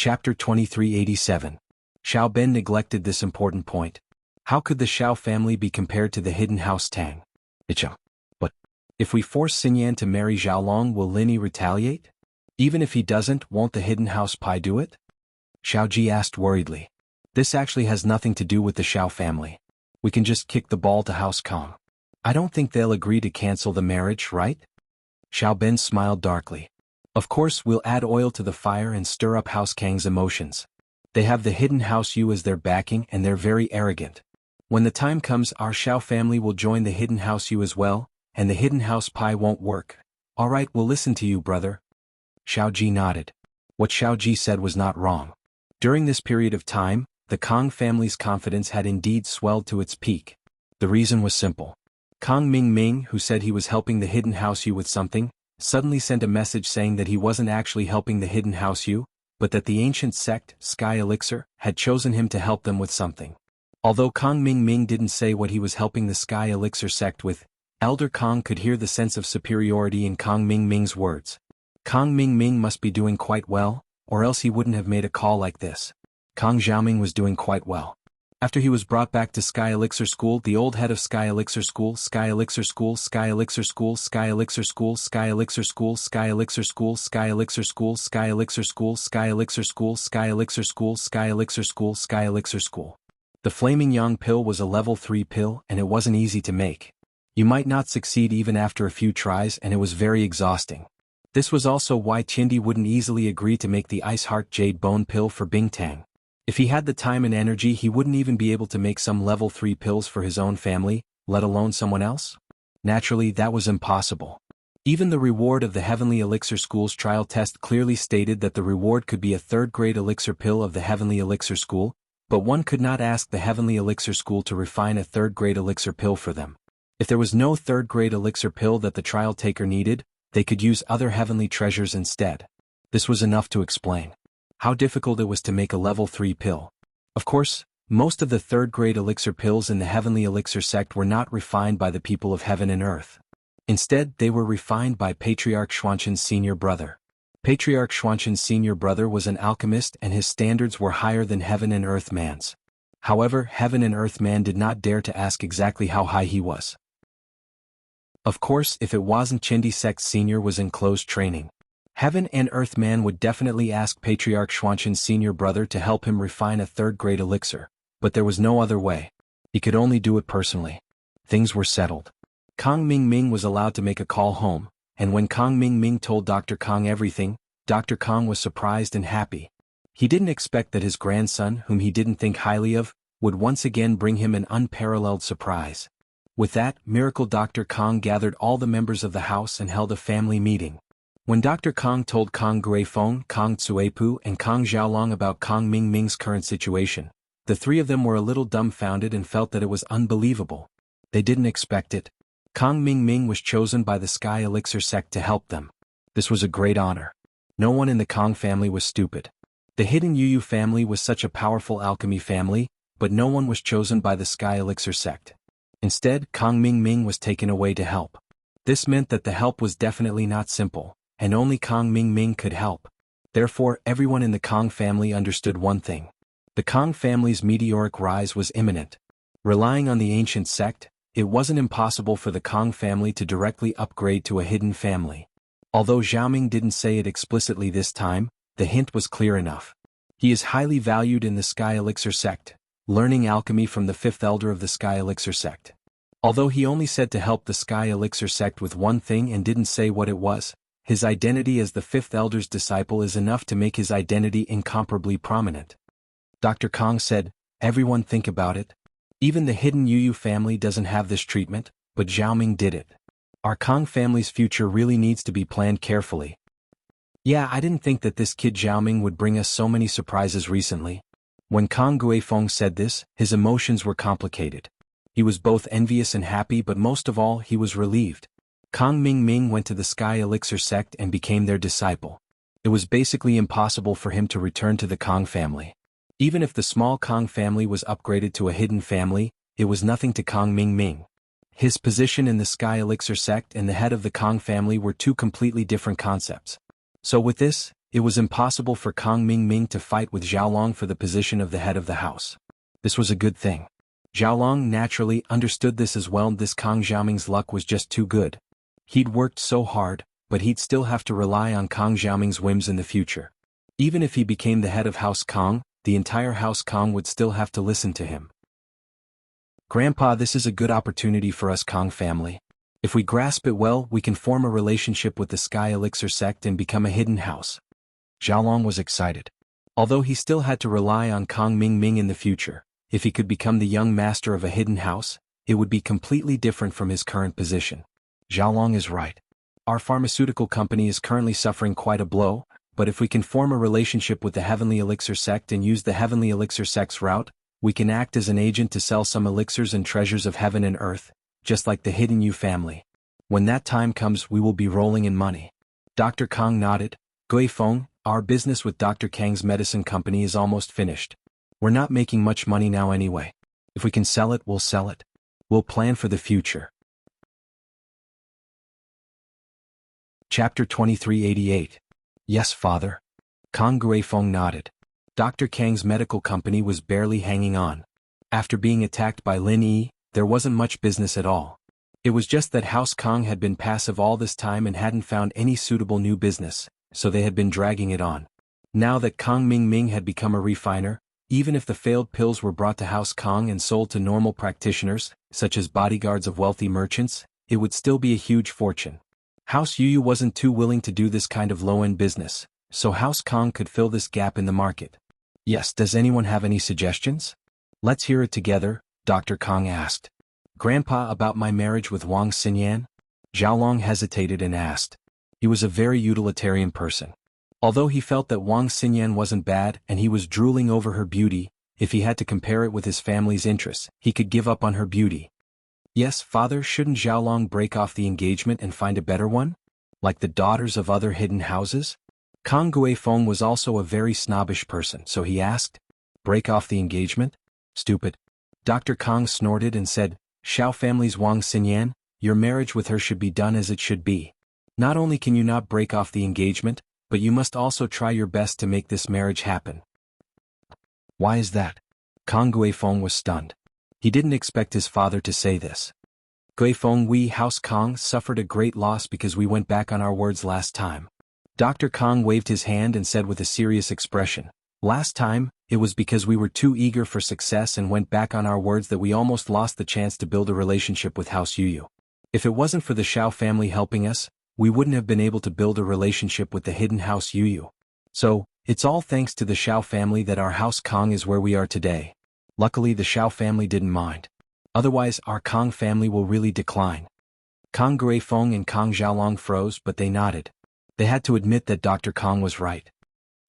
Chapter 2387. Xiao Ben neglected this important point. How could the Xiao family be compared to the hidden house Tang? But if we force Xinyan to marry Xiaolong, will Lin Yi retaliate? Even if he doesn't, won't the hidden house Pai do it? Xiao Ji asked worriedly. This actually has nothing to do with the Xiao family. We can just kick the ball to House Kong. I don't think they'll agree to cancel the marriage, right? Xiao Ben smiled darkly. Of course, we'll add oil to the fire and stir up House Kang's emotions. They have the hidden house Yu as their backing and they're very arrogant. When the time comes, our Xiao family will join the hidden house Yu as well, and the hidden house Pai won't work. All right, we'll listen to you, brother. Xiao Ji nodded. What Xiao Ji said was not wrong. During this period of time, the Kong family's confidence had indeed swelled to its peak. The reason was simple. Kong Ming, who said he was helping the hidden house Yu with something, suddenly sent a message saying that he wasn't actually helping the hidden house Yu, but that the ancient sect, Sky Elixir, had chosen him to help them with something. Although Kong Ming didn't say what he was helping the Sky Elixir sect with, Elder Kong could hear the sense of superiority in Kong Ming's words. Kong Ming must be doing quite well, or else he wouldn't have made a call like this. Kong Xiaoming was doing quite well. After he was brought back to Sky Elixir School, the old head of Sky Elixir School, Sky Elixir School, Sky Elixir School, Sky Elixir School, Sky Elixir School, Sky Elixir School, Sky Elixir School, Sky Elixir School, Sky Elixir School, Sky Elixir School, Sky Elixir School, Sky Elixir School. The Flaming Yang pill was a level 3 pill and it wasn't easy to make. You might not succeed even after a few tries and it was very exhausting. This was also why Qindi wouldn't easily agree to make the Ice Heart Jade Bone pill for Bingtang. If he had the time and energy, he wouldn't even be able to make some level 3 pills for his own family, let alone someone else. Naturally, that was impossible. Even the reward of the Heavenly Elixir School's trial test clearly stated that the reward could be a third-grade elixir pill of the Heavenly Elixir School, but one could not ask the Heavenly Elixir School to refine a third-grade elixir pill for them. If there was no third-grade elixir pill that the trial taker needed, they could use other heavenly treasures instead. This was enough to explain how difficult it was to make a level 3 pill. Of course, most of the third-grade elixir pills in the Heavenly Elixir sect were not refined by the people of heaven and earth. Instead, they were refined by Patriarch Xuanqin's senior brother. Patriarch Xuanqin's senior brother was an alchemist and his standards were higher than heaven and earth man's. However, heaven and earth man did not dare to ask exactly how high he was. Of course, if it wasn't Qindi Sect's senior was in closed training, Heaven and Earth Man would definitely ask Patriarch Xuanqin's senior brother to help him refine a third-grade elixir, but there was no other way. He could only do it personally. Things were settled. Kong Ming was allowed to make a call home, and when Kong Ming told Dr. Kong everything, Dr. Kong was surprised and happy. He didn't expect that his grandson, whom he didn't think highly of, would once again bring him an unparalleled surprise. With that, Miracle Dr. Kong gathered all the members of the house and held a family meeting. When Dr. Kong told Kong Guifeng, Kong Tsuepu, and Kong Xiaolong about Kong Ming's current situation, the three of them were a little dumbfounded and felt that it was unbelievable. They didn't expect it. Kong Ming was chosen by the Sky Elixir sect to help them. This was a great honor. No one in the Kong family was stupid. The hidden Yu family was such a powerful alchemy family, but no one was chosen by the Sky Elixir sect. Instead, Kong Ming was taken away to help. This meant that the help was definitely not simple, and only Kong Ming could help. Therefore, everyone in the Kong family understood one thing. The Kong family's meteoric rise was imminent. Relying on the ancient sect, it wasn't impossible for the Kong family to directly upgrade to a hidden family. Although Xiaoming didn't say it explicitly this time, the hint was clear enough. He is highly valued in the Sky Elixir sect, learning alchemy from the fifth elder of the Sky Elixir sect. Although he only said to help the Sky Elixir sect with one thing and didn't say what it was, his identity as the fifth elder's disciple is enough to make his identity incomparably prominent. Dr. Kong said, "Everyone think about it. Even the hidden Yu family doesn't have this treatment, but Xiaoming did it. Our Kong family's future really needs to be planned carefully." Yeah, I didn't think that this kid Xiaoming would bring us so many surprises recently. When Kong Guifeng said this, his emotions were complicated. He was both envious and happy, but most of all, he was relieved. Kong Ming went to the Sky Elixir sect and became their disciple. It was basically impossible for him to return to the Kong family. Even if the small Kong family was upgraded to a hidden family, it was nothing to Kong Ming. His position in the Sky Elixir sect and the head of the Kong family were two completely different concepts. So with this, it was impossible for Kang Ming to fight with Xiaolong for the position of the head of the house. This was a good thing. Xiaolong naturally understood this as well. This Kang Xiaoming's luck was just too good. He'd worked so hard, but he'd still have to rely on Kang Xiaoming's whims in the future. Even if he became the head of House Kang, the entire House Kang would still have to listen to him. Grandpa, this is a good opportunity for us Kang family. If we grasp it well, we can form a relationship with the Sky Elixir sect and become a hidden house. Xiaolong was excited. Although he still had to rely on Kang Ming in the future, if he could become the young master of a hidden house, it would be completely different from his current position. Xiaolong is right. Our pharmaceutical company is currently suffering quite a blow, but if we can form a relationship with the Heavenly Elixir sect and use the Heavenly Elixir sect's route, we can act as an agent to sell some elixirs and treasures of heaven and earth, just like the Hidden Yu family. When that time comes, we will be rolling in money. Dr. Kang nodded. Guifeng, our business with Dr. Kang's medicine company is almost finished. We're not making much money now anyway. If we can sell it, we'll sell it. We'll plan for the future. Chapter 2388. Yes, Father. Kang Guifeng nodded. Dr. Kang's medical company was barely hanging on. After being attacked by Lin Yi, there wasn't much business at all. It was just that House Kang had been passive all this time and hadn't found any suitable new business, so they had been dragging it on. Now that Kang Ming had become a refiner, even if the failed pills were brought to House Kang and sold to normal practitioners, such as bodyguards of wealthy merchants, it would still be a huge fortune. House Yu wasn't too willing to do this kind of low-end business, so House Kang could fill this gap in the market. Yes, does anyone have any suggestions? Let's hear it together, Dr. Kang asked. Grandpa, about my marriage with Wang Xinyan? Xiaolong hesitated and asked. He was a very utilitarian person. Although he felt that Wang Xinyan wasn't bad and he was drooling over her beauty, if he had to compare it with his family's interests, he could give up on her beauty. Yes, Father, shouldn't Xiaolong break off the engagement and find a better one? Like the daughters of other hidden houses? Kang Guifeng was also a very snobbish person, so he asked, break off the engagement? Stupid. Dr. Kang snorted and said, Xiao family's Wang Xinyan, your marriage with her should be done as it should be. Not only can you not break off the engagement, but you must also try your best to make this marriage happen. Why is that? Kang Guifeng was stunned. He didn't expect his father to say this. Guifeng, we House Kang suffered a great loss because we went back on our words last time. Dr. Kang waved his hand and said with a serious expression, last time, it was because we were too eager for success and went back on our words that we almost lost the chance to build a relationship with House Yu. If it wasn't for the Xiao family helping us, we wouldn't have been able to build a relationship with the hidden House Yu. So, it's all thanks to the Xiao family that our House Kang is where we are today. Luckily the Xiao family didn't mind. Otherwise our Kang family will really decline. Kang Guifeng and Kang Xiaolong froze, but they nodded. They had to admit that Dr. Kang was right.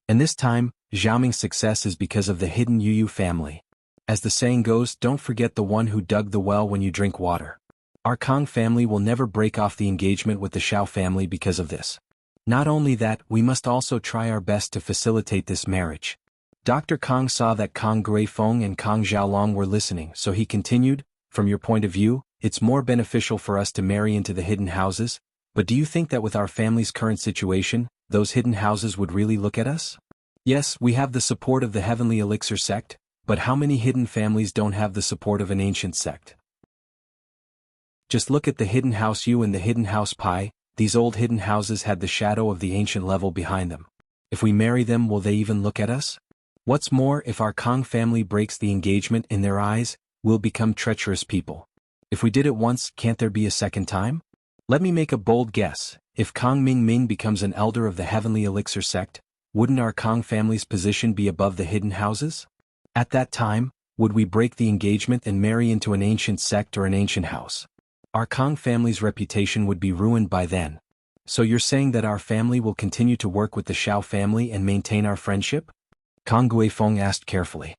And this time, Xiaoming's success is because of the hidden Yu family. As the saying goes, don't forget the one who dug the well when you drink water. Our Kang family will never break off the engagement with the Xiao family because of this. Not only that, we must also try our best to facilitate this marriage. Dr. Kang saw that Kang Guifeng and Kang Xiaolong were listening, so he continued, from your point of view, it's more beneficial for us to marry into the hidden houses, but do you think that with our family's current situation, those hidden houses would really look at us? Yes, we have the support of the Heavenly Elixir sect, but how many hidden families don't have the support of an ancient sect? Just look at the hidden house Yu and the hidden house Pai. These old hidden houses had the shadow of the ancient level behind them. If we marry them, will they even look at us? What's more, if our Kang family breaks the engagement, in their eyes, we'll become treacherous people. If we did it once, can't there be a second time? Let me make a bold guess. If Kang Ming becomes an elder of the Heavenly Elixir sect, wouldn't our Kang family's position be above the hidden houses? At that time, would we break the engagement and marry into an ancient sect or an ancient house? Our Kang family's reputation would be ruined by then. So you're saying that our family will continue to work with the Xiao family and maintain our friendship? Kang Guifeng asked carefully.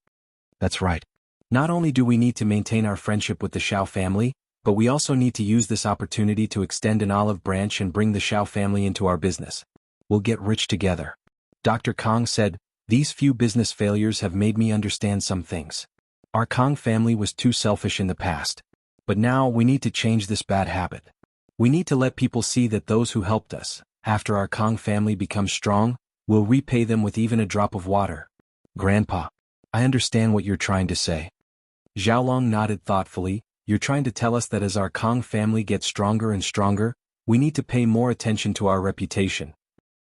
That's right. Not only do we need to maintain our friendship with the Xiao family, but we also need to use this opportunity to extend an olive branch and bring the Xiao family into our business. We'll get rich together. Dr. Kang said, these few business failures have made me understand some things. Our Kang family was too selfish in the past. But now we need to change this bad habit. We need to let people see that those who helped us, after our Kang family becomes strong, We'll repay them with even a drop of water. Grandpa, I understand what you're trying to say. Xiaolong nodded thoughtfully. You're trying to tell us that as our Kong family gets stronger and stronger, we need to pay more attention to our reputation.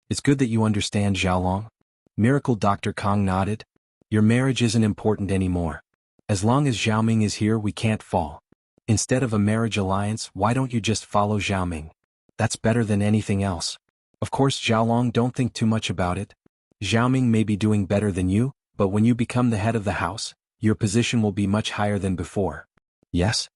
It's good that you understand, Xiaolong. Miracle Dr. Kong nodded. Your marriage isn't important anymore. As long as Xiaoming is here, we can't fall. Instead of a marriage alliance, why don't you just follow Xiaoming? That's better than anything else. Of course, Xiaolong, don't think too much about it. Xiaoming may be doing better than you, but when you become the head of the house, your position will be much higher than before. Yes?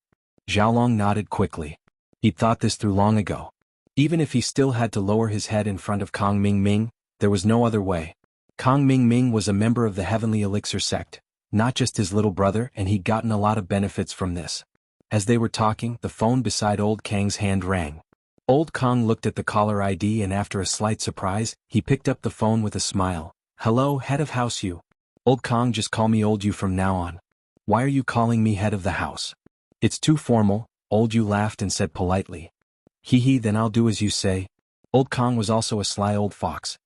Xiaolong nodded quickly. He'd thought this through long ago. Even if he still had to lower his head in front of Kong Ming, there was no other way. Kong Ming was a member of the Heavenly Elixir sect, not just his little brother, and he'd gotten a lot of benefits from this. As they were talking, the phone beside Old Kang's hand rang. Old Kong looked at the caller ID and after a slight surprise, he picked up the phone with a smile. Hello, head of house you. Old Kong, just call me Old You from now on. Why are you calling me head of the house? It's too formal, Old You laughed and said politely. Hee, then I'll do as you say. Old Kong was also a sly old fox.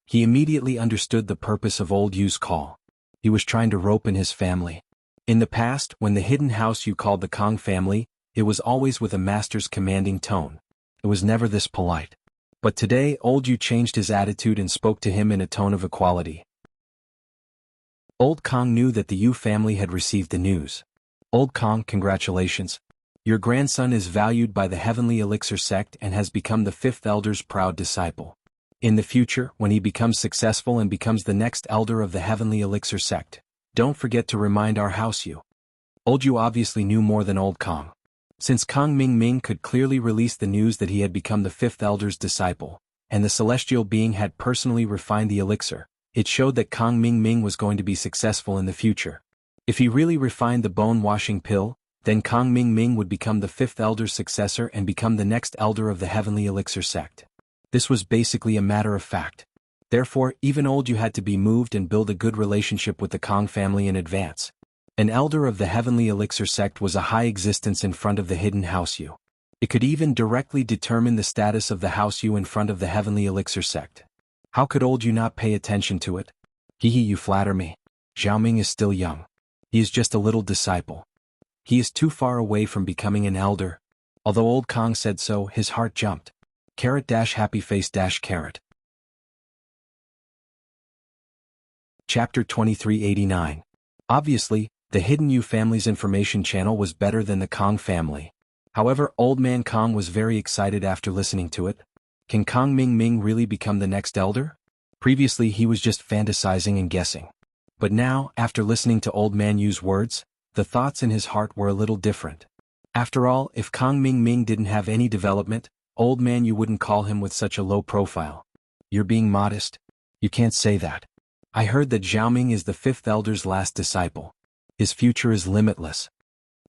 He immediately understood the purpose of Old You's call. He was trying to rope in his family. In the past, when the hidden house you called the Kong family, it was always with a master's commanding tone. It was never this polite. But today, Old You changed his attitude and spoke to him in a tone of equality. Old Kong knew that the Yu family had received the news. Old Kong, congratulations. Your grandson is valued by the Heavenly Elixir sect and has become the fifth elder's proud disciple. In the future, when he becomes successful and becomes the next elder of the Heavenly Elixir sect, don't forget to remind our house you. Old You obviously knew more than Old Kong. Since Kong Ming could clearly release the news that he had become the fifth elder's disciple, and the celestial being had personally refined the elixir, it showed that Kong Ming was going to be successful in the future. If he really refined the bone-washing pill, then Kong Ming would become the fifth elder's successor and become the next elder of the Heavenly Elixir sect. This was basically a matter of fact. Therefore, even Old You had to be moved and build a good relationship with the Kong family in advance. An elder of the Heavenly Elixir sect was a high existence in front of the hidden house you. It could even directly determine the status of the house you in front of the Heavenly Elixir sect. How could Old You not pay attention to it? Hee, you flatter me. Xiaoming is still young. He is just a little disciple. He is too far away from becoming an elder. Although Old Kong said so, his heart jumped. Happy face carrot. Chapter 2389. Obviously, the Hidden Yu family's information channel was better than the Kong family. However, Old Man Kong was very excited after listening to it. Can Kong Ming really become the next elder? Previously he was just fantasizing and guessing. But now, after listening to Old Man Yu's words, the thoughts in his heart were a little different. After all, if Kong Ming didn't have any development, Old Man Yu wouldn't call him with such a low profile. You're being modest. You can't say that. I heard that Xiaoming is the fifth elder's last disciple. His future is limitless.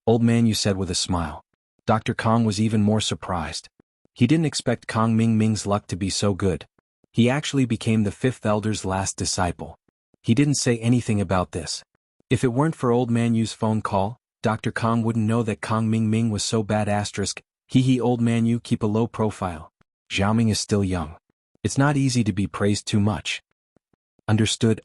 Old Man Yu said with a smile. Dr. Kong was even more surprised. He didn't expect Kong Ming's luck to be so good. He actually became the fifth elder's last disciple. He didn't say anything about this. If it weren't for Old Man Yu's phone call, Dr. Kong wouldn't know that Kong Ming was so bad. Hee, Old Man Yu, keep a low profile. Xiaoming is still young. It's not easy to be praised too much. Understood.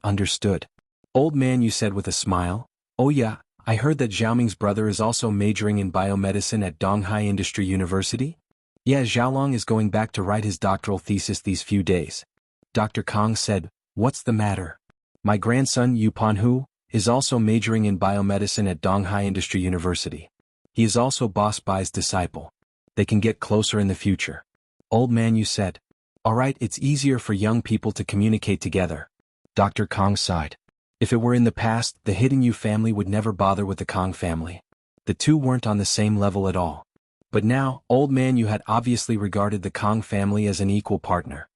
Old Man Yu said with a smile. Oh yeah, I heard that Xiaoming's brother is also majoring in biomedicine at Donghai Industry University? Yeah, Xiaolong is going back to write his doctoral thesis these few days. Dr. Kong said, what's the matter? My grandson Yu Panhu is also majoring in biomedicine at Donghai Industry University. He is also Boss Bai's disciple. They can get closer in the future. Old Man Yu said. Alright, it's easier for young people to communicate together. Dr. Kong sighed. If it were in the past, the Hidden Yu family would never bother with the Kong family. The two weren't on the same level at all. But now, Old Man Yu had obviously regarded the Kong family as an equal partner.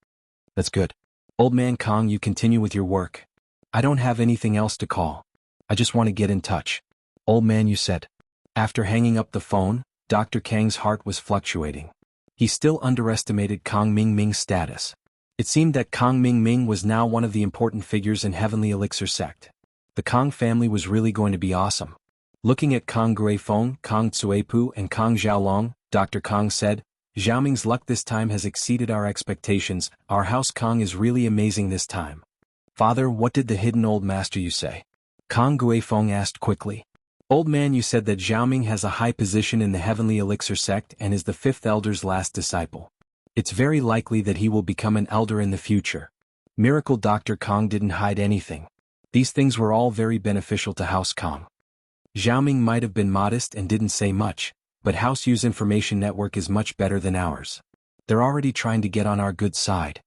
That's good. Old Man Kong, you continue with your work. I don't have anything else to call. I just want to get in touch. Old Man Yu said. After hanging up the phone, Dr. Kang's heart was fluctuating. He still underestimated Kong Ming's status. It seemed that Kong Ming was now one of the important figures in Heavenly Elixir sect. The Kong family was really going to be awesome. Looking at Kong Guifeng, Kong Tsuepu and Kong Xiaolong, Dr. Kong said, Xiaoming's luck this time has exceeded our expectations. Our house Kong is really amazing this time. Father, what did the hidden old master you say? Kong Guifeng asked quickly. Old man, you said that Xiaoming has a high position in the heavenly elixir sect and is the fifth elder's last disciple. It's very likely that he will become an elder in the future. Miracle Dr. Kong didn't hide anything. These things were all very beneficial to House Kong. Xiaoming might have been modest and didn't say much, but House Yu's information network is much better than ours. They're already trying to get on our good side.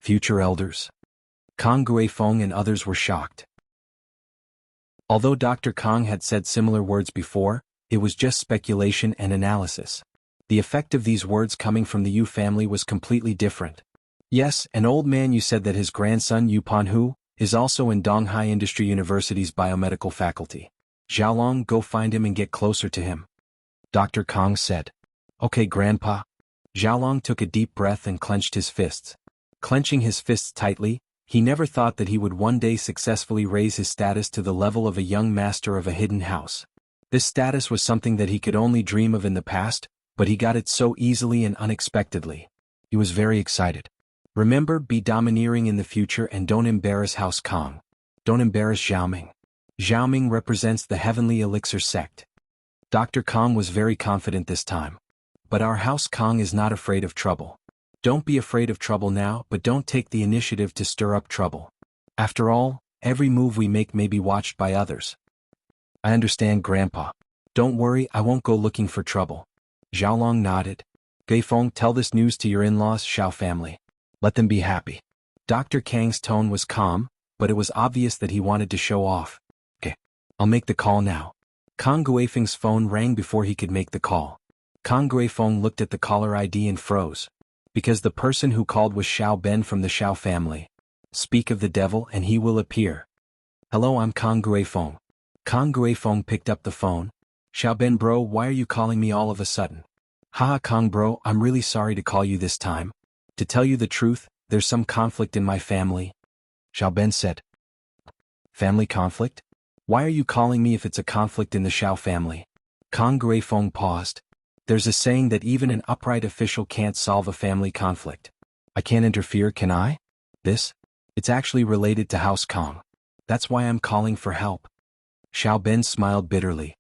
Future elders. Kong Guifeng and others were shocked. Although Dr. Kong had said similar words before, it was just speculation and analysis. The effect of these words coming from the Yu family was completely different. Yes, an old man, you said that his grandson Yu Panhu is also in Donghai Industry University's biomedical faculty. Xiaolong, go find him and get closer to him. Dr. Kong said. Okay, Grandpa. Xiaolong took a deep breath and clenched his fists. Clenching his fists tightly, he never thought that he would one day successfully raise his status to the level of a young master of a hidden house. This status was something that he could only dream of in the past, but he got it so easily and unexpectedly. He was very excited. Remember, be domineering in the future and don't embarrass House Kong. Don't embarrass Xiaoming. Xiaoming represents the heavenly elixir sect. Dr. Kong was very confident this time. But our House Kong is not afraid of trouble. Don't be afraid of trouble now, but don't take the initiative to stir up trouble. After all, every move we make may be watched by others. I understand, Grandpa. Don't worry, I won't go looking for trouble. Xiaolong nodded. Guifeng, tell this news to your in-laws, Xiao family. Let them be happy. Dr. Kang's tone was calm, but it was obvious that he wanted to show off. Okay, I'll make the call now. Kong Guifeng's phone rang before he could make the call. Kong Guifeng looked at the caller ID and froze. Because the person who called was Xiao Ben from the Xiao family. Speak of the devil and he will appear. Hello, I'm Kong Guifeng. Kong Guifeng picked up the phone. Xiao Ben bro, why are you calling me all of a sudden? Haha Kong bro, I'm really sorry to call you this time. To tell you the truth, there's some conflict in my family. Xiao Ben said. Family conflict? Why are you calling me if it's a conflict in the Xiao family? Kong Guifeng paused. There's a saying that even an upright official can't solve a family conflict. I can't interfere, can I? It's actually related to House Kong. That's why I'm calling for help. Xiao Ben smiled bitterly.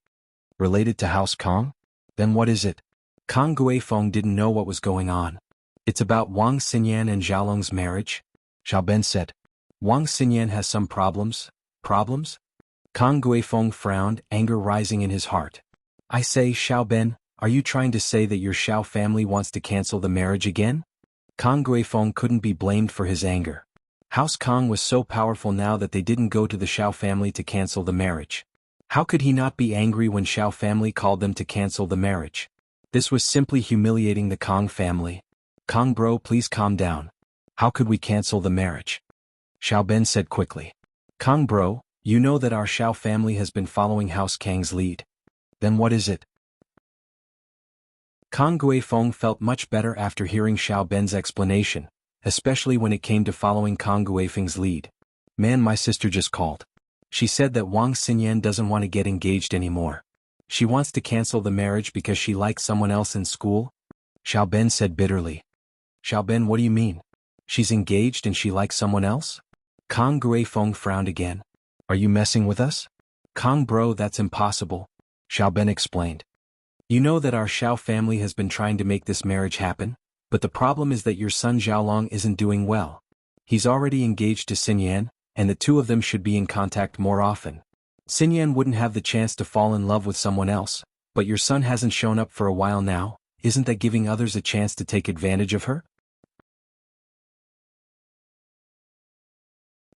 Related to House Kong? Then what is it? Kong Guifeng didn't know what was going on. It's about Wang Xinyan and Xiaolong's marriage. Xiao Ben said. Wang Xinyan has some problems. Problems? Kong Guifeng frowned, anger rising in his heart. I say, Xiao Ben, are you trying to say that your Xiao family wants to cancel the marriage again? Kong Guifeng couldn't be blamed for his anger. House Kong was so powerful now that they didn't go to the Xiao family to cancel the marriage. How could he not be angry when Xiao family called them to cancel the marriage? This was simply humiliating the Kong family. Kong bro, please calm down. How could we cancel the marriage? Xiao Ben said quickly. Kong bro, you know that our Xiao family has been following House Kang's lead. Then what is it? Kong Guifeng felt much better after hearing Xiao Ben's explanation, especially when it came to following Kong Guifeng's lead. Man, my sister just called. She said that Wang Xinyan doesn't want to get engaged anymore. She wants to cancel the marriage because she likes someone else in school? Xiao Ben said bitterly. Xiao Ben, what do you mean? She's engaged and she likes someone else? Kong Guifeng frowned again. Are you messing with us? Kong bro, that's impossible. Xiao Ben explained. You know that our Xiao family has been trying to make this marriage happen, but the problem is that your son Xiaolong isn't doing well. He's already engaged to Xinyan, and the two of them should be in contact more often. Xinyan wouldn't have the chance to fall in love with someone else, but your son hasn't shown up for a while now. Isn't that giving others a chance to take advantage of her?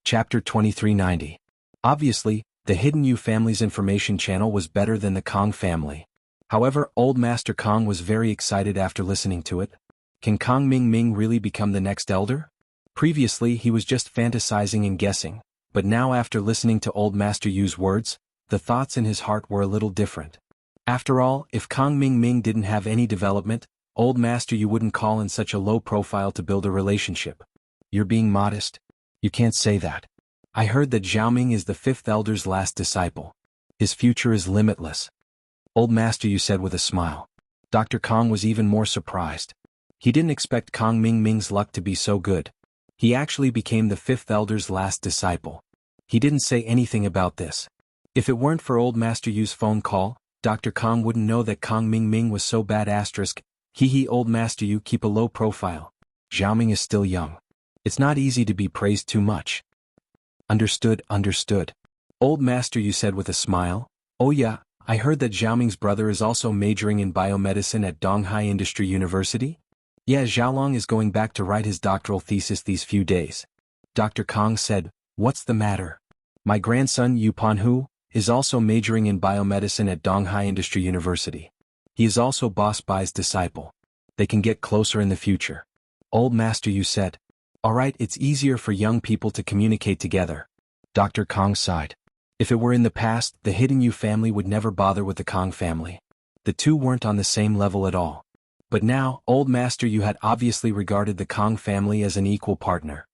Chapter 2390. Obviously, the Hidden Yu family's information channel was better than the Kong family. However, Old Master Kong was very excited after listening to it. Can Kong Ming Ming really become the next elder? Previously he was just fantasizing and guessing, but now after listening to Old Master Yu's words, the thoughts in his heart were a little different. After all, if Kong Ming Ming didn't have any development, Old Master Yu wouldn't call in such a low profile to build a relationship. You're being modest. You can't say that. I heard that Xiaoming is the fifth elder's last disciple. His future is limitless. Old Master Yu said with a smile. Dr. Kong was even more surprised. He didn't expect Kong Ming Ming's luck to be so good. He actually became the fifth elder's last disciple. He didn't say anything about this. If it weren't for old Master Yu's phone call, Dr. Kong wouldn't know that Kong Ming Ming was so bad. Hee old Master Yu, keep a low profile. Xiaoming is still young. It's not easy to be praised too much. Understood. Old Master Yu said with a smile. Oh yeah, I heard that Xiaoming's brother is also majoring in biomedicine at Donghai Industry University? Yeah, Xiaolong is going back to write his doctoral thesis these few days. Dr. Kong said, what's the matter? My grandson Yu Panhu is also majoring in biomedicine at Donghai Industry University. He is also Boss Bai's disciple. They can get closer in the future. Old Master Yu said. Alright, it's easier for young people to communicate together. Dr. Kong sighed. If it were in the past, the hidden Yu family would never bother with the Kong family. The two weren't on the same level at all. But now, old Master Yu had obviously regarded the Kong family as an equal partner.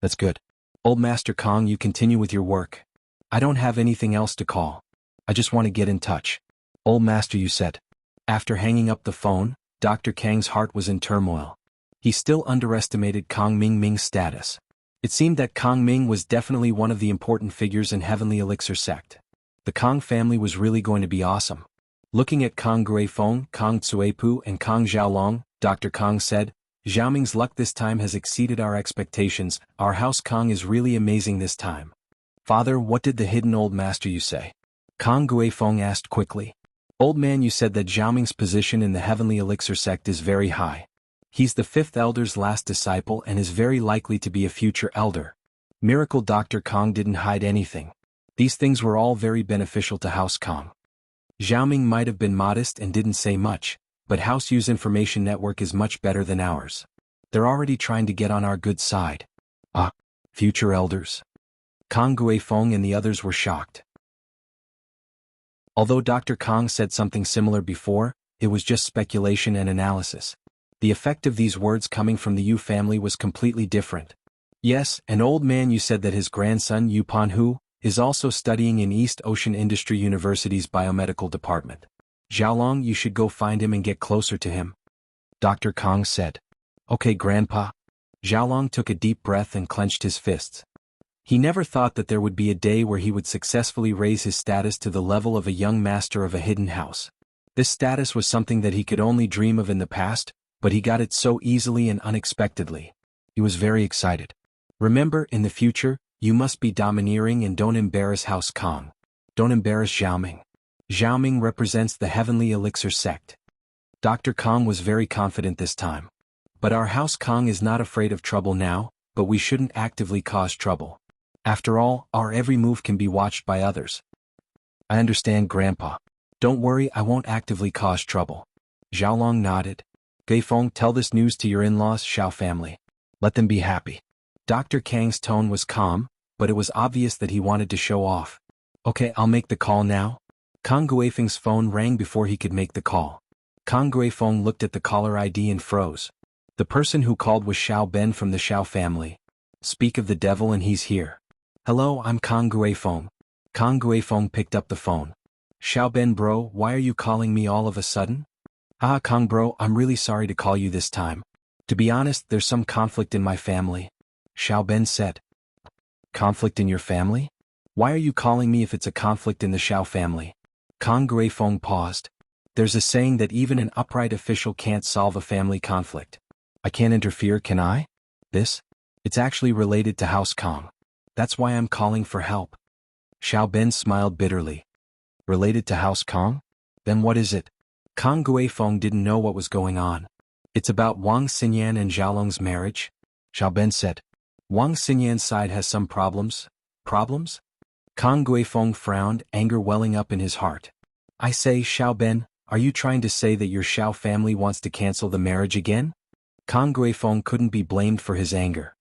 That's good. Old Master Kong, you continue with your work. I don't have anything else to call. I just want to get in touch. Old Master Yu said. After hanging up the phone, Dr. Kang's heart was in turmoil. He still underestimated Kong Ming Ming's status. It seemed that Kong Ming was definitely one of the important figures in Heavenly Elixir sect. The Kong family was really going to be awesome. Looking at Kong Guifeng, Kong Tsuepu and Kong Xiaolong, Dr. Kong said, Xiaoming's luck this time has exceeded our expectations. Our house Kong is really amazing this time. Father, what did the hidden old master Yu say? Kong Guifeng asked quickly. Old man, you said that Xiaoming's position in the Heavenly Elixir sect is very high. He's the fifth elder's last disciple and is very likely to be a future elder. Miracle Dr. Kong didn't hide anything. These things were all very beneficial to House Kong. Xiaoming might have been modest and didn't say much, but House Yu's information network is much better than ours. They're already trying to get on our good side. Ah, future elders. Kong Guifeng and the others were shocked. Although Dr. Kong said something similar before, it was just speculation and analysis. The effect of these words coming from the Yu family was completely different. Yes, an old man Yu said that his grandson Yu Panhu is also studying in East Ocean Industry University's biomedical department. Xiaolong, you should go find him and get closer to him. Dr. Kong said. Okay, Grandpa. Xiaolong took a deep breath and clenched his fists. He never thought that there would be a day where he would successfully raise his status to the level of a young master of a hidden house. This status was something that he could only dream of in the past, but he got it so easily and unexpectedly. He was very excited. Remember, in the future, you must be domineering and don't embarrass House Kong. Don't embarrass Xiaoming. Xiaoming represents the Heavenly Elixir sect. Dr. Kong was very confident this time. But our House Kong is not afraid of trouble now, but we shouldn't actively cause trouble. After all, our every move can be watched by others. I understand, Grandpa. Don't worry, I won't actively cause trouble. Xiaolong nodded. Guifeng, tell this news to your in-laws, Xiao family. Let them be happy. Dr. Kang's tone was calm, but it was obvious that he wanted to show off. Okay, I'll make the call now. Kong Guifeng's phone rang before he could make the call. Kong Guifeng looked at the caller ID and froze. The person who called was Xiao Ben from the Xiao family. Speak of the devil and he's here. Hello, I'm Kong Guifeng. Kong Guifeng picked up the phone. Xiao Ben bro, why are you calling me all of a sudden? Ah, Kong bro, I'm really sorry to call you this time. To be honest, there's some conflict in my family. Xiao Ben said. Conflict in your family? Why are you calling me if it's a conflict in the Xiao family? Kong Guifeng paused. There's a saying that even an upright official can't solve a family conflict. I can't interfere, can I? This? It's actually related to House Kong. That's why I'm calling for help. Xiao Ben smiled bitterly. Related to House Kong? Then what is it? Kong Guifeng didn't know what was going on. It's about Wang Xinyan and Xiaolong's marriage? Xiao Ben said. Wang Xinyan's side has some problems. Problems? Kong Guifeng frowned, anger welling up in his heart. I say, Xiao Ben, are you trying to say that your Xiao family wants to cancel the marriage again? Kong Guifeng couldn't be blamed for his anger.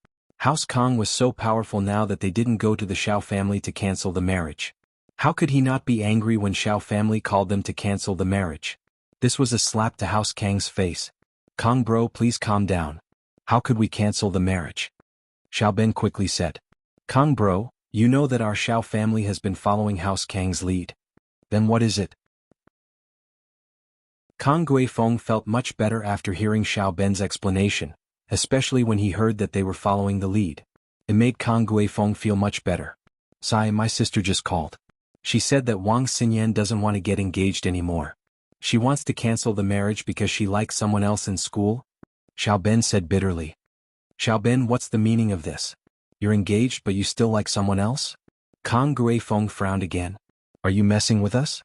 House Kong was so powerful now that they didn't go to the Xiao family to cancel the marriage. How could he not be angry when Xiao family called them to cancel the marriage? This was a slap to House Kang's face. Kong bro, please calm down. How could we cancel the marriage? Xiao Ben quickly said. Kong bro, you know that our Xiao family has been following House Kang's lead. Then what is it? Kang Guifeng felt much better after hearing Xiao Ben's explanation, especially when he heard that they were following the lead. It made Kang Guifeng feel much better. "Sai, my sister just called. She said that Wang Xinyan doesn't want to get engaged anymore. She wants to cancel the marriage because she likes someone else in school," Xiao Ben said bitterly. "Xiao Ben, what's the meaning of this? You're engaged but you still like someone else?" Kang Guifeng frowned again. "Are you messing with us?"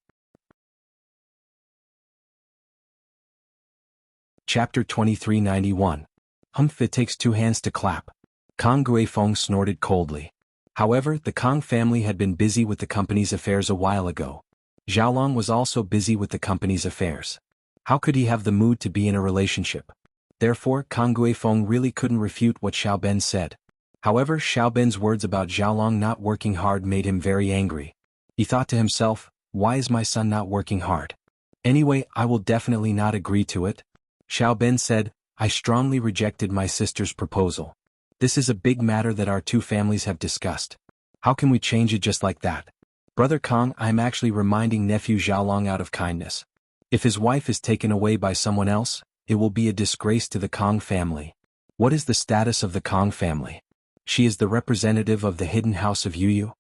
Chapter 2391. Humph, it takes two hands to clap. Kang Guifeng snorted coldly. However, the Kang family had been busy with the company's affairs a while ago. Xiaolong was also busy with the company's affairs. How could he have the mood to be in a relationship? Therefore, Kang Guifeng really couldn't refute what Xiao Ben said. However, Xiao Ben's words about Xiaolong not working hard made him very angry. He thought to himself, why is my son not working hard? Anyway, I will definitely not agree to it. Xiao Ben said, I strongly rejected my sister's proposal. This is a big matter that our two families have discussed. How can we change it just like that? Brother Kang, I am actually reminding nephew Xiaolong out of kindness. If his wife is taken away by someone else, it will be a disgrace to the Kang family. What is the status of the Kang family? She is the representative of the hidden house of Yuyu.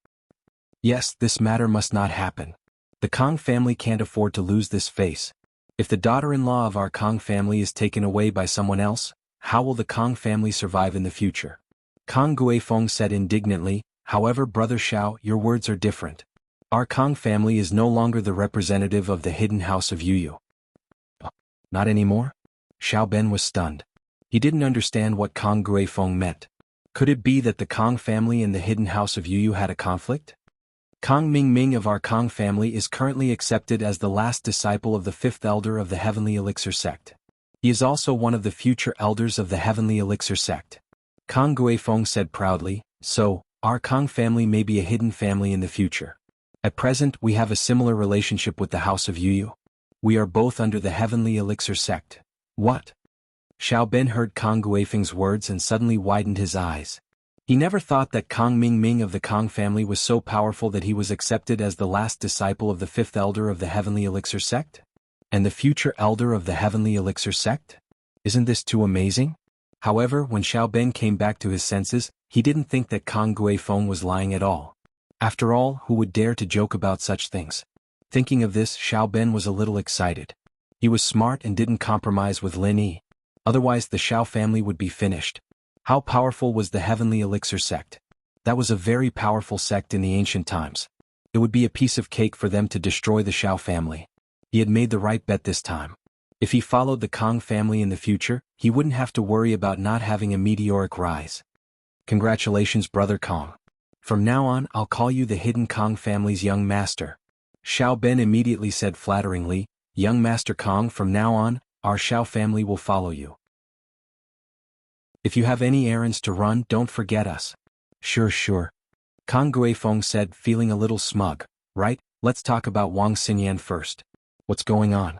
Yes, this matter must not happen. The Kang family can't afford to lose this face. If the daughter-in-law of our Kang family is taken away by someone else, how will the Kang family survive in the future? Kang Guifeng said indignantly, however, Brother Xiao, your words are different. Our Kang family is no longer the representative of the hidden house of Yuyu. Not anymore? Xiao Ben was stunned. He didn't understand what Kang Guifeng meant. Could it be that the Kang family and the hidden house of Yuyu had a conflict? Kang Mingming of our Kang family is currently accepted as the last disciple of the fifth elder of the Heavenly Elixir sect. He is also one of the future elders of the Heavenly Elixir sect. Kang Guifeng said proudly, so, our Kang family may be a hidden family in the future. At present, we have a similar relationship with the house of Yuyu. We are both under the Heavenly Elixir sect. What? Xiao Ben heard Kang Guifeng's words and suddenly widened his eyes. He never thought that Kang Mingming of the Kang family was so powerful that he was accepted as the last disciple of the fifth elder of the Heavenly Elixir sect? And the future elder of the Heavenly Elixir sect? Isn't this too amazing? However, when Xiao Ben came back to his senses, he didn't think that Kang Guifeng was lying at all. After all, who would dare to joke about such things? Thinking of this, Xiao Ben was a little excited. He was smart and didn't compromise with Lin Yi. Otherwise the Xiao family would be finished. How powerful was the Heavenly Elixir sect? That was a very powerful sect in the ancient times. It would be a piece of cake for them to destroy the Xiao family. He had made the right bet this time. If he followed the Kang family in the future, he wouldn't have to worry about not having a meteoric rise. Congratulations, Brother Kang. From now on, I'll call you the Hidden Kang family's young master. Xiao Ben immediately said flatteringly, Young Master Kang, from now on, our Xiao family will follow you. If you have any errands to run, don't forget us. Sure. Kang Guifeng said, feeling a little smug. Right, let's talk about Wang Xinyan first. What's going on?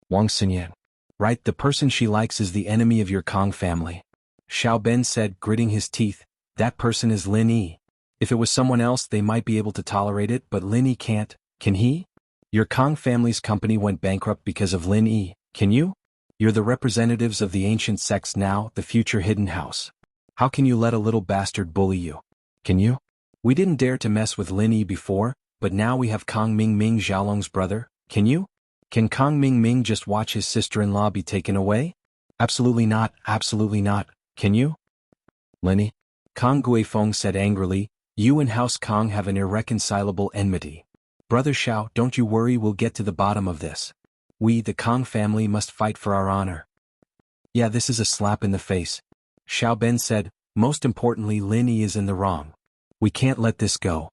Wang Xinyan. Right, the person she likes is the enemy of your Kang family. Xiao Ben said, gritting his teeth, that person is Lin Yi. If it was someone else they might be able to tolerate it, but Lin Yi can't, can he? Your Kang family's company went bankrupt because of Lin Yi, can you? You're the representatives of the ancient sects now, the future hidden house. How can you let a little bastard bully you? Can you? We didn't dare to mess with Lin Yi before, but now we have Kang Mingming Xiaolong's brother, can you? Can Kang Mingming just watch his sister-in-law be taken away? Absolutely not, can you? Lin Yi? Kang Guifeng said angrily, you and House Kang have an irreconcilable enmity. Brother Xiao, don't you worry, we'll get to the bottom of this. We, the Kang family, must fight for our honor. Yeah, this is a slap in the face. Xiao Ben said, most importantly, Lin Yi is in the wrong. We can't let this go.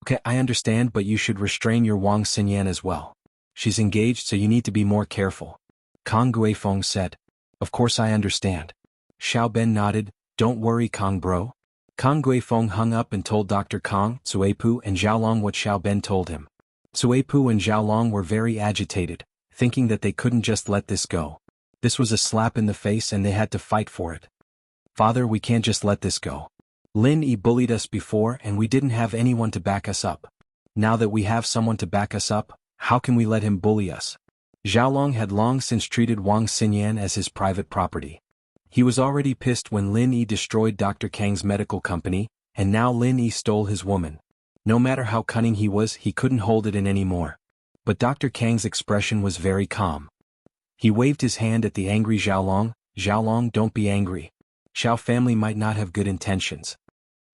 Okay, I understand, but you should restrain your Wang Xinyan as well. She's engaged, so you need to be more careful. Kang Guifeng said. Of course I understand. Xiao Ben nodded, don't worry Kang bro. Kang Guifeng hung up and told Dr. Kang, Cuepu and Xiaolong what Xiao Ben told him. Cuepu and Xiaolong were very agitated, thinking that they couldn't just let this go. This was a slap in the face and they had to fight for it. Father, we can't just let this go. Lin Yi bullied us before and we didn't have anyone to back us up. Now that we have someone to back us up, how can we let him bully us? Xiaolong had long since treated Wang Xinyan as his private property. He was already pissed when Lin Yi destroyed Dr. Kang's medical company, and now Lin Yi stole his woman. No matter how cunning he was, he couldn't hold it in anymore. But Dr. Kang's expression was very calm. He waved his hand at the angry Xiaolong. Xiaolong, don't be angry. Xiao family might not have good intentions.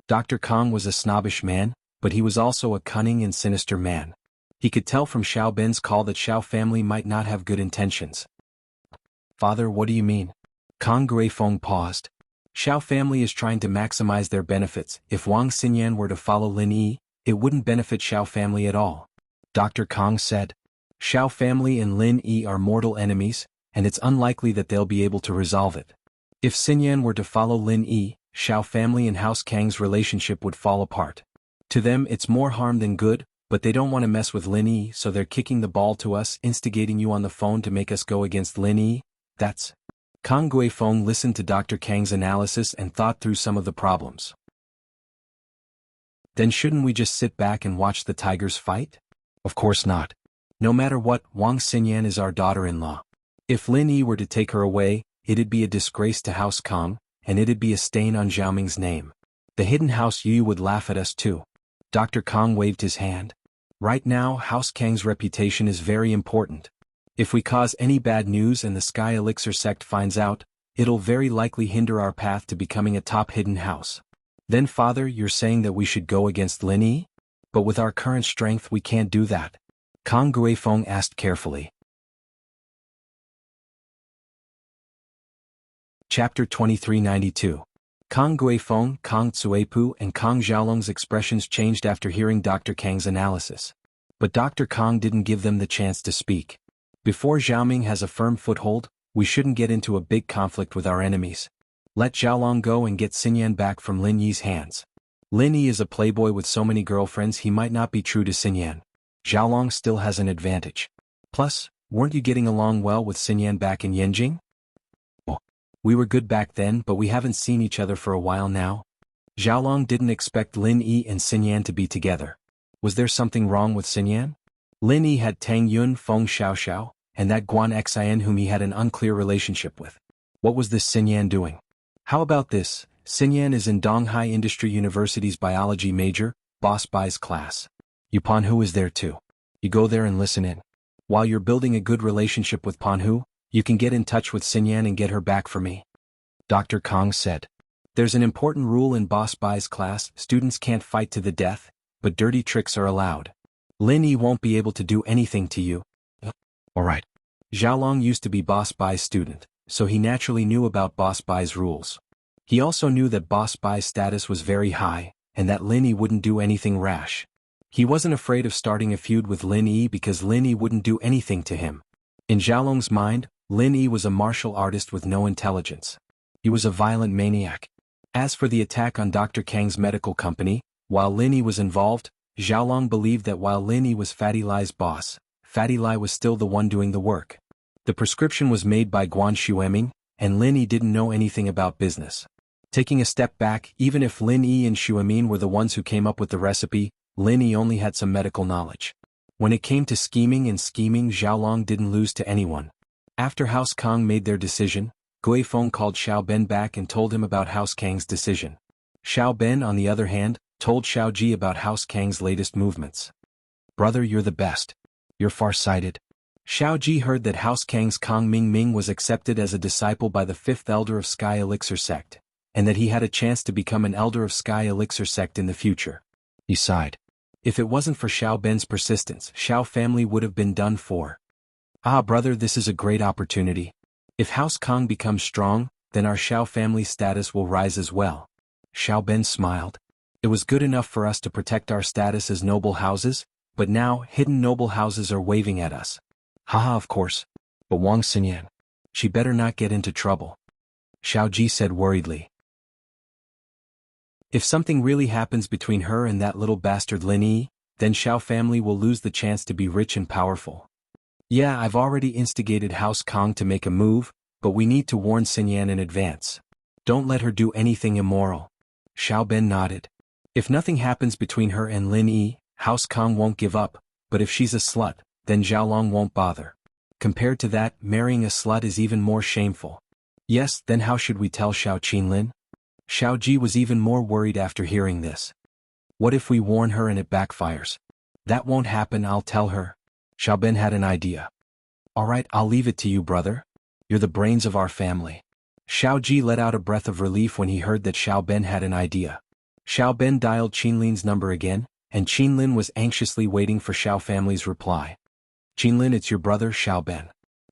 Dr. Kang was a snobbish man, but he was also a cunning and sinister man. He could tell from Xiao Ben's call that Xiao family might not have good intentions. Father, what do you mean? Kang Guifeng paused. Xiao family is trying to maximize their benefits. If Wang Xinyan were to follow Lin Yi, it wouldn't benefit Xiao family at all. Dr. Kang said. Xiao family and Lin Yi are mortal enemies, and it's unlikely that they'll be able to resolve it. If Xinyan were to follow Lin Yi, Xiao family and House Kang's relationship would fall apart. To them it's more harm than good, but they don't want to mess with Lin Yi, so they're kicking the ball to us, instigating you on the phone to make us go against Lin Yi. That's... Kang Guifeng listened to Dr. Kang's analysis and thought through some of the problems. Then shouldn't we just sit back and watch the tigers fight? Of course not. No matter what, Wang Xinyan is our daughter-in-law. If Lin Yi were to take her away, it'd be a disgrace to House Kang, and it'd be a stain on Xiaoming's name. The hidden House Yu would laugh at us too. Dr. Kang waved his hand. Right now, House Kang's reputation is very important. If we cause any bad news and the Sky Elixir sect finds out, it'll very likely hinder our path to becoming a top hidden house. Then Father, you're saying that we should go against Lin Yi? But with our current strength we can't do that. Kang Guifeng asked carefully. Chapter 2392. Kang Guifeng, Kang Tsuepu and Kang Xiaolong's expressions changed after hearing Dr. Kang's analysis. But Dr. Kang didn't give them the chance to speak. Before Xiaoming has a firm foothold, we shouldn't get into a big conflict with our enemies. Let Xiaolong go and get Xinyan back from Lin Yi's hands. Lin Yi is a playboy with so many girlfriends he might not be true to Xinyan. Xiaolong still has an advantage. Plus, weren't you getting along well with Xinyan back in Yanjing? Oh, we were good back then, but we haven't seen each other for a while now. Xiaolong didn't expect Lin Yi and Xinyan to be together. Was there something wrong with Xinyan? Lin Yi had Tang Yun Feng Xiaoxiao, and that Guan Xian whom he had an unclear relationship with. What was this Xinyan doing? How about this? Xinyan is in Donghai Industry University's biology major, Boss Bai's class. Panhu is there too. You go there and listen in. While you're building a good relationship with Panhu, you can get in touch with Xinyan and get her back for me. Dr. Kang said. There's an important rule in Boss Bai's class: students can't fight to the death, but dirty tricks are allowed. Lin Yi won't be able to do anything to you. Alright. Xiaolong used to be Boss Bai's student, so he naturally knew about Boss Bai's rules. He also knew that Boss Bai's status was very high, and that Lin Yi wouldn't do anything rash. He wasn't afraid of starting a feud with Lin Yi because Lin Yi wouldn't do anything to him. In Xiaolong's mind, Lin Yi was a martial artist with no intelligence. He was a violent maniac. As for the attack on Dr. Kang's medical company, while Lin Yi was involved, Xiaolong believed that while Lin Yi was Fatty Lai's boss, Fatty Lai was still the one doing the work. The prescription was made by Guan Xueming, and Lin Yi didn't know anything about business. Taking a step back, even if Lin Yi and Xueming were the ones who came up with the recipe, Lin Yi only had some medical knowledge. When it came to scheming, Xiaolong didn't lose to anyone. After House Kang made their decision, Guifeng called Xiao Ben back and told him about House Kang's decision. Xiao Ben, on the other hand, told Xiao Ji about House Kang's latest movements. Brother, you're the best. You're far-sighted. Xiao Ji heard that House Kang's Kang Ming was accepted as a disciple by the 5th elder of Sky Elixir sect, and that he had a chance to become an elder of Sky Elixir sect in the future. He sighed. If it wasn't for Xiao Ben's persistence, Xiao family would have been done for. Ah, brother, this is a great opportunity. If House Kang becomes strong, then our Xiao family status will rise as well. Xiao Ben smiled. It was good enough for us to protect our status as noble houses, but now hidden noble houses are waving at us. Haha, of course. But Wang Xinyan. She better not get into trouble. Xiao Ji said worriedly. If something really happens between her and that little bastard Lin Yi, then Xiao family will lose the chance to be rich and powerful. Yeah, I've already instigated House Kang to make a move, but we need to warn Xinyan in advance. Don't let her do anything immoral. Xiao Ben nodded. If nothing happens between her and Lin Yi, House Kang won't give up, but if she's a slut, then Xiaolong won't bother. Compared to that, marrying a slut is even more shameful. Yes, then how should we tell Xiao Qinlin? Xiao Ji was even more worried after hearing this. What if we warn her and it backfires? That won't happen, I'll tell her. Xiao Ben had an idea. Alright, I'll leave it to you, brother. You're the brains of our family. Xiao Ji let out a breath of relief when he heard that Xiao Ben had an idea. Xiao Ben dialed Qinlin's number again, and Qinlin was anxiously waiting for Xiao family's reply. Qinlin, it's your brother, Xiao Ben.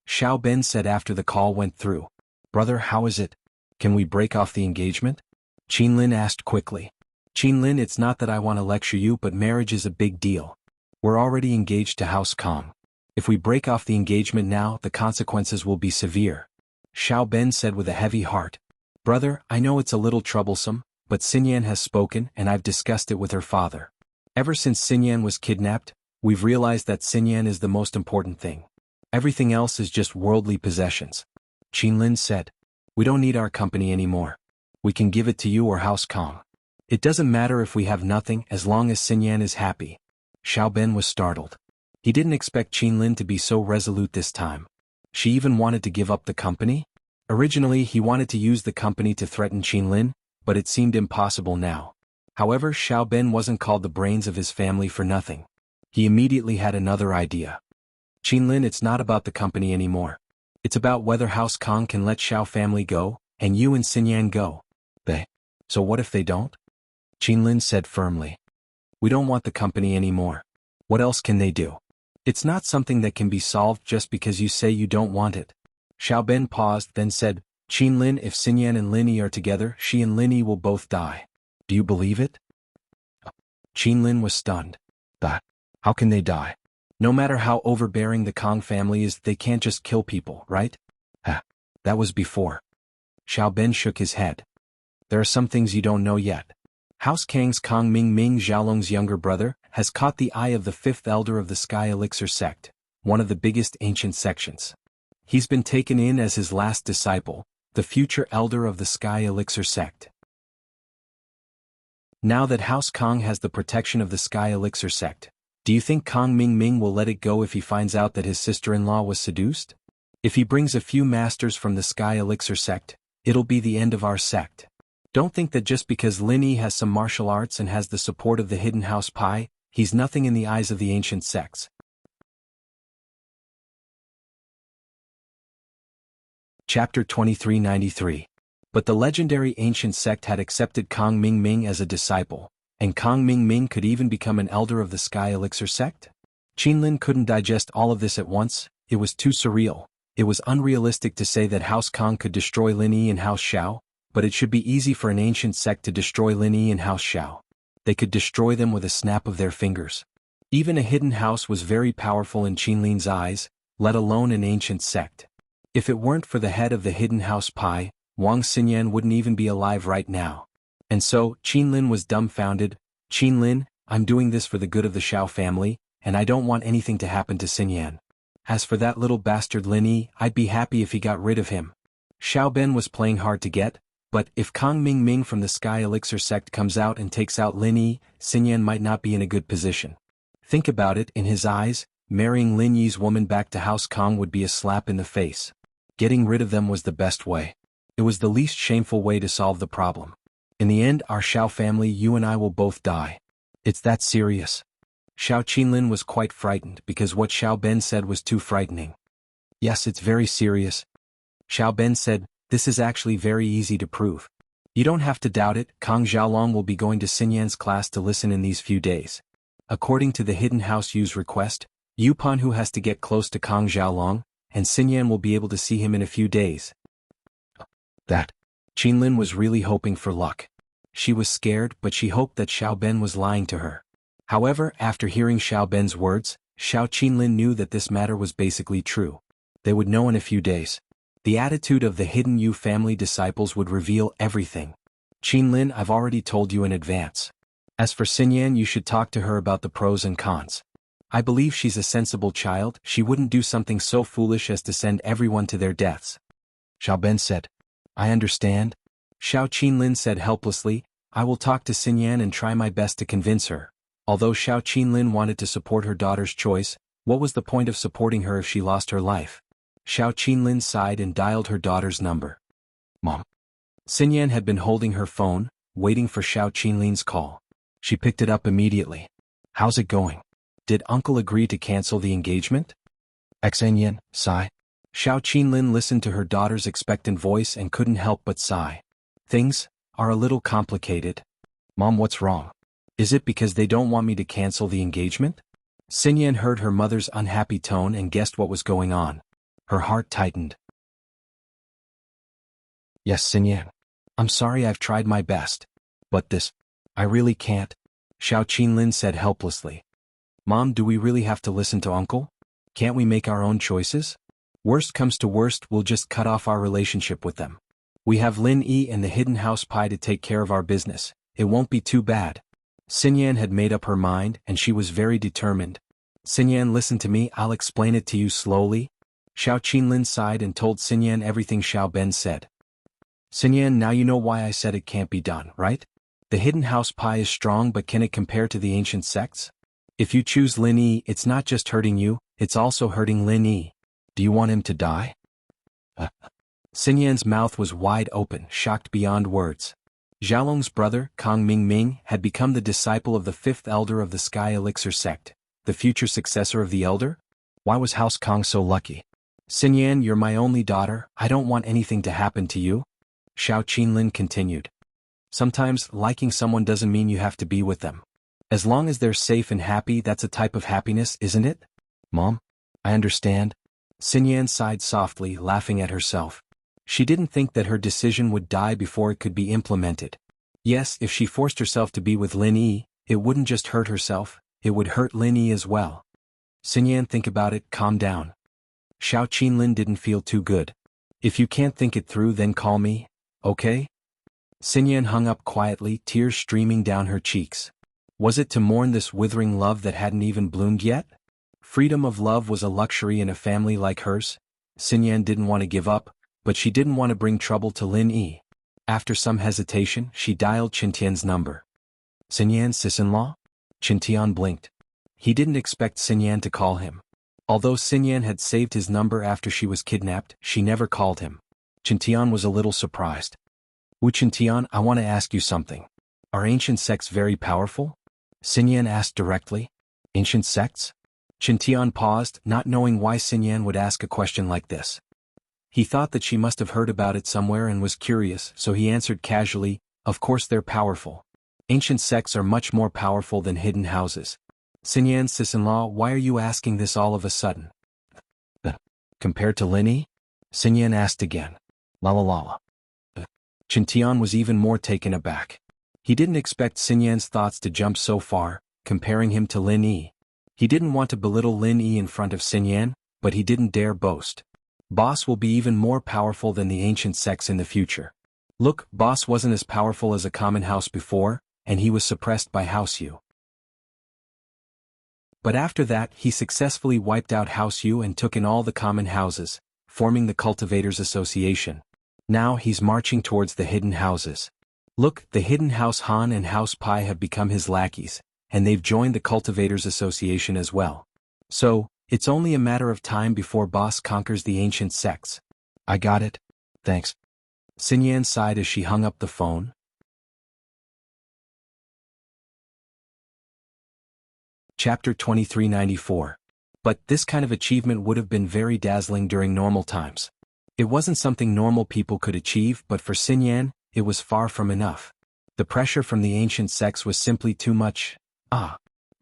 Xiao Ben said after the call went through. Brother, how is it? Can we break off the engagement? Qinlin asked quickly. Qinlin, it's not that I want to lecture you, but marriage is a big deal. We're already engaged to House Kong. If we break off the engagement now, the consequences will be severe. Xiao Ben said with a heavy heart. Brother, I know it's a little troublesome, but Xinyan has spoken and I've discussed it with her father. Ever since Xinyan was kidnapped, we've realized that Xinyan is the most important thing. Everything else is just worldly possessions. Qinlin said. We don't need our company anymore. We can give it to you or House Kong. It doesn't matter if we have nothing as long as Xinyan is happy. Xiao Ben was startled. He didn't expect Qinlin to be so resolute this time. She even wanted to give up the company? Originally he wanted to use the company to threaten Qinlin, but it seemed impossible now. However, Xiao Ben wasn't called the brains of his family for nothing. He immediately had another idea. Qinlin, it's not about the company anymore. It's about whether House Kong can let Xiao family go, and you and Xinyan go. So what if they don't? Qinlin said firmly. We don't want the company anymore. What else can they do? It's not something that can be solved just because you say you don't want it. Xiao Ben paused, then said, Qinlin, if Xinyan and Linny are together, she and Linny will both die. Do you believe it? Qinlin was stunned. How can they die? No matter how overbearing the Kong family is, they can't just kill people, right? That was before. Xiao Ben shook his head. There are some things you don't know yet. House Kang's Kong Ming Ming Xiaolong's younger brother has caught the eye of the fifth elder of the Sky Elixir sect, one of the biggest ancient sections. He's been taken in as his last disciple, the future elder of the Sky Elixir sect. Now that House Kong has the protection of the Sky Elixir sect, do you think Kong Ming Ming will let it go if he finds out that his sister-in-law was seduced? If he brings a few masters from the Sky Elixir sect, it'll be the end of our sect. Don't think that just because Linny has some martial arts and has the support of the Hidden House Pai, he's nothing in the eyes of the ancient sects. Chapter 2393. But the legendary ancient sect had accepted Kong Ming Ming as a disciple, and Kong Ming Ming could even become an elder of the Sky Elixir sect? Qinlin couldn't digest all of this at once. It was too surreal. It was unrealistic to say that House Kong could destroy Linny and House Xiao, but it should be easy for an ancient sect to destroy Linny and House Xiao. They could destroy them with a snap of their fingers. Even a hidden house was very powerful in Qinlin's eyes, let alone an ancient sect. If it weren't for the head of the Hidden House Pai, Wang Xinyan wouldn't even be alive right now. And so, Qinlin was dumbfounded. Qinlin, I'm doing this for the good of the Xiao family, and I don't want anything to happen to Xinyan. As for that little bastard Linny, I'd be happy if he got rid of him. Xiao Ben was playing hard to get, but if Kong Ming Ming from the Sky Elixir sect comes out and takes out Linny, Xinyan might not be in a good position. Think about it, in his eyes, marrying Lin Yi's woman back to House Kong would be a slap in the face. Getting rid of them was the best way. It was the least shameful way to solve the problem. In the end, our Xiao family, you and I will both die. It's that serious. Xiao Qinlin was quite frightened because what Xiao Ben said was too frightening. Yes, it's very serious. Xiao Ben said, this is actually very easy to prove. You don't have to doubt it, Kong Xiaolong will be going to Xinyan's class to listen in these few days. According to the Hidden House Yu's request, Yupan Hu has to get close to Kong Xiaolong, and Xinyan will be able to see him in a few days. Qinlin was really hoping for luck. She was scared, but she hoped that Xiao Ben was lying to her. However, after hearing Xiao Ben's words, Xiao Qinlin knew that this matter was basically true. They would know in a few days. The attitude of the Hidden Yu family disciples would reveal everything. Qinlin, I've already told you in advance. As for Xinyan, you should talk to her about the pros and cons. I believe she's a sensible child, she wouldn't do something so foolish as to send everyone to their deaths. Xiao Ben said, I understand. Xiao Qinlin said helplessly, I will talk to Xinyan and try my best to convince her. Although Xiao Qinlin wanted to support her daughter's choice, what was the point of supporting her if she lost her life? Xiao Qinlin sighed and dialed her daughter's number. Mom. Xinyan had been holding her phone, waiting for Xiao Qinlin's call. She picked it up immediately. How's it going? Did uncle agree to cancel the engagement? Xinyan, sigh. Xiao Qinlin listened to her daughter's expectant voice and couldn't help but sigh. Things are a little complicated. Mom, what's wrong? Is it because they don't want me to cancel the engagement? Xinyan heard her mother's unhappy tone and guessed what was going on. Her heart tightened. Yes, Xinyan. I'm sorry, I've tried my best. But I really can't, Xiao Qinlin said helplessly. Mom, do we really have to listen to uncle? Can't we make our own choices? Worst comes to worst, we'll just cut off our relationship with them. We have Lin Yi and the hidden house pie to take care of our business. It won't be too bad. Xinyan had made up her mind, and she was very determined. Xinyan, listen to me, I'll explain it to you slowly. Xiao Qinlin sighed and told Xinyan everything Xiao Ben said. Xinyan, now you know why I said it can't be done, right? The hidden house pie is strong, but can it compare to the ancient sects? If you choose Lin Yi, it's not just hurting you, it's also hurting Lin Yi. Do you want him to die? Xinyan's mouth was wide open, shocked beyond words. Xiaolong's brother, Kang Mingming, had become the disciple of the fifth elder of the Sky Elixir sect, the future successor of the elder? Why was House Kang so lucky? Xinyan, you're my only daughter, I don't want anything to happen to you. Xiao Qinlin continued. Sometimes, liking someone doesn't mean you have to be with them. As long as they're safe and happy, that's a type of happiness, isn't it? Mom? I understand. Xinyan sighed softly, laughing at herself. She didn't think that her decision would die before it could be implemented. Yes, if she forced herself to be with Lin Yi, it wouldn't just hurt herself, it would hurt Lin Yi as well. Xinyan, think about it, calm down. Xiao Qinlin didn't feel too good. If you can't think it through, then call me, okay? Xinyan hung up quietly, tears streaming down her cheeks. Was it to mourn this withering love that hadn't even bloomed yet? Freedom of love was a luxury in a family like hers. Xinyan didn't want to give up, but she didn't want to bring trouble to Lin Yi. After some hesitation, she dialed Qintian's number. Xinyan's sis-in-law? Qintian blinked. He didn't expect Xinyan to call him. Although Xinyan had saved his number after she was kidnapped, she never called him. Qintian was a little surprised. Wu Qintian, I want to ask you something. Are ancient sects very powerful? Xinyan asked directly. Ancient sects? Qintian paused, not knowing why Xinyan would ask a question like this. He thought that she must have heard about it somewhere and was curious, so he answered casually, of course they're powerful. Ancient sects are much more powerful than hidden houses. Xinyan's sis-in-law, why are you asking this all of a sudden? Compared to Lin Yi? Xinyan asked again. La la la la. Qintian was even more taken aback. He didn't expect Xinyan's thoughts to jump so far, comparing him to Lin Yi. He didn't want to belittle Lin Yi in front of Xinyan, but he didn't dare boast. Boss will be even more powerful than the ancient sects in the future. Look, Boss wasn't as powerful as a common house before, and he was suppressed by House Yu. But after that, he successfully wiped out House Yu and took in all the common houses, forming the Cultivators Association. Now he's marching towards the hidden houses. Look, the hidden house Han and House Pai have become his lackeys, and they've joined the Cultivators Association as well. So, it's only a matter of time before Boss conquers the ancient sects. I got it. Thanks. Xinyan sighed as she hung up the phone. Chapter 2394. But this kind of achievement would have been very dazzling during normal times. It wasn't something normal people could achieve, but for Xinyan, it was far from enough. The pressure from the ancient sects was simply too much.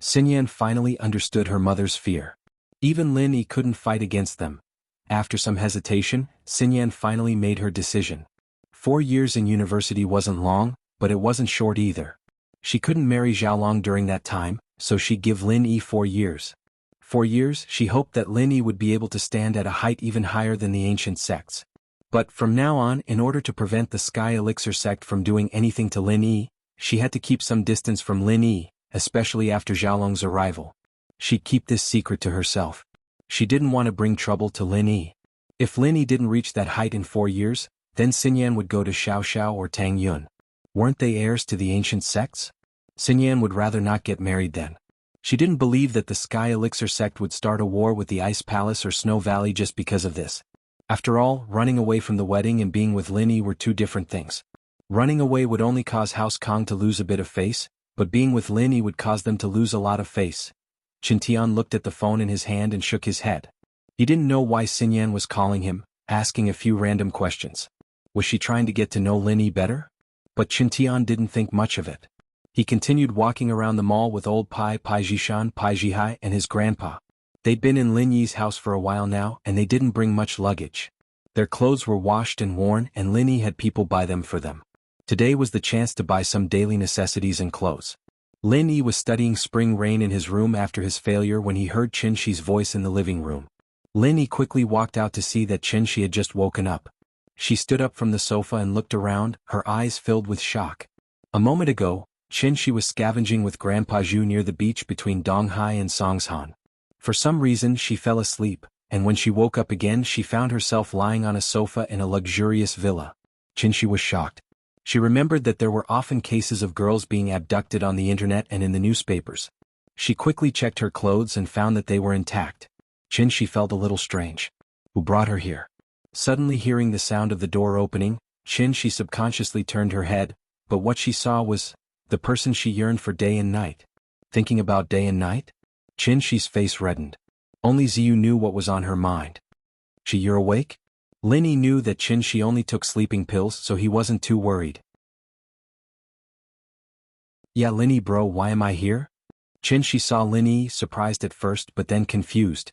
Xinyan finally understood her mother's fear. Even Lin Yi couldn't fight against them. After some hesitation, Xinyan finally made her decision. 4 years in university wasn't long, but it wasn't short either. She couldn't marry Xiaolong during that time, so she'd give Lin Yi 4 years. 4 years, she hoped that Lin Yi would be able to stand at a height even higher than the ancient sects. But from now on, in order to prevent the Sky Elixir sect from doing anything to Lin Yi, she had to keep some distance from Lin Yi, especially after Xiaolong's arrival. She'd keep this secret to herself. She didn't want to bring trouble to Lin Yi. If Lin Yi didn't reach that height in 4 years, then Xinyan would go to Xiao Xiao or Tang Yun. Weren't they heirs to the ancient sects? Xinyan would rather not get married then. She didn't believe that the Sky Elixir sect would start a war with the Ice Palace or Snow Valley just because of this. After all, running away from the wedding and being with Linny were two different things. Running away would only cause House Kong to lose a bit of face, but being with Linny would cause them to lose a lot of face. Qin Tian looked at the phone in his hand and shook his head. He didn't know why Xinyan was calling him, asking a few random questions. Was she trying to get to know Linny better? But Qin Tian didn't think much of it. He continued walking around the mall with old Pai Jishan, Pai Jihai, and his grandpa. They'd been in Lin Yi's house for a while now, and they didn't bring much luggage. Their clothes were washed and worn, and Lin Yi had people buy them for them. Today was the chance to buy some daily necessities and clothes. Lin Yi was studying Spring Rain in his room after his failure when he heard Qin Shi's voice in the living room. Lin Yi quickly walked out to see that Qin Shi had just woken up. She stood up from the sofa and looked around, her eyes filled with shock. A moment ago, Qin Shi was scavenging with Grandpa Zhu near the beach between Donghai and Songshan. For some reason she fell asleep, and when she woke up again she found herself lying on a sofa in a luxurious villa. Qin Shi was shocked. She remembered that there were often cases of girls being abducted on the internet and in the newspapers. She quickly checked her clothes and found that they were intact. Qin Shi felt a little strange. Who brought her here? Suddenly hearing the sound of the door opening, Qin Shi subconsciously turned her head, but what she saw was the person she yearned for day and night. Thinking about day and night? Qin Shi's face reddened. Only Ziyu knew what was on her mind. She, you're awake? Lin Yi knew that Qin Shi only took sleeping pills, so he wasn't too worried. Yeah, Lin Yi bro, why am I here? Qin Shi saw Lin Yi, surprised at first but then confused.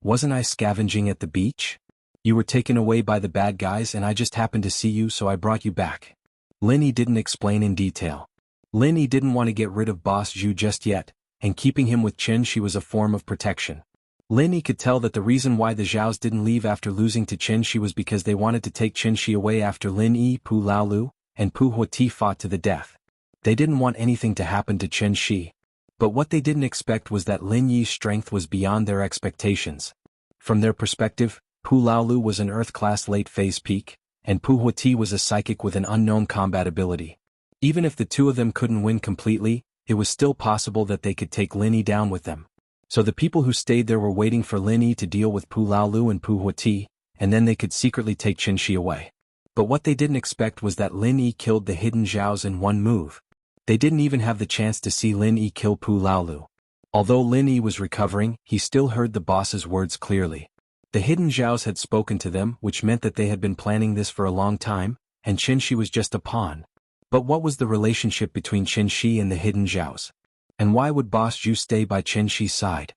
Wasn't I scavenging at the beach? You were taken away by the bad guys and I just happened to see you, so I brought you back. Lin Yi didn't explain in detail. Lin Yi didn't want to get rid of Boss Zhu just yet, and keeping him with Qin Shi was a form of protection. Lin Yi could tell that the reason why the Zhaos didn't leave after losing to Qin Shi was because they wanted to take Qin Shi away after Lin Yi, Pu Laolu, and Pu Huati fought to the death. They didn't want anything to happen to Qin Shi. But what they didn't expect was that Lin Yi's strength was beyond their expectations. From their perspective, Pu Laolu was an Earth-class late-phase peak, and Pu Huati was a psychic with an unknown combat ability. Even if the two of them couldn't win completely, it was still possible that they could take Lin Yi down with them. So the people who stayed there were waiting for Lin Yi to deal with Pu Laolu and Pu Huati, and then they could secretly take Qin Shi away. But what they didn't expect was that Lin Yi killed the hidden Zhaos in one move. They didn't even have the chance to see Lin Yi kill Pu Laolu. Although Lin Yi was recovering, he still heard the boss's words clearly. The hidden Zhaos had spoken to them, which meant that they had been planning this for a long time, and Qin Shi was just a pawn. But what was the relationship between Qin Shi and the hidden Zhaos? And why would Boss Zhu stay by Qin Shi's side?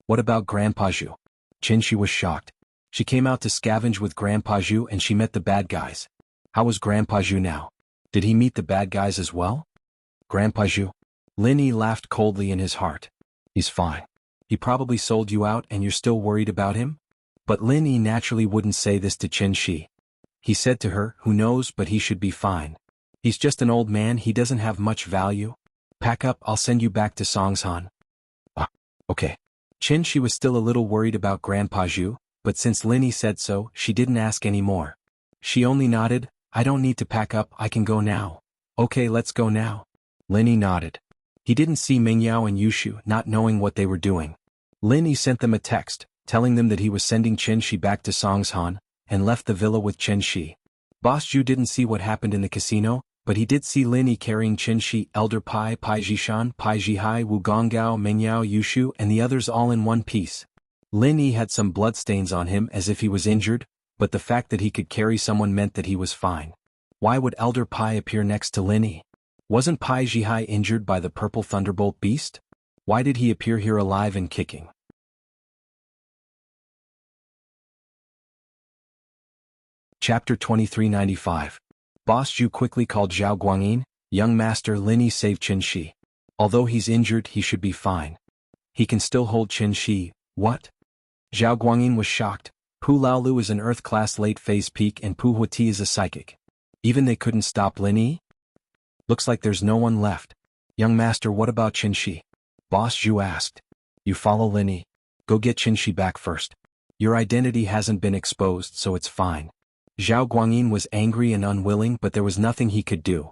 What about Grandpa Zhu? Qin Shi was shocked. She came out to scavenge with Grandpa Zhu and she met the bad guys. How was Grandpa Zhu now? Did he meet the bad guys as well? Grandpa Zhu? Lin Yi laughed coldly in his heart. He's fine. He probably sold you out and you're still worried about him? But Lin Yi naturally wouldn't say this to Qin Shi. He said to her, who knows, but he should be fine. He's just an old man, he doesn't have much value. Pack up, I'll send you back to Songshan. Ah, okay. Qin Shi was still a little worried about Grandpa Zhu, but since Lin Yi said so, she didn't ask any more. She only nodded, I don't need to pack up, I can go now. Okay, let's go now. Lin Yi nodded. He didn't see Mingyao and Yushu, not knowing what they were doing. Lin Yi sent them a text, telling them that he was sending Qin Shi back to Songshan, and left the villa with Qin Shi. Boss Zhu didn't see what happened in the casino, but he did see Lin Yi carrying Qin Shi, Elder Pai Jishan, Pai Jihai, Wu Gonggao, Mingyao, Yushu, and the others all in one piece. Lin Yi had some bloodstains on him as if he was injured, but the fact that he could carry someone meant that he was fine. Why would Elder Pai appear next to Lin Yi? Wasn't Pai Jihai injured by the purple thunderbolt beast? Why did he appear here alive and kicking? Chapter 2395. Boss Zhu quickly called Zhao Guangyin. Young master, Lin Yi saved Qin Shi. Although he's injured, he should be fine. He can still hold Qin Shi. What? Zhao Guangyin was shocked. Pu Laolu is an Earth-class late-phase peak and Pu Huati is a psychic. Even they couldn't stop Lin Yi? Looks like there's no one left. Young master, what about Qin Shi? Boss Zhu asked. You follow Lin Yi. Go get Qin Shi back first. Your identity hasn't been exposed, so it's fine. Zhao Guangyin was angry and unwilling, but there was nothing he could do.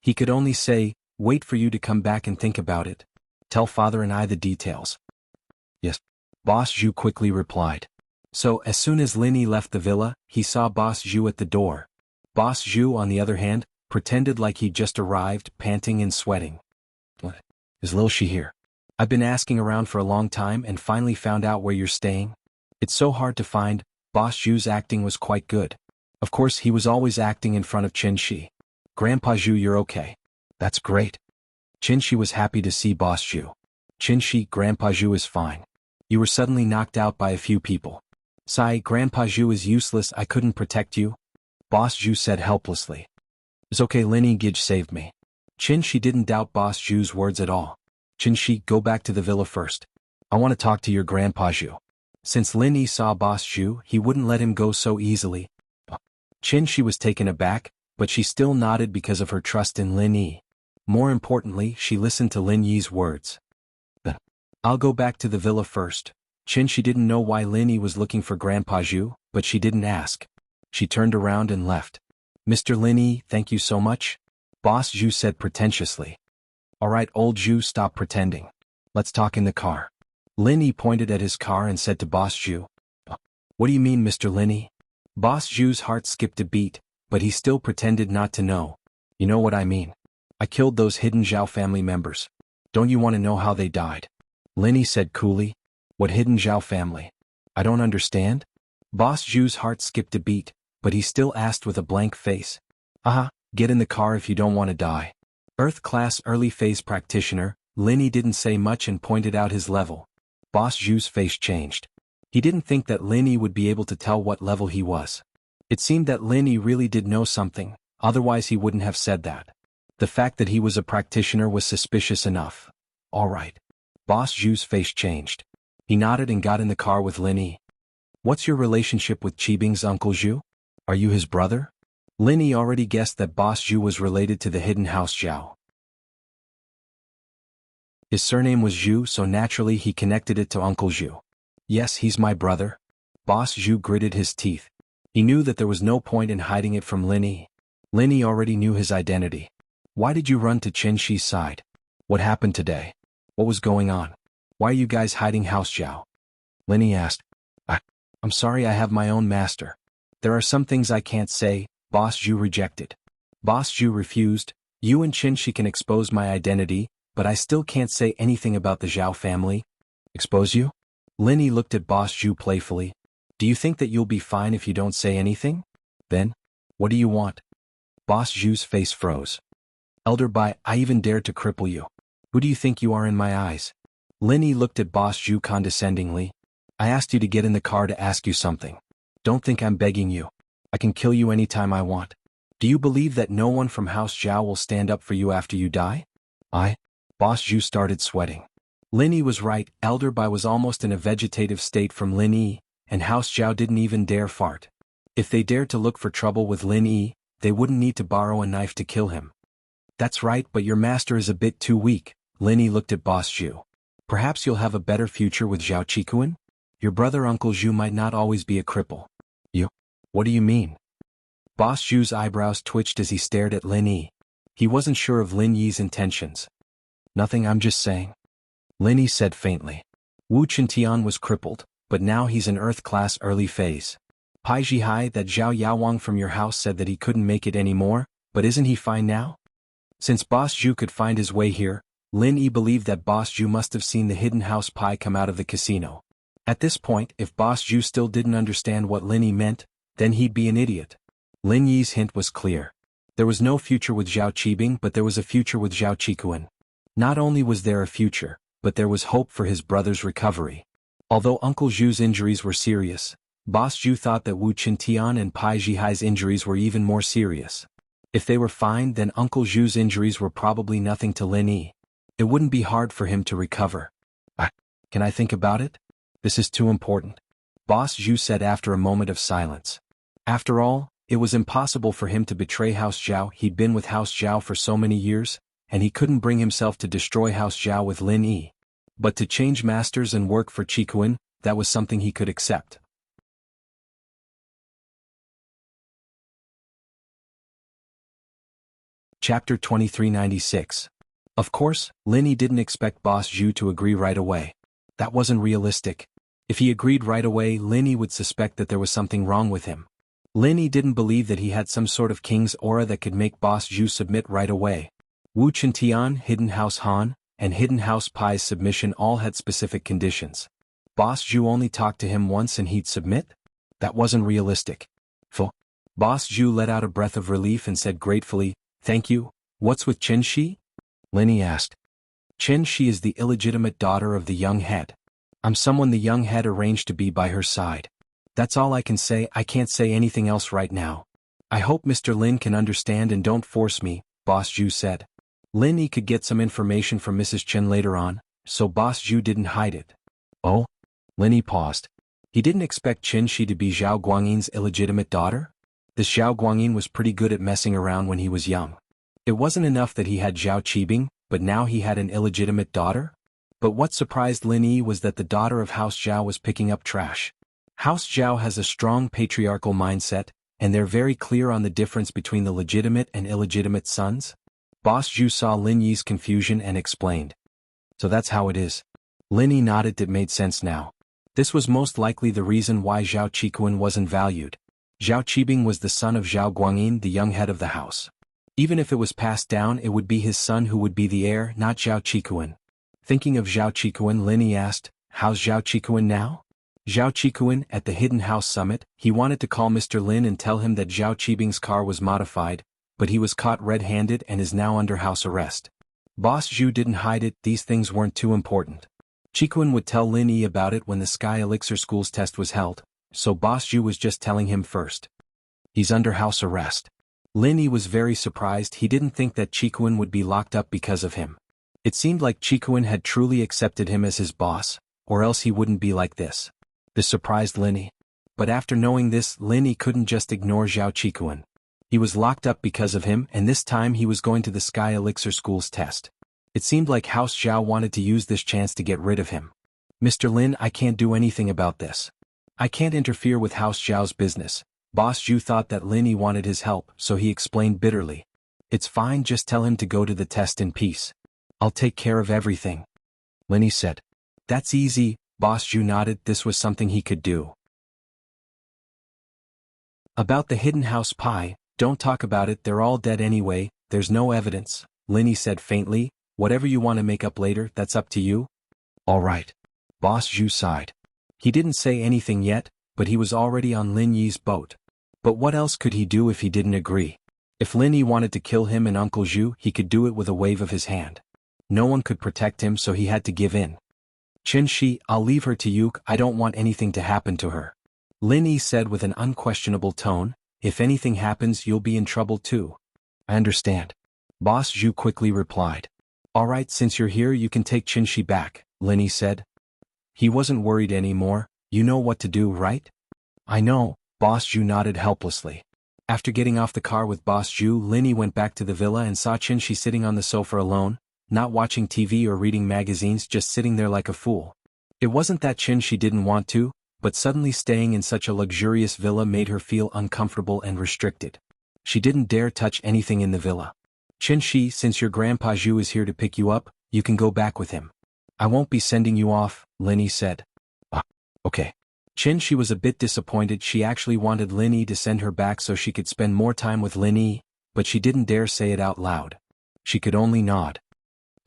He could only say, wait for you to come back and think about it. Tell father and I the details. Yes. Boss Zhu quickly replied. So as soon as Lin Yi left the villa, he saw Boss Zhu at the door. Boss Zhu, on the other hand, pretended like he'd just arrived, panting and sweating. What? Is Lil Shi here? I've been asking around for a long time and finally found out where you're staying. It's so hard to find. Boss Zhu's acting was quite good. Of course, he was always acting in front of Qin Shi. Grandpa Zhu, you're okay. That's great. Qin Shi was happy to see Boss Zhu. Qin Shi, Grandpa Zhu is fine. You were suddenly knocked out by a few people. Sai, Grandpa Zhu is useless, I couldn't protect you. Boss Zhu said helplessly. It's okay, Lin Yi Gij saved me. Qin Shi didn't doubt Boss Zhu's words at all. Qin Shi, go back to the villa first. I want to talk to your Grandpa Zhu. Since Lin Yi saw Boss Zhu, he wouldn't let him go so easily. Qin Shi was taken aback, but she still nodded because of her trust in Lin Yi. More importantly, she listened to Lin Yi's words. I'll go back to the villa first. Qin Shi didn't know why Lin Yi was looking for Grandpa Zhu, but she didn't ask. She turned around and left. Mr. Lin Yi, thank you so much. Boss Zhu said pretentiously. Alright, old Zhu, stop pretending. Let's talk in the car. Lin Yi pointed at his car and said to Boss Zhu. What do you mean, Mr. Lin Yi? Boss Zhu's heart skipped a beat, but he still pretended not to know. You know what I mean. I killed those hidden Zhao family members. Don't you want to know how they died? Lin Yi said coolly. What hidden Zhao family? I don't understand. Boss Zhu's heart skipped a beat, but he still asked with a blank face. Get in the car if you don't want to die. Earth class early phase practitioner, Lin Yi didn't say much and pointed out his level. Boss Zhu's face changed. He didn't think that Lin Yi would be able to tell what level he was. It seemed that Lin Yi really did know something, otherwise he wouldn't have said that. The fact that he was a practitioner was suspicious enough. Alright. Boss Zhu's face changed. He nodded and got in the car with Lin Yi. What's your relationship with Qibing's Uncle Zhu? Are you his brother? Lin Yi already guessed that Boss Zhu was related to the hidden house Zhao. His surname was Zhu, so naturally he connected it to Uncle Zhu. Yes, he's my brother. Boss Zhu gritted his teeth. He knew that there was no point in hiding it from Lin Yi. Lin Yi already knew his identity. Why did you run to Qin Shi's side? What happened today? What was going on? Why are you guys hiding House Zhao? Lin Yi asked. I'm sorry, I have my own master. There are some things I can't say. Boss Zhu rejected. Boss Zhu refused. You and Qin Shi can expose my identity, but I still can't say anything about the Zhao family. Expose you? Lin Yi looked at Boss Zhu playfully. Do you think that you'll be fine if you don't say anything? Then, what do you want? Boss Zhu's face froze. Elder Bai, I even dared to cripple you. Who do you think you are in my eyes? Lin Yi looked at Boss Zhu condescendingly. I asked you to get in the car to ask you something. Don't think I'm begging you. I can kill you anytime I want. Do you believe that no one from House Zhao will stand up for you after you die? Boss Zhu started sweating. Lin Yi was right, Elder Bai was almost in a vegetative state from Lin Yi, and House Zhao didn't even dare fart. If they dared to look for trouble with Lin Yi, they wouldn't need to borrow a knife to kill him. That's right, but your master is a bit too weak. Lin Yi looked at Boss Zhu. Perhaps you'll have a better future with Zhao Qikuan? Your brother Uncle Zhu might not always be a cripple. You? What do you mean? Boss Zhu's eyebrows twitched as he stared at Lin Yi. He wasn't sure of Lin Yi's intentions. Nothing, I'm just saying. Lin Yi said faintly. Wu Chintian was crippled, but now he's in Earth class early phase. Pai Zhihai, that Zhao Yaowang from your house said that he couldn't make it anymore, but isn't he fine now? Since Boss Zhu could find his way here, Lin Yi believed that Boss Zhu must have seen the hidden house Pai come out of the casino. At this point, if Boss Zhu still didn't understand what Lin Yi meant, then he'd be an idiot. Lin Yi's hint was clear. There was no future with Zhao Qibing, but there was a future with Zhao Qikuan. Not only was there a future, but there was hope for his brother's recovery. Although Uncle Zhu's injuries were serious, Boss Zhu thought that Wu Chintian and Pai Zhihai's injuries were even more serious. If they were fine, then Uncle Zhu's injuries were probably nothing to Lin Yi. It wouldn't be hard for him to recover. Can I think about it? This is too important. Boss Zhu said after a moment of silence. After all, it was impossible for him to betray House Zhao. He'd been with House Zhao for so many years, and he couldn't bring himself to destroy House Zhao with Lin Yi. But to change masters and work for Qikuan, that was something he could accept. Chapter 2396. Of course, Lin Yi didn't expect Boss Zhu to agree right away. That wasn't realistic. If he agreed right away, Linny would suspect that there was something wrong with him. Linny didn't believe that he had some sort of king's aura that could make Boss Zhu submit right away. Wu Chintian, Hidden House Han, and Hidden House Pai's submission all had specific conditions. Boss Zhu only talked to him once and he'd submit? That wasn't realistic. Boss Zhu let out a breath of relief and said gratefully, "Thank you. What's with Chen Shi?" Linny asked. Chen Shi is the illegitimate daughter of the young head. I'm someone the young head arranged to be by her side. That's all I can say. I can't say anything else right now. I hope Mr. Lin can understand and don't force me, Boss Zhu said. Linny could get some information from Mrs. Chen later on, so Boss Zhu didn't hide it. Oh? Linny paused. He didn't expect Chen Shi to be Zhao Guangyin's illegitimate daughter? This Zhao Guangyin was pretty good at messing around when he was young. It wasn't enough that he had Zhao Qibing, but now he had an illegitimate daughter? But what surprised Linny was that the daughter of House Zhao was picking up trash. House Zhao has a strong patriarchal mindset, and they're very clear on the difference between the legitimate and illegitimate sons. Boss Zhu saw Lin Yi's confusion and explained. So that's how it is. Linny nodded. It made sense now. This was most likely the reason why Zhao Qikuan wasn't valued. Zhao Qibing was the son of Zhao Guangyin, the young head of the house. Even if it was passed down, it would be his son who would be the heir, not Zhao Qikuan. Thinking of Zhao Qikuan, Linny asked, "How's Zhao Qikuan now?" Zhao Qikuan, at the Hidden House Summit, he wanted to call Mr. Lin and tell him that Zhao Qibing's car was modified, but he was caught red-handed and is now under house arrest. Boss Zhu didn't hide it. These things weren't too important. Qikuan would tell Linny about it when the Sky Elixir School's test was held, so Boss Zhu was just telling him first. He's under house arrest. Linny was very surprised. He didn't think that Qikuan would be locked up because of him. It seemed like Qikuan had truly accepted him as his boss, or else he wouldn't be like this. This surprised Linny. But after knowing this, Linny couldn't just ignore Zhao Qikuan. He was locked up because of him, and this time he was going to the Sky Elixir School's test. It seemed like House Zhao wanted to use this chance to get rid of him. "Mr. Lin, I can't do anything about this. I can't interfere with House Zhao's business." Boss Zhu thought that Linny wanted his help, so he explained bitterly. "It's fine, just tell him to go to the test in peace. I'll take care of everything." Linny said. "That's easy." Boss Zhu nodded. This was something he could do. About the Hidden House Pai, "Don't talk about it, they're all dead anyway, there's no evidence," Linny said faintly. "Whatever you want to make up later, that's up to you." "All right." Boss Zhu sighed. He didn't say anything yet, but he was already on Lin Yi's boat. But what else could he do if he didn't agree? If Lin Yi wanted to kill him and Uncle Zhu, he could do it with a wave of his hand. No one could protect him, so he had to give in. "Chen Shi, I'll leave her to you. I don't want anything to happen to her," Lin Yi said with an unquestionable tone. "If anything happens, you'll be in trouble too." "I understand," Boss Zhu quickly replied. "All right, since you're here, you can take Chen Shi back," Lin Yi said. He wasn't worried anymore. "You know what to do, right?" "I know," Boss Zhu nodded helplessly. After getting off the car with Boss Zhu, Linny went back to the villa and saw Chen Shi sitting on the sofa alone, not watching TV or reading magazines, just sitting there like a fool. It wasn't that Chen Shi didn't want to, but suddenly staying in such a luxurious villa made her feel uncomfortable and restricted. She didn't dare touch anything in the villa. "Chen Shi, since your grandpa Zhu is here to pick you up, you can go back with him. I won't be sending you off," Linny said. Okay. Chen Shi was a bit disappointed. She actually wanted Linny to send her back so she could spend more time with Linny, but she didn't dare say it out loud. She could only nod.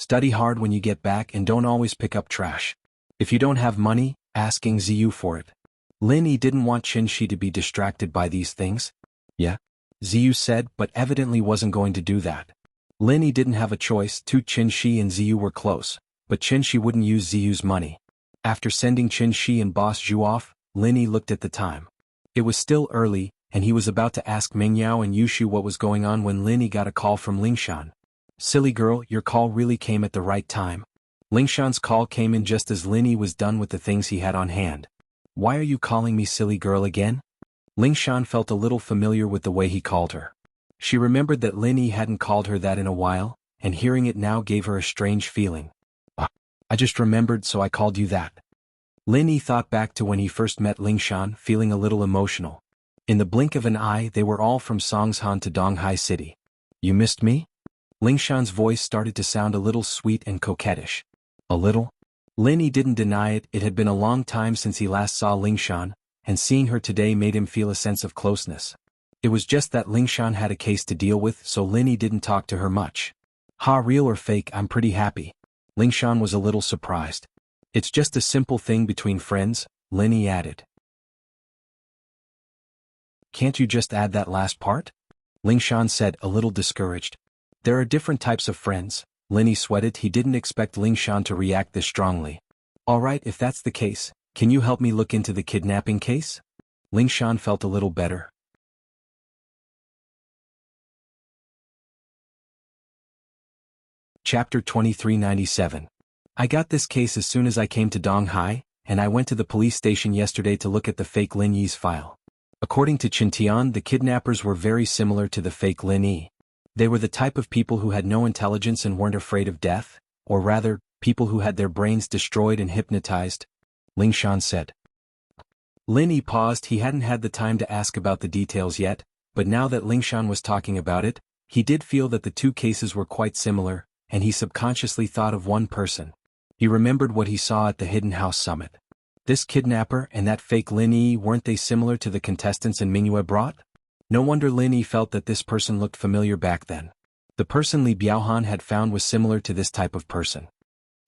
"Study hard when you get back and don't always pick up trash. If you don't have money, asking Ziyu for it." Linny didn't want Chen Shi to be distracted by these things. "Yeah," Ziyu said, but evidently wasn't going to do that. Linny didn't have a choice. Chen Shi and Ziyu were close, but Chen Shi wouldn't use Ziyu's money. After sending Chen Shi and Boss Zhu off, Linny looked at the time. It was still early, and he was about to ask Meng Yao and Yushu what was going on when Linny got a call from Lingshan. "Silly girl, your call really came at the right time." Lingshan's call came in just as Linny was done with the things he had on hand. "Why are you calling me silly girl again?" Lingshan felt a little familiar with the way he called her. She remembered that Linny hadn't called her that in a while, and hearing it now gave her a strange feeling. "I just remembered, so I called you that." Linny thought back to when he first met Lingshan, feeling a little emotional. In the blink of an eye, they were all from Songshan to Donghai City. "You missed me?" Lingshan's voice started to sound a little sweet and coquettish. "A little?" Lin didn't deny it. It had been a long time since he last saw Lingshan, and seeing her today made him feel a sense of closeness. It was just that Lingshan had a case to deal with, so Lin didn't talk to her much. Ha, real or fake, I'm pretty happy. Lingshan was a little surprised. It's just a simple thing between friends, Lin added. Can't you just add that last part? Lingshan said, a little discouraged. There are different types of friends. Lin sweated. He didn't expect Lingshan to react this strongly. Alright, if that's the case, can you help me look into the kidnapping case? Lingshan felt a little better. Chapter 2397. I got this case as soon as I came to Donghai, and I went to the police station yesterday to look at the fake Lin Yi's file. According to Chintian, the kidnappers were very similar to the fake Lin Yi. They were the type of people who had no intelligence and weren't afraid of death, or rather, people who had their brains destroyed and hypnotized, Lingshan said. Lin Yi paused. He hadn't had the time to ask about the details yet, but now that Lingshan was talking about it, he did feel that the two cases were quite similar, and he subconsciously thought of one person. He remembered what he saw at the Hidden House Summit. This kidnapper and that fake Lin Yi, weren't they similar to the contestants in Mingyue brought? No wonder Lin Yi felt that this person looked familiar back then. The person Li Biaohan had found was similar to this type of person.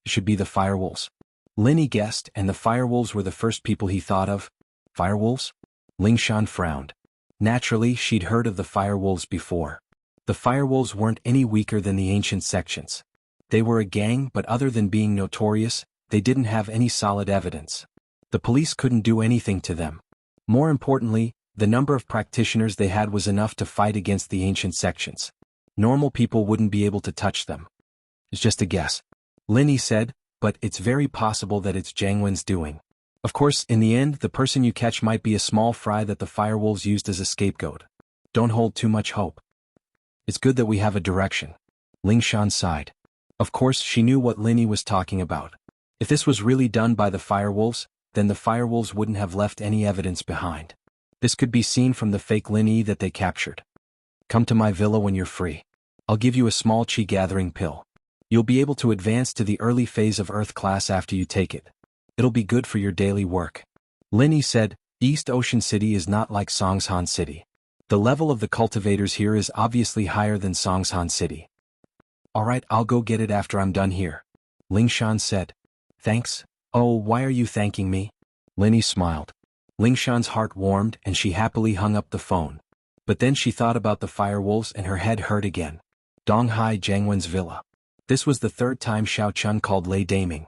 It should be the firewolves. Lin Yi guessed, and the firewolves were the first people he thought of. Firewolves? Lingshan frowned. Naturally, she'd heard of the firewolves before. The firewolves weren't any weaker than the ancient sections. They were a gang, but other than being notorious, they didn't have any solid evidence. The police couldn't do anything to them. More importantly, the number of practitioners they had was enough to fight against the ancient sections. Normal people wouldn't be able to touch them. It's just a guess. Lin Yi said, but it's very possible that it's Jiang Wen's doing. Of course, in the end, the person you catch might be a small fry that the firewolves used as a scapegoat. Don't hold too much hope. It's good that we have a direction. Lingshan sighed. Of course, she knew what Lin Yi was talking about. If this was really done by the firewolves, then the firewolves wouldn't have left any evidence behind. This could be seen from the fake Lin Yi that they captured. Come to my villa when you're free. I'll give you a small qi gathering pill. You'll be able to advance to the early phase of Earth class after you take it. It'll be good for your daily work. Lin Yi said, East Ocean City is not like Songshan City. The level of the cultivators here is obviously higher than Songshan City. Alright, I'll go get it after I'm done here. Lingshan said. Thanks? Oh, why are you thanking me? Lin Yi smiled. Lingshan's heart warmed and she happily hung up the phone. But then she thought about the firewolves and her head hurt again. Donghai Jiang Wen's villa. This was the third time Xiao Chun called Lei Daming.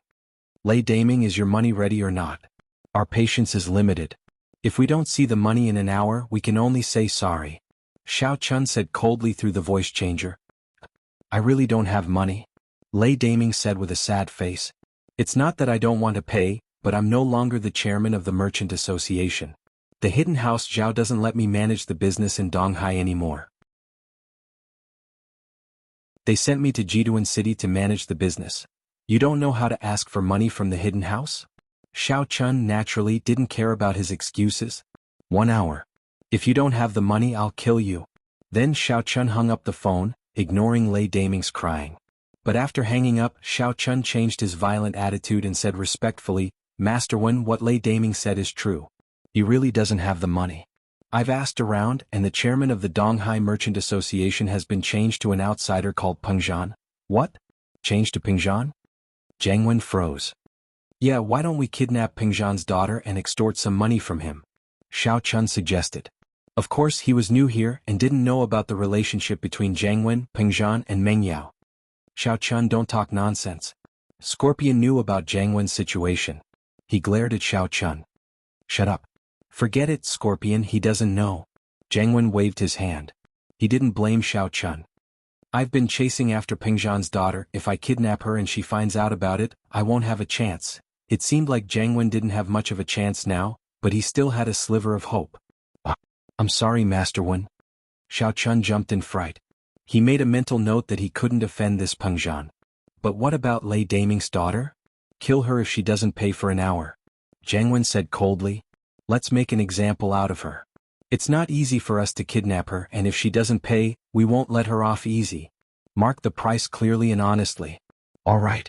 Lei Daming, is your money ready or not? Our patience is limited. If we don't see the money in an hour, we can only say sorry. Xiao Chun said coldly through the voice changer. I really don't have money. Lei Daming said with a sad face. It's not that I don't want to pay, but I'm no longer the chairman of the Merchant Association. The Hidden House Zhao doesn't let me manage the business in Donghai anymore. They sent me to Jiduan City to manage the business. You don't know how to ask for money from the Hidden House? Xiao Chun naturally didn't care about his excuses. 1 hour. If you don't have the money, I'll kill you. Then Xiao Chun hung up the phone, ignoring Lei Daming's crying. But after hanging up, Xiao Chun changed his violent attitude and said respectfully, Master Wen, what Lei Daming said is true. He really doesn't have the money. I've asked around, and the chairman of the Donghai Merchant Association has been changed to an outsider called Peng Zhan. What? Changed to Peng Zhan? Jiang Wen froze. Yeah, why don't we kidnap Peng Zhan's daughter and extort some money from him? Xiao Chun suggested. Of course, he was new here and didn't know about the relationship between Jiang Wen, Peng Zhan, and Meng Yao. Xiao Chun, don't talk nonsense. Scorpion knew about Jiang Wen's situation. He glared at Xiao Chun. Shut up. Forget it, Scorpion, he doesn't know. Jiang Wen waved his hand. He didn't blame Xiao Chun. I've been chasing after Peng Zhan's daughter. If I kidnap her and she finds out about it, I won't have a chance. It seemed like Jiang Wen didn't have much of a chance now, but he still had a sliver of hope. I'm sorry, Master Wen. Xiao Chun jumped in fright. He made a mental note that he couldn't offend this Peng Zhan. But what about Lei Daming's daughter? Kill her if she doesn't pay for an hour. Jiang Wen said coldly. Let's make an example out of her. It's not easy for us to kidnap her, and if she doesn't pay, we won't let her off easy. Mark the price clearly and honestly. All right.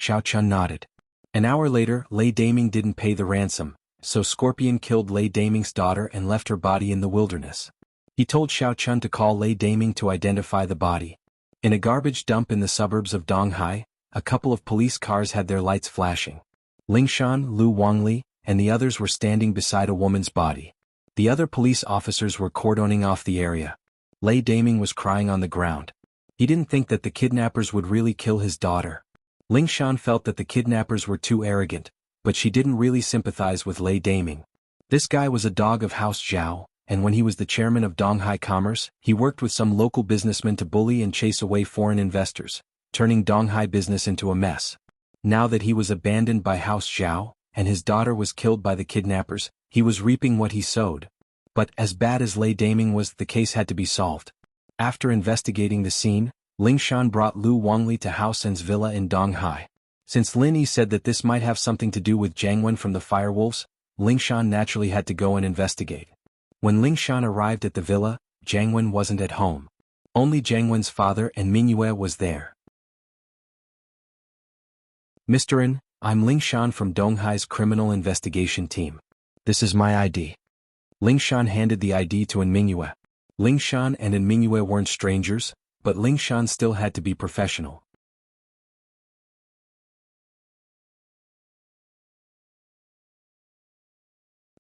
Xiao Chun nodded. An hour later, Lei Daming didn't pay the ransom, so Scorpion killed Lei Daming's daughter and left her body in the wilderness. He told Xiao Chun to call Lei Daming to identify the body. In a garbage dump in the suburbs of Donghai, a couple of police cars had their lights flashing. Lingshan, Lu Wangli, and the others were standing beside a woman's body. The other police officers were cordoning off the area. Lei Daming was crying on the ground. He didn't think that the kidnappers would really kill his daughter. Lingshan felt that the kidnappers were too arrogant, but she didn't really sympathize with Lei Daming. This guy was a dog of House Zhao, and when he was the chairman of Donghai Commerce, he worked with some local businessmen to bully and chase away foreign investors, turning Donghai business into a mess. Now that he was abandoned by House Zhao, and his daughter was killed by the kidnappers, he was reaping what he sowed. But as bad as Lei Daming was, the case had to be solved. After investigating the scene, Lingshan brought Lu Wangli to Hao Sen's villa in Donghai. Since Lin Yi said that this might have something to do with Jiang Wen from the Firewolves, Lingshan naturally had to go and investigate. When Lingshan arrived at the villa, Jiang Wen wasn't at home. Only Jiang Wen's father and Mingyue was there. Mr. N, I'm Lingshan from Donghai's criminal investigation team. This is my ID. Lingshan handed the ID to Mingyue. Lingshan and Mingyue weren't strangers, but Lingshan still had to be professional.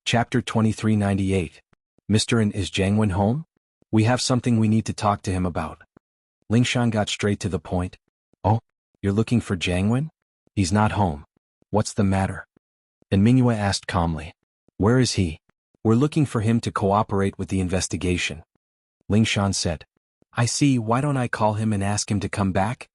Chapter 2398. Mr. N, is Jiang Wen home? We have something we need to talk to him about. Lingshan got straight to the point. Oh, you're looking for Jiang Wen? He's not home. What's the matter? And Mingyue asked calmly. Where is he? We're looking for him to cooperate with the investigation. Lingshan said. I see, why don't I call him and ask him to come back?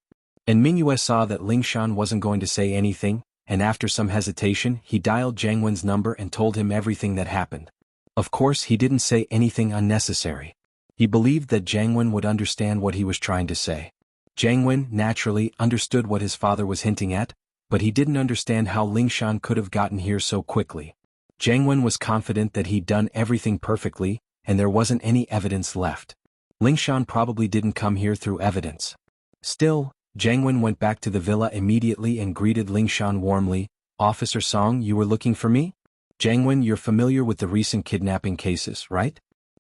And Mingyue saw that Lingshan wasn't going to say anything, and after some hesitation he dialed Jiang Wen's number and told him everything that happened. Of course he didn't say anything unnecessary. He believed that Jiang Wen would understand what he was trying to say. Jiang Wen naturally understood what his father was hinting at, but he didn't understand how Lingshan could have gotten here so quickly. Jiang Wen was confident that he'd done everything perfectly, and there wasn't any evidence left. Lingshan probably didn't come here through evidence. Still, Jiang Wen went back to the villa immediately and greeted Lingshan warmly. Officer Song, you were looking for me? Jiang Wen, you're familiar with the recent kidnapping cases, right?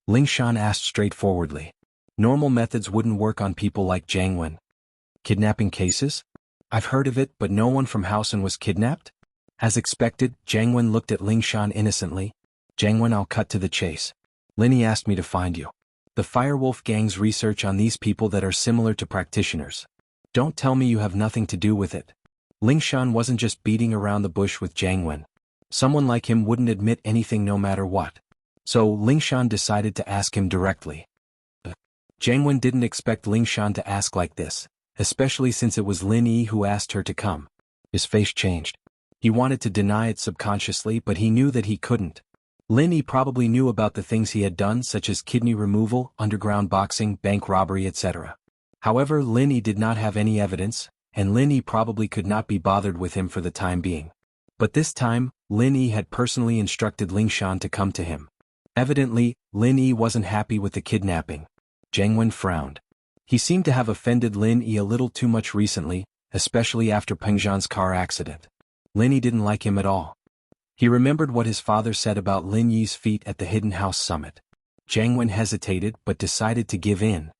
Lingshan asked straightforwardly. Normal methods wouldn't work on people like Jiang Wen. Kidnapping cases? I've heard of it, but no one from Hausen was kidnapped? As expected, Jiang Wen looked at Lingshan innocently. Jiang Wen, I'll cut to the chase. Lin Yi asked me to find you. The Firewolf gang's research on these people that are similar to practitioners. Don't tell me you have nothing to do with it. Lingshan wasn't just beating around the bush with Jiang Wen. Someone like him wouldn't admit anything no matter what. So Lingshan decided to ask him directly. Jiang Wen didn't expect Lingshan to ask like this, especially since it was Lin Yi who asked her to come. His face changed. He wanted to deny it subconsciously, but he knew that he couldn't. Lin Yi probably knew about the things he had done, such as kidney removal, underground boxing, bank robbery, etc. However, Lin Yi did not have any evidence, and Lin Yi probably could not be bothered with him for the time being. But this time, Lin Yi had personally instructed Lingshan to come to him. Evidently, Lin Yi wasn't happy with the kidnapping. Jiang Wen frowned. He seemed to have offended Lin Yi a little too much recently, especially after Pengzhan's car accident. Lin Yi didn't like him at all. He remembered what his father said about Lin Yi's feat at the Hidden House Summit. Jiang Wen hesitated but decided to give in.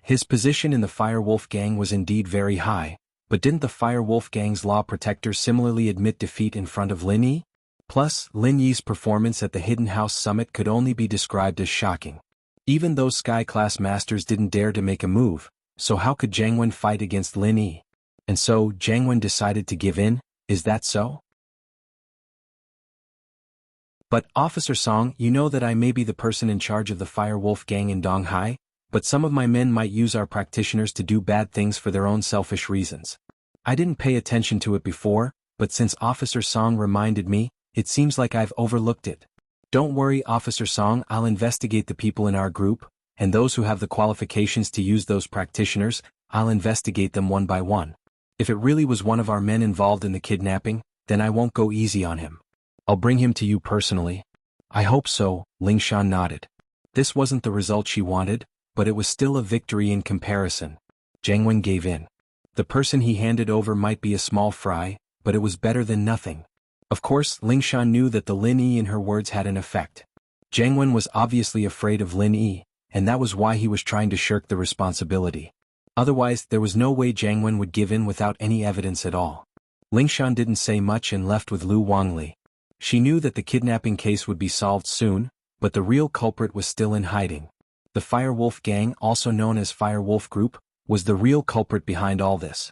His position in the Firewolf gang was indeed very high, but didn't the Firewolf gang's law protector similarly admit defeat in front of Lin Yi? Plus, Lin Yi's performance at the Hidden House Summit could only be described as shocking. Even those Sky-class masters didn't dare to make a move, so how could Jiang Wen fight against Lin Yi? And so, Jiang Wen decided to give in, is that so? But, Officer Song, you know that I may be the person in charge of the Firewolf gang in Donghai, but some of my men might use our practitioners to do bad things for their own selfish reasons. I didn't pay attention to it before, but since Officer Song reminded me, it seems like I've overlooked it. Don't worry, Officer Song, I'll investigate the people in our group, and those who have the qualifications to use those practitioners, I'll investigate them one by one. If it really was one of our men involved in the kidnapping, then I won't go easy on him. I'll bring him to you personally. I hope so, Lingshan nodded. This wasn't the result she wanted, but it was still a victory in comparison. Jiang Wen gave in. The person he handed over might be a small fry, but it was better than nothing. Of course, Ling Shan knew that the Lin Yi in her words had an effect. Jiang Wen was obviously afraid of Lin Yi, and that was why he was trying to shirk the responsibility. Otherwise, there was no way Jiang Wen would give in without any evidence at all. Ling Shan didn't say much and left with Lu Wangli. She knew that the kidnapping case would be solved soon, but the real culprit was still in hiding. The Fire Wolf Gang, also known as Fire Wolf Group, was the real culprit behind all this.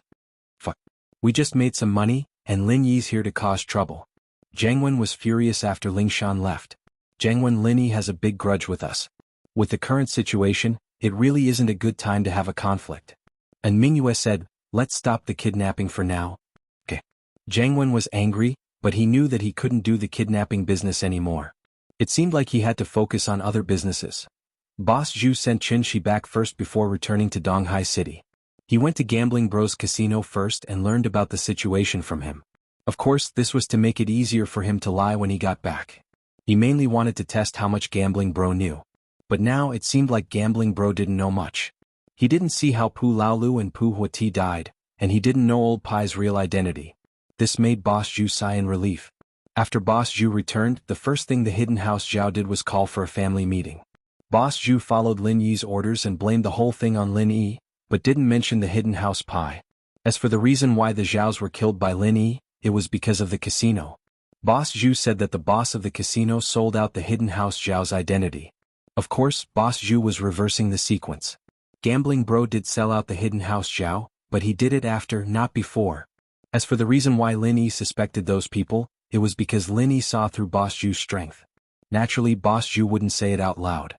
Fuck. We just made some money, and Lin Yi's here to cause trouble. Jiang Wen was furious after Ling Shan left. Jiang Wen, Lin Yi has a big grudge with us. With the current situation, it really isn't a good time to have a conflict. And Mingyue said, let's stop the kidnapping for now. Okay. Jiang Wen was angry, but he knew that he couldn't do the kidnapping business anymore. It seemed like he had to focus on other businesses. Boss Zhu sent Qin Shi back first before returning to Donghai City. He went to Gambling Bro's casino first and learned about the situation from him. Of course, this was to make it easier for him to lie when he got back. He mainly wanted to test how much Gambling Bro knew. But now it seemed like Gambling Bro didn't know much. He didn't see how Pu Laolu and Pu Huati died, and he didn't know Old Pai's real identity. This made Boss Zhu sigh in relief. After Boss Zhu returned, the first thing the Hidden House Zhao did was call for a family meeting. Boss Zhu followed Lin Yi's orders and blamed the whole thing on Lin Yi, but didn't mention the Hidden House Pai. As for the reason why the Zhaos were killed by Lin Yi, it was because of the casino. Boss Zhu said that the boss of the casino sold out the Hidden House Zhao's identity. Of course, Boss Zhu was reversing the sequence. Gambling Bro did sell out the Hidden House Zhao, but he did it after, not before. As for the reason why Lin Yi suspected those people, it was because Lin Yi saw through Boss Zhu's strength. Naturally, Boss Zhu wouldn't say it out loud.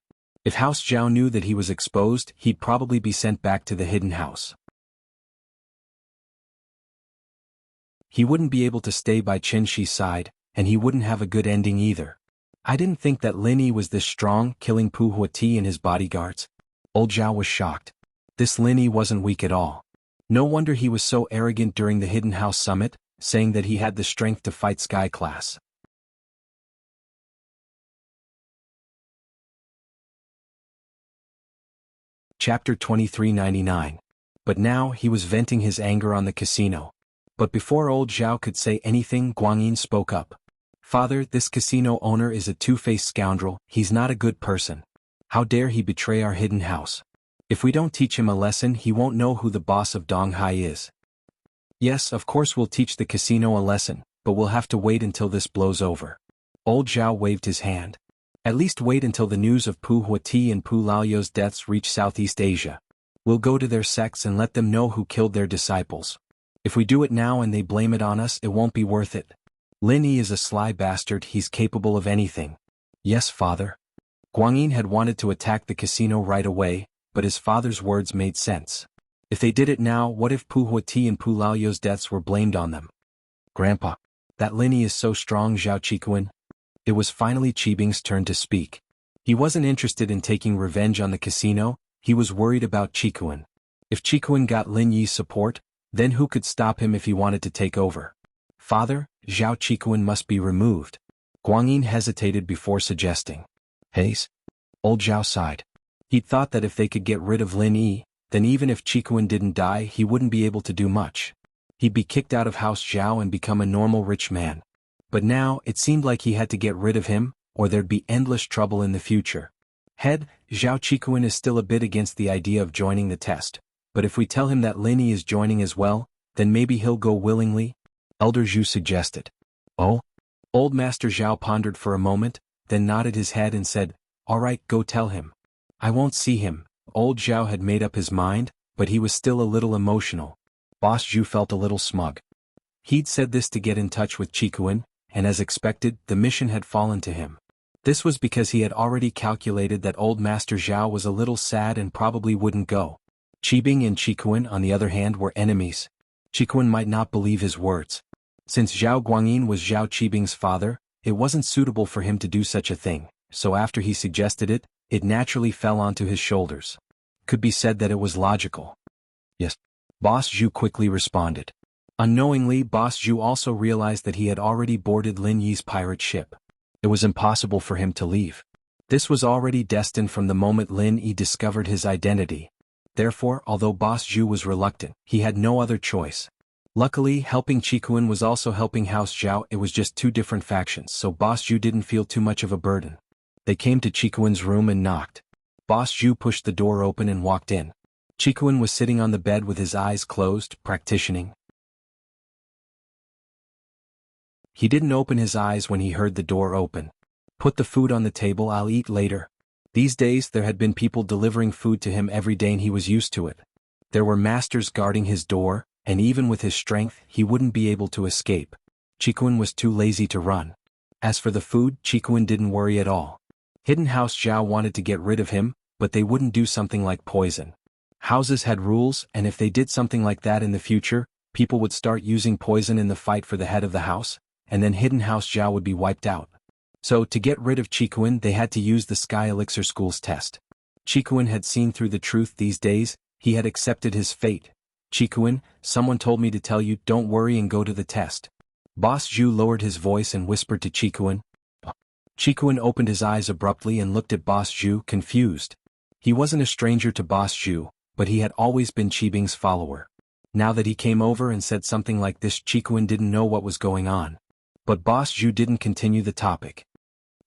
If House Zhao knew that he was exposed, he'd probably be sent back to the Hidden House. He wouldn't be able to stay by Qin Shi's side, and he wouldn't have a good ending either. I didn't think that Lin Yi was this strong, killing Pu Huati and his bodyguards. Old Zhao was shocked. This Lin Yi wasn't weak at all. No wonder he was so arrogant during the Hidden House Summit, saying that he had the strength to fight Sky Class. Chapter 2399. But now he was venting his anger on the casino. But before old Zhao could say anything, Guanyin spoke up. Father, this casino owner is a two-faced scoundrel, he's not a good person. How dare he betray our hidden house? If we don't teach him a lesson, he won't know who the boss of Donghai is. Yes, of course we'll teach the casino a lesson, but we'll have to wait until this blows over. Old Zhao waved his hand. At least wait until the news of Pu Huati and Pu Laoyo's deaths reach Southeast Asia. We'll go to their sects and let them know who killed their disciples. If we do it now and they blame it on us, it won't be worth it. Lin Yi is a sly bastard, he's capable of anything. Yes, father. Guanyin had wanted to attack the casino right away, but his father's words made sense. If they did it now, what if Pu Huati and Pu Laoyo's deaths were blamed on them? Grandpa, that Lin Yi is so strong, Zhao Qikuan. It was finally Qibing's turn to speak. He wasn't interested in taking revenge on the casino, he was worried about Qikuan. If Qikuan got Lin Yi's support, then who could stop him if he wanted to take over? Father, Zhao Qikuan must be removed. Guanyin hesitated before suggesting. Haze? Old Zhao sighed. He'd thought that if they could get rid of Lin Yi, then even if Qikuan didn't die, he wouldn't be able to do much. He'd be kicked out of House Zhao and become a normal rich man. But now, it seemed like he had to get rid of him, or there'd be endless trouble in the future. Head, Zhao Qikuan is still a bit against the idea of joining the test, but if we tell him that Lin Yi is joining as well, then maybe he'll go willingly? Elder Zhu suggested. Oh? Old Master Zhao pondered for a moment, then nodded his head and said, all right, go tell him. I won't see him. Old Zhao had made up his mind, but he was still a little emotional. Boss Zhu felt a little smug. He'd said this to get in touch with Qikuan, and as expected, the mission had fallen to him. This was because he had already calculated that old Master Zhao was a little sad and probably wouldn't go. Qibing and Qikuan, on the other hand, were enemies. Qikuan might not believe his words. Since Zhao Guanyin was Zhao Qibing's father, it wasn't suitable for him to do such a thing, so after he suggested it, it naturally fell onto his shoulders. Could be said that it was logical. Yes. Boss Zhu quickly responded. Unknowingly, Boss Zhu also realized that he had already boarded Lin Yi's pirate ship. It was impossible for him to leave. This was already destined from the moment Lin Yi discovered his identity. Therefore, although Boss Zhu was reluctant, he had no other choice. Luckily, helping Chikuan was also helping House Zhao. It was just two different factions, so Boss Zhu didn't feel too much of a burden. They came to Chikuan's room and knocked. Boss Zhu pushed the door open and walked in. Chikuan was sitting on the bed with his eyes closed, practicing. He didn't open his eyes when he heard the door open. Put the food on the table, I'll eat later. These days there had been people delivering food to him every day and he was used to it. There were masters guarding his door, and even with his strength, he wouldn't be able to escape. Chikuan was too lazy to run. As for the food, Chikuan didn't worry at all. Hidden House Zhao wanted to get rid of him, but they wouldn't do something like poison. Houses had rules, and if they did something like that in the future, people would start using poison in the fight for the head of the house, and then Hidden House Zhao would be wiped out. So to get rid of Chikuan they had to use the Sky Elixir School's test. Chikuan had seen through the truth these days, he had accepted his fate. Chikuan, someone told me to tell you, don't worry and go to the test. Boss Zhu lowered his voice and whispered to Chikuan. Chikuan opened his eyes abruptly and looked at Boss Zhu, confused. He wasn't a stranger to Boss Zhu, but he had always been Qibing's follower. Now that he came over and said something like this, Chikuan didn't know what was going on. But Boss Zhu didn't continue the topic.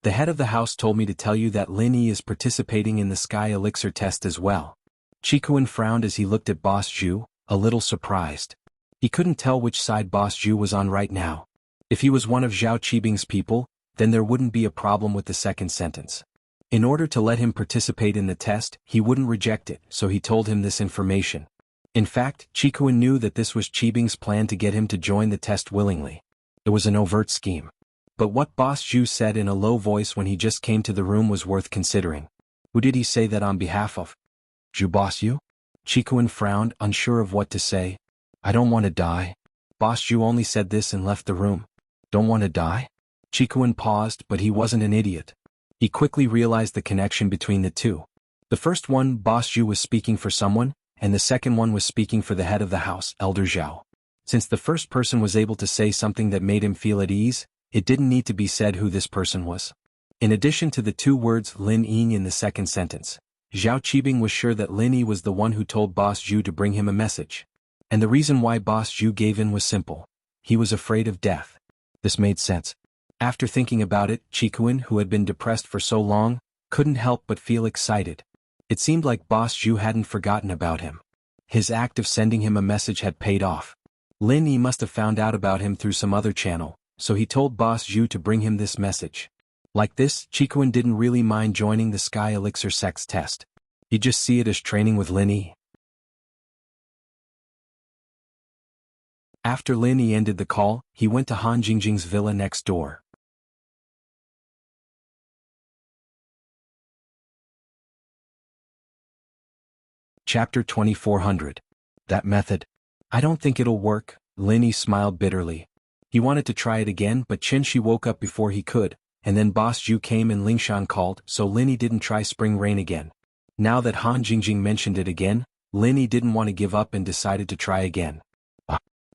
The head of the house told me to tell you that Lin Yi is participating in the Sky Elixir test as well. Chikuan frowned as he looked at Boss Zhu, a little surprised. He couldn't tell which side Boss Zhu was on right now. If he was one of Zhao Qibing's people, then there wouldn't be a problem with the second sentence. In order to let him participate in the test, he wouldn't reject it, so he told him this information. In fact, Chikuan knew that this was Qibing's plan to get him to join the test willingly. It was an overt scheme. But what Boss Zhu said in a low voice when he just came to the room was worth considering. Who did he say that on behalf of? Zhu Boss Yu? Chikuan frowned, unsure of what to say. I don't want to die. Boss Zhu only said this and left the room. Don't want to die? Chikuan paused, but he wasn't an idiot. He quickly realized the connection between the two. The first one, Boss Zhu, was speaking for someone, and the second one was speaking for the head of the house, Elder Zhao. Since the first person was able to say something that made him feel at ease, it didn't need to be said who this person was. In addition to the two words Lin Yi in the second sentence, Zhao Qibing was sure that Lin Yi was the one who told Boss Zhu to bring him a message. And the reason why Boss Zhu gave in was simple. He was afraid of death. This made sense. After thinking about it, Chikuan, who had been depressed for so long, couldn't help but feel excited. It seemed like Boss Zhu hadn't forgotten about him. His act of sending him a message had paid off. Lin Yi must have found out about him through some other channel, so he told Boss Zhu to bring him this message. Like this, Chikuan didn't really mind joining the Sky Elixir sex test. He'd just see it as training with Lin Yi. After Lin Yi ended the call, he went to Han Jingjing's villa next door. Chapter 2400. That method. I don't think it'll work, Lin Yi smiled bitterly. He wanted to try it again, but Qin Shi woke up before he could, and then Boss Zhu came and Lingshan called, so Lin Yi didn't try Spring Rain again. Now that Han Jingjing mentioned it again, Lin Yi didn't want to give up and decided to try again.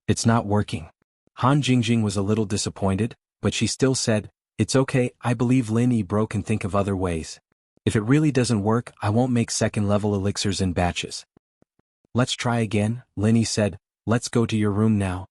It's not working. Han Jingjing was a little disappointed, but she still said, it's okay, I believe Lin Yi bro can think of other ways. If it really doesn't work, I won't make second-level elixirs in batches. Let's try again, Lin Yi said, let's go to your room now.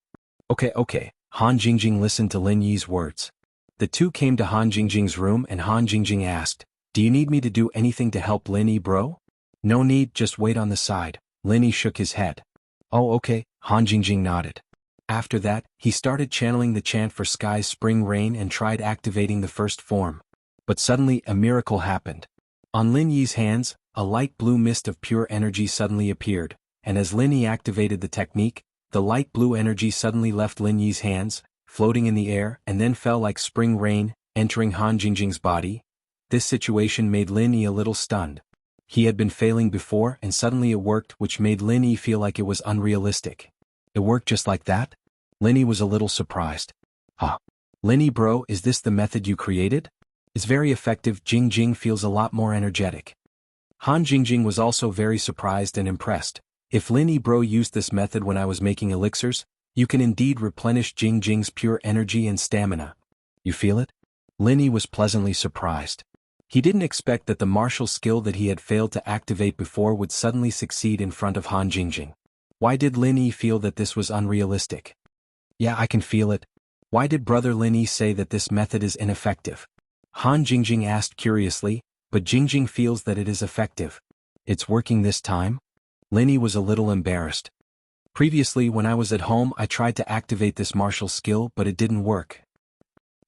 Okay. Han Jingjing listened to Lin Yi's words. The two came to Han Jingjing's room and Han Jingjing asked, do you need me to do anything to help Lin Yi bro? No need, just wait on the side. Lin Yi shook his head. Oh okay, Han Jingjing nodded. After that, he started channeling the chant for Sky's Spring Rain and tried activating the first form. But suddenly a miracle happened. On Lin Yi's hands, a light blue mist of pure energy suddenly appeared, and as Lin Yi activated the technique, the light blue energy suddenly left Lin Yi's hands, floating in the air, and then fell like spring rain, entering Han Jingjing's body. This situation made Lin Yi a little stunned. He had been failing before and suddenly it worked, which made Lin Yi feel like it was unrealistic. It worked just like that? Lin Yi was a little surprised. Lin Yi bro, is this the method you created? It's very effective. Jingjing feels a lot more energetic. Han Jingjing was also very surprised and impressed. If Lin Yi bro used this method when I was making elixirs, you can indeed replenish Jingjing's pure energy and stamina. You feel it? Lin Yi was pleasantly surprised. He didn't expect that the martial skill that he had failed to activate before would suddenly succeed in front of Han Jingjing. Why did Lin Yi feel that this was unrealistic? Yeah, I can feel it. Why did Brother Lin Yi say that this method is ineffective? Han Jingjing asked curiously, but Jingjing feels that it is effective. It's working this time? Lin Yi was a little embarrassed. Previously when I was at home I tried to activate this martial skill but it didn't work.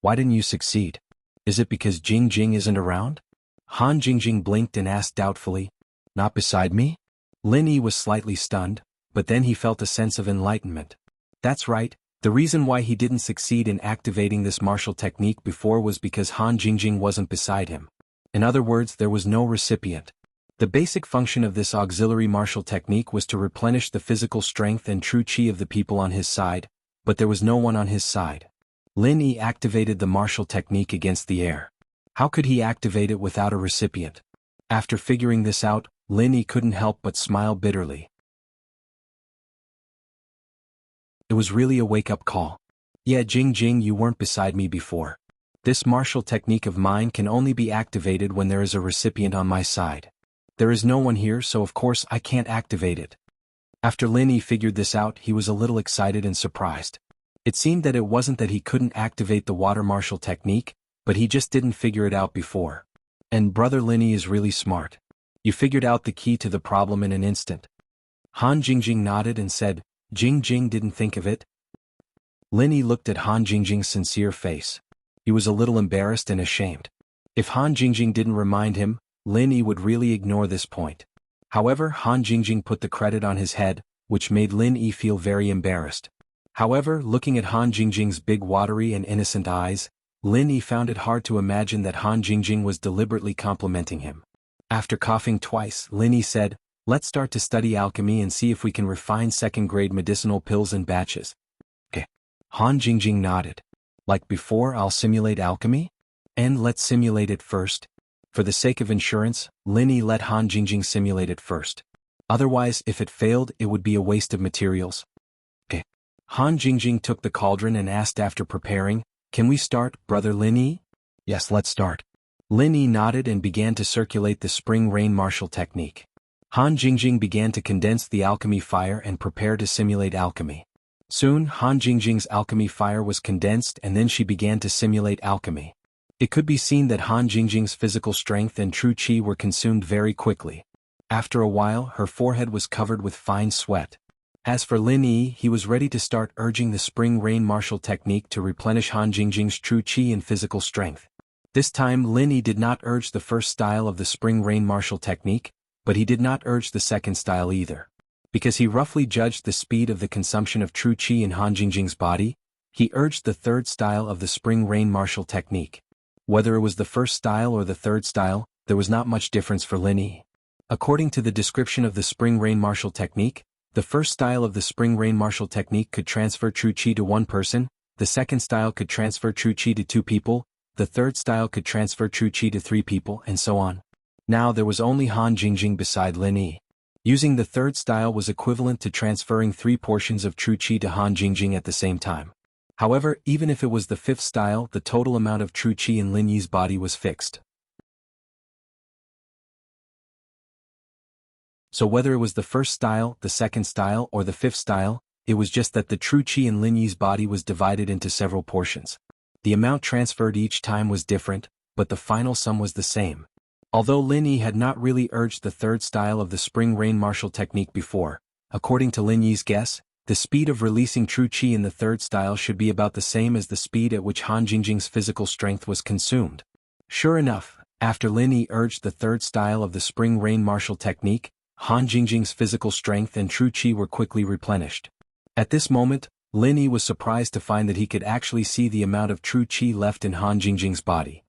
Why didn't you succeed? Is it because Jingjing isn't around? Han Jingjing blinked and asked doubtfully. Not beside me? Lin Yi was slightly stunned, but then he felt a sense of enlightenment. That's right, the reason why he didn't succeed in activating this martial technique before was because Han Jingjing wasn't beside him. In other words, there was no recipient. The basic function of this auxiliary martial technique was to replenish the physical strength and true qi of the people on his side, but there was no one on his side. Lin Yi activated the martial technique against the air. How could he activate it without a recipient? After figuring this out, Lin Yi couldn't help but smile bitterly. It was really a wake-up call. Yeah, Jingjing, you weren't beside me before. This martial technique of mine can only be activated when there is a recipient on my side. There is no one here, so of course I can't activate it. After Lin Yi figured this out, he was a little excited and surprised. It seemed that it wasn't that he couldn't activate the water martial technique, but he just didn't figure it out before. And Brother Lin Yi is really smart. You figured out the key to the problem in an instant. Han Jingjing nodded and said, Jingjing didn't think of it. Lin Yi looked at Han Jingjing's sincere face. He was a little embarrassed and ashamed. If Han Jingjing didn't remind him, Lin Yi would really ignore this point. However, Han Jingjing put the credit on his head, which made Lin Yi feel very embarrassed. However, looking at Han Jingjing's big watery and innocent eyes, Lin Yi found it hard to imagine that Han Jingjing was deliberately complimenting him. After coughing twice, Lin Yi said, let's start to study alchemy and see if we can refine second-grade medicinal pills in batches. Okay. Han Jingjing nodded. Like before, I'll simulate alchemy? And let's simulate it first. For the sake of insurance, Lin Yi let Han Jingjing simulate it first. Otherwise, if it failed, it would be a waste of materials. Okay. Han Jingjing took the cauldron and asked after preparing, can we start, Brother Lin Yi? Yes, let's start. Lin Yi nodded and began to circulate the spring rain martial technique. Han Jingjing began to condense the alchemy fire and prepare to simulate alchemy. Soon, Han Jingjing's alchemy fire was condensed and then she began to simulate alchemy. It could be seen that Han Jingjing's physical strength and true qi were consumed very quickly. After a while, her forehead was covered with fine sweat. As for Lin Yi, he was ready to start urging the spring rain martial technique to replenish Han Jingjing's true qi and physical strength. This time Lin Yi did not urge the first style of the spring rain martial technique, but he did not urge the second style either. Because he roughly judged the speed of the consumption of true qi in Han Jingjing's body, he urged the third style of the spring rain martial technique. Whether it was the first style or the third style, there was not much difference for Lin Yi. According to the description of the spring rain martial technique, the first style of the spring rain martial technique could transfer true qi to one person, the second style could transfer true qi to two people, the third style could transfer true qi to three people, and so on. Now there was only Han Jingjing beside Lin Yi. Using the third style was equivalent to transferring 3 portions of true qi to Han Jingjing at the same time. However, even if it was the fifth style, the total amount of true qi in Lin Yi's body was fixed. So whether it was the first style, the second style, or the fifth style, it was just that the true qi in Lin Yi's body was divided into several portions. The amount transferred each time was different, but the final sum was the same. Although Lin Yi had not really urged the third style of the spring rain martial technique before, according to Lin Yi's guess, the speed of releasing true qi in the third style should be about the same as the speed at which Han Jingjing's physical strength was consumed. Sure enough, after Lin Yi urged the third style of the spring rain martial technique, Han Jingjing's physical strength and true qi were quickly replenished. At this moment, Lin Yi was surprised to find that he could actually see the amount of true qi left in Han Jingjing's body.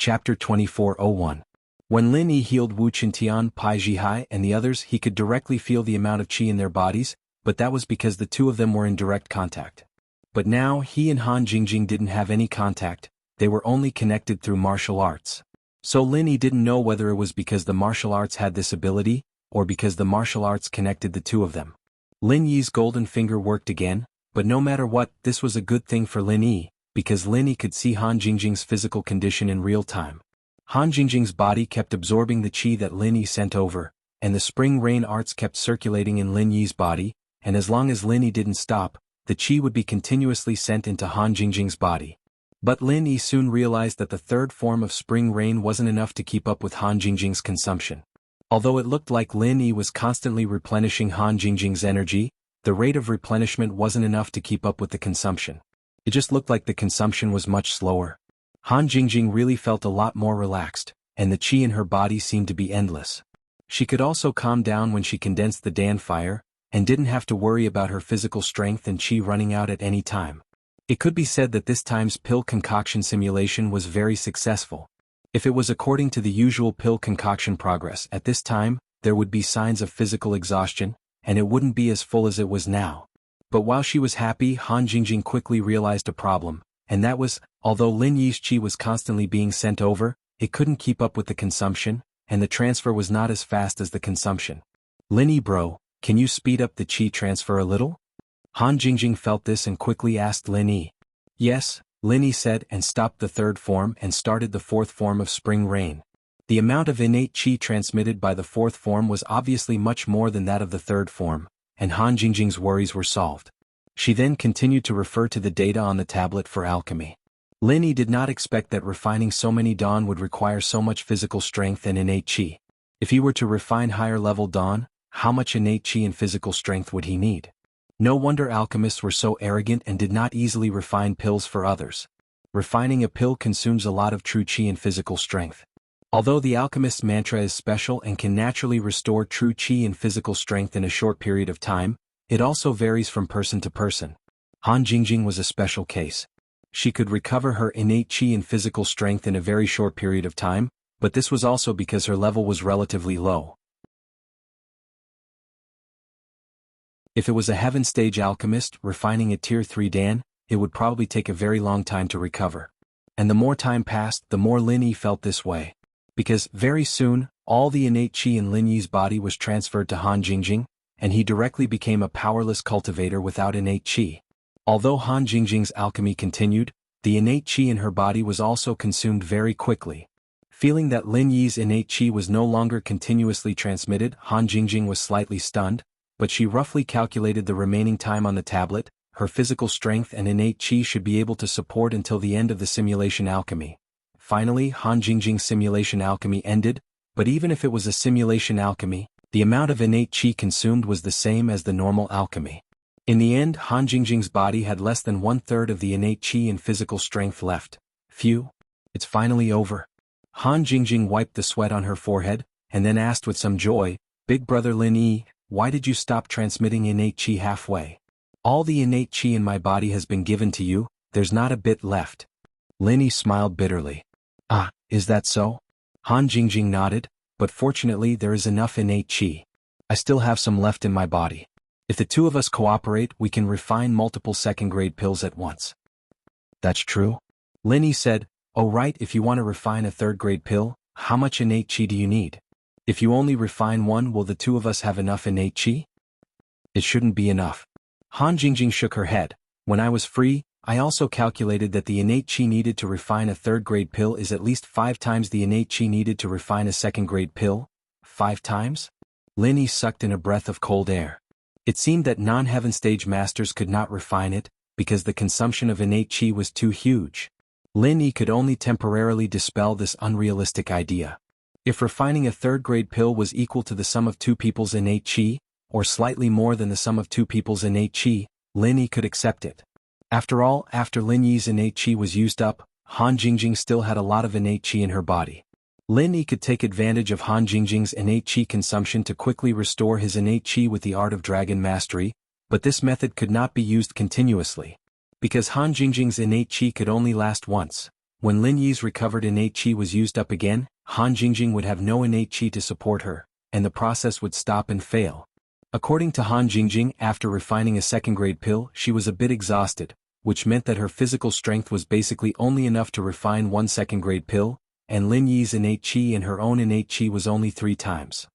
Chapter 24:01. When Lin Yi healed Wu Qintian, Pai Zhihai, and the others, he could directly feel the amount of qi in their bodies, but that was because the two of them were in direct contact. But now, he and Han Jingjing didn't have any contact, they were only connected through martial arts. So Lin Yi didn't know whether it was because the martial arts had this ability, or because the martial arts connected the two of them. Lin Yi's golden finger worked again, but no matter what, this was a good thing for Lin Yi, because Lin Yi could see Han Jingjing's physical condition in real time. Han Jingjing's body kept absorbing the qi that Lin Yi sent over, and the spring rain arts kept circulating in Lin Yi's body, and as long as Lin Yi didn't stop, the qi would be continuously sent into Han Jingjing's body. But Lin Yi soon realized that the third form of spring rain wasn't enough to keep up with Han Jingjing's consumption. Although it looked like Lin Yi was constantly replenishing Han Jingjing's energy, the rate of replenishment wasn't enough to keep up with the consumption. It just looked like the consumption was much slower. Han Jingjing really felt a lot more relaxed, and the qi in her body seemed to be endless. She could also calm down when she condensed the Dan fire, and didn't have to worry about her physical strength and qi running out at any time. It could be said that this time's pill concoction simulation was very successful. If it was according to the usual pill concoction progress at this time, there would be signs of physical exhaustion, and it wouldn't be as full as it was now. But while she was happy, Han Jingjing quickly realized a problem, and that was, although Lin Yi's qi was constantly being sent over, it couldn't keep up with the consumption, and the transfer was not as fast as the consumption. Lin Yi bro, can you speed up the qi transfer a little? Han Jingjing felt this and quickly asked Lin Yi. Yes, Lin Yi said, and stopped the third form and started the fourth form of spring rain. The amount of innate qi transmitted by the fourth form was obviously much more than that of the third form, and Han Jingjing's worries were solved. She then continued to refer to the data on the tablet for alchemy. Lin Yi did not expect that refining so many dawn would require so much physical strength and innate qi. If he were to refine higher level dawn, how much innate qi and physical strength would he need? No wonder alchemists were so arrogant and did not easily refine pills for others. Refining a pill consumes a lot of true qi and physical strength. Although the alchemist's mantra is special and can naturally restore true qi and physical strength in a short period of time, it also varies from person to person. Han Jingjing was a special case. She could recover her innate qi and physical strength in a very short period of time, but this was also because her level was relatively low. If it was a heaven stage alchemist refining a tier 3 Dan, it would probably take a very long time to recover. And the more time passed, the more Lin Yi felt this way. Because, very soon, all the innate qi in Lin Yi's body was transferred to Han Jingjing, and he directly became a powerless cultivator without innate qi. Although Han Jingjing's alchemy continued, the innate qi in her body was also consumed very quickly. Feeling that Lin Yi's innate qi was no longer continuously transmitted, Han Jingjing was slightly stunned, but she roughly calculated the remaining time on the tablet. Her physical strength and innate qi should be able to support until the end of the simulation alchemy. Finally, Han Jingjing's simulation alchemy ended, but even if it was a simulation alchemy, the amount of innate qi consumed was the same as the normal alchemy. In the end, Han Jingjing's body had less than 1/3 of the innate qi and physical strength left. Phew. It's finally over. Han Jingjing wiped the sweat on her forehead, and then asked with some joy, Big brother Lin Yi, why did you stop transmitting innate qi halfway? All the innate qi in my body has been given to you, there's not a bit left. Lin Yi smiled bitterly. Ah, is that so? Han Jingjing nodded, but fortunately there is enough innate qi. I still have some left in my body. If the two of us cooperate, we can refine multiple second-grade pills at once. That's true? Lin Yi said, oh right, if you want to refine a third-grade pill, how much innate qi do you need? If you only refine one, will the two of us have enough innate qi? It shouldn't be enough. Han Jingjing shook her head. When I was free, I also calculated that the innate qi needed to refine a third-grade pill is at least 5 times the innate qi needed to refine a second-grade pill. 5 times? Lin Yi sucked in a breath of cold air. It seemed that non-heaven stage masters could not refine it, because the consumption of innate qi was too huge. Lin Yi could only temporarily dispel this unrealistic idea. If refining a third-grade pill was equal to the sum of 2 people's innate qi, or slightly more than the sum of 2 people's innate qi, Lin Yi could accept it. After all, after Lin Yi's innate qi was used up, Han Jingjing still had a lot of innate qi in her body. Lin Yi could take advantage of Han Jingjing's innate qi consumption to quickly restore his innate qi with the art of dragon mastery, but this method could not be used continuously. Because Han Jingjing's innate qi could only last once. When Lin Yi's recovered innate qi was used up again, Han Jingjing would have no innate qi to support her, and the process would stop and fail. According to Han Jingjing, after refining a second-grade pill, she was a bit exhausted, which meant that her physical strength was basically only enough to refine one second-grade pill, and Lin Yi's innate qi and her own innate qi was only 3 times.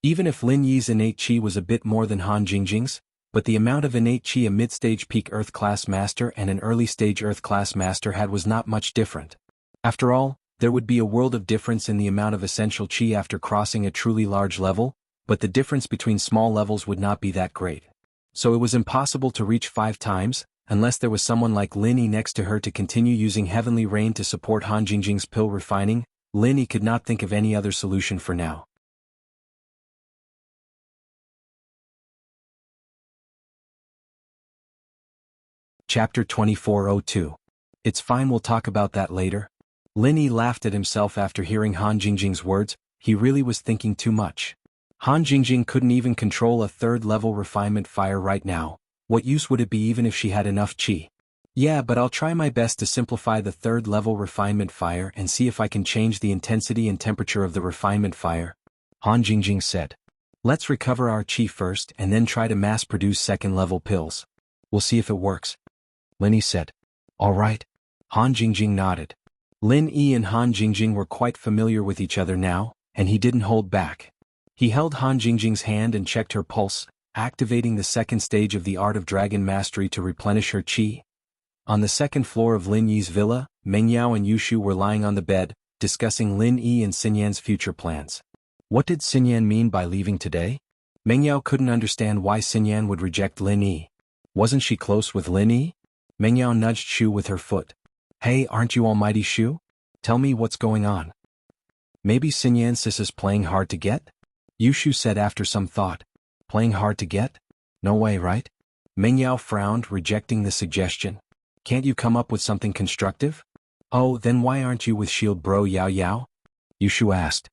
Even if Lin Yi's innate qi was a bit more than Han Jingjing's, but the amount of innate chi a mid-stage peak Earth-class master and an early-stage Earth-class master had was not much different. After all, there would be a world of difference in the amount of essential chi after crossing a truly large level, but the difference between small levels would not be that great. So it was impossible to reach 5 times, unless there was someone like Lin Yi next to her to continue using Heavenly Rain to support Han Jingjing's pill refining. Lin Yi could not think of any other solution for now. Chapter 2402. It's fine, we'll talk about that later. Lin Yi laughed at himself after hearing Han Jingjing's words. He really was thinking too much. Han Jingjing couldn't even control a 3rd-level refinement fire right now. What use would it be even if she had enough chi? Yeah, but I'll try my best to simplify the 3rd-level refinement fire and see if I can change the intensity and temperature of the refinement fire. Han Jingjing said. Let's recover our chi first and then try to mass-produce 2nd-level pills. We'll see if it works. Lin Yi said. All right. Han Jingjing nodded. Lin Yi and Han Jingjing were quite familiar with each other now, and he didn't hold back. He held Han Jingjing's hand and checked her pulse, activating the 2nd stage of the Art of Dragon Mastery to replenish her chi. On the 2nd floor of Lin Yi's villa, Meng Yao and Yushu were lying on the bed, discussing Lin Yi and Xinyan's future plans. What did Xinyan mean by leaving today? Meng Yao couldn't understand why Xinyan would reject Lin Yi. Wasn't she close with Lin Yi? Meng Yao nudged Shu with her foot. Hey, aren't you almighty Shu? Tell me what's going on. Maybe Xinyan sis is playing hard to get? Yushu said after some thought. Playing hard to get? No way, right? Meng Yao frowned, rejecting the suggestion. Can't you come up with something constructive? Oh, then why aren't you with Shield Bro Yao Yao? Yushu asked.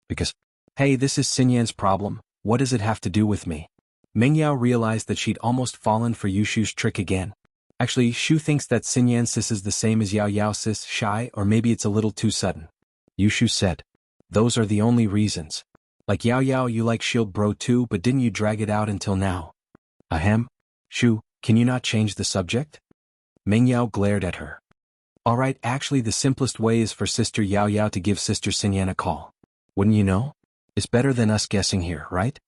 Because. Hey, this is Xinyan's problem, what does it have to do with me? Meng Yao realized that she'd almost fallen for Yushu's trick again. Actually, Shu thinks that Xinyan sis is the same as Yao Yao sis, shy, or maybe it's a little too sudden. Yushu said. Those are the only reasons. Like Yao Yao, you like Shield Bro too, but didn't you drag it out until now? Ahem. Shu, can you not change the subject? Meng Yao glared at her. Alright, actually the simplest way is for Sister Yao Yao to give Sister Xinyan a call. Wouldn't you know? It's better than us guessing here, right?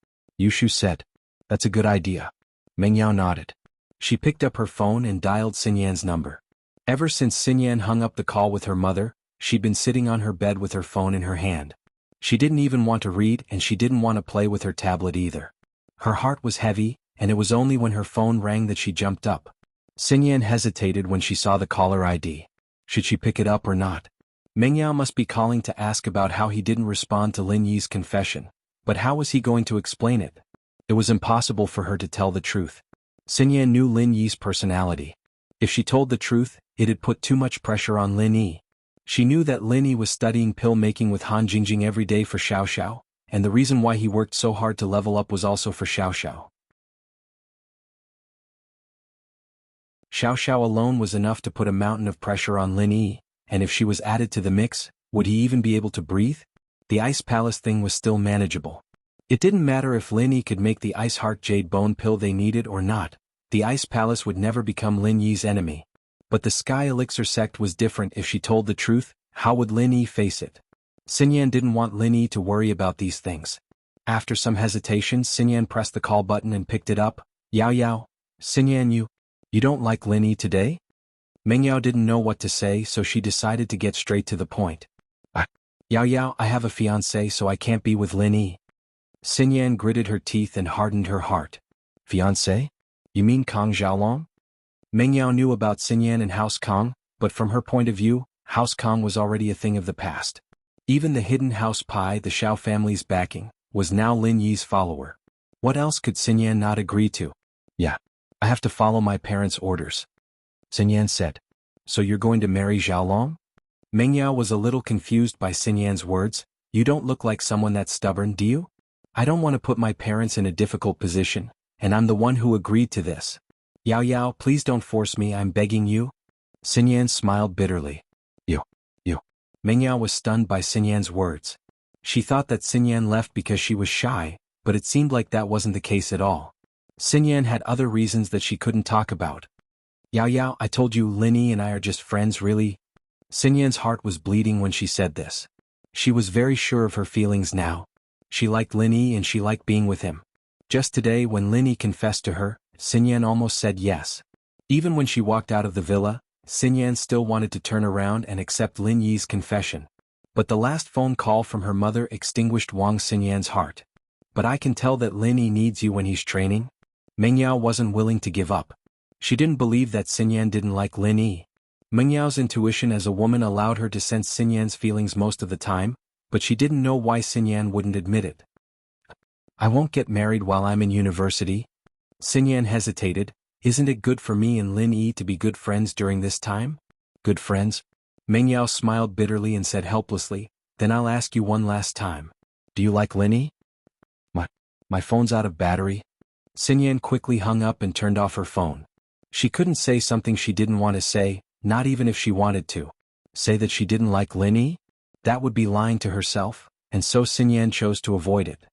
Yushu said. That's a good idea. Meng Yao nodded. She picked up her phone and dialed Xinyan's number. Ever since Xinyan hung up the call with her mother, she'd been sitting on her bed with her phone in her hand. She didn't even want to read and she didn't want to play with her tablet either. Her heart was heavy, and it was only when her phone rang that she jumped up. Xinyan hesitated when she saw the caller ID. Should she pick it up or not? Meng Yao must be calling to ask about how he didn't respond to Lin Yi's confession, but how was he going to explain it? It was impossible for her to tell the truth. Xinyan knew Lin Yi's personality. If she told the truth, it'd put too much pressure on Lin Yi. She knew that Lin Yi was studying pill making with Han Jingjing every day for Xiao Xiao, and the reason why he worked so hard to level up was also for Xiao Xiao. Xiao Xiao alone was enough to put a mountain of pressure on Lin Yi, and if she was added to the mix, would he even be able to breathe? The Ice Palace thing was still manageable. It didn't matter if Lin Yi could make the Ice Heart Jade Bone pill they needed or not, the Ice Palace would never become Lin Yi's enemy. But the Sky Elixir sect was different. If she told the truth, how would Lin Yi face it? Xinyan didn't want Lin Yi to worry about these things. After some hesitation, Xinyan pressed the call button and picked it up. Yao Yao, Xinyan, you don't like Lin Yi today? Meng Yao didn't know what to say, so she decided to get straight to the point. Yao Yao, I have a fiancé, so I can't be with Lin Yi. Xinyan gritted her teeth and hardened her heart. Fiancé? You mean Kang Xiaolong? Meng Yao knew about Xinyan and House Kang, but from her point of view, House Kang was already a thing of the past. Even the hidden House Pai, the Xiao family's backing, was now Lin Yi's follower. What else could Xinyan not agree to? Yeah, I have to follow my parents' orders. Xinyan said. So you're going to marry Xiaolong? Meng Yao was a little confused by Xinyan's words. You don't look like someone that's stubborn, do you? I don't want to put my parents in a difficult position, and I'm the one who agreed to this. Yao Yao, please don't force me, I'm begging you. Xinyan smiled bitterly. You. Meng Yao was stunned by Xinyan's words. She thought that Xinyan left because she was shy, but it seemed like that wasn't the case at all. Xinyan had other reasons that she couldn't talk about. Yao Yao, I told you Lin Yi and I are just friends, really? Xinyan's heart was bleeding when she said this. She was very sure of her feelings now. She liked Lin Yi and she liked being with him. Just today when Lin Yi confessed to her, Xinyan almost said yes. Even when she walked out of the villa, Xinyan still wanted to turn around and accept Lin Yi's confession. But the last phone call from her mother extinguished Wang Xinyan's heart. But I can tell that Lin Yi needs you when he's training. Meng Yao wasn't willing to give up. She didn't believe that Xinyan didn't like Lin Yi. Meng Yao's intuition as a woman allowed her to sense Xinyan's feelings most of the time, but she didn't know why Xinyan wouldn't admit it. I won't get married while I'm in university. Xinyan hesitated. Isn't it good for me and Lin Yi to be good friends during this time? Good friends? Meng Yao smiled bitterly and said helplessly, then I'll ask you one last time. Do you like Lin Yi? My phone's out of battery. Xinyan quickly hung up and turned off her phone. She couldn't say something she didn't want to say, not even if she wanted to. Say that she didn't like Lin Yi? That would be lying to herself, and so Xinyan chose to avoid it.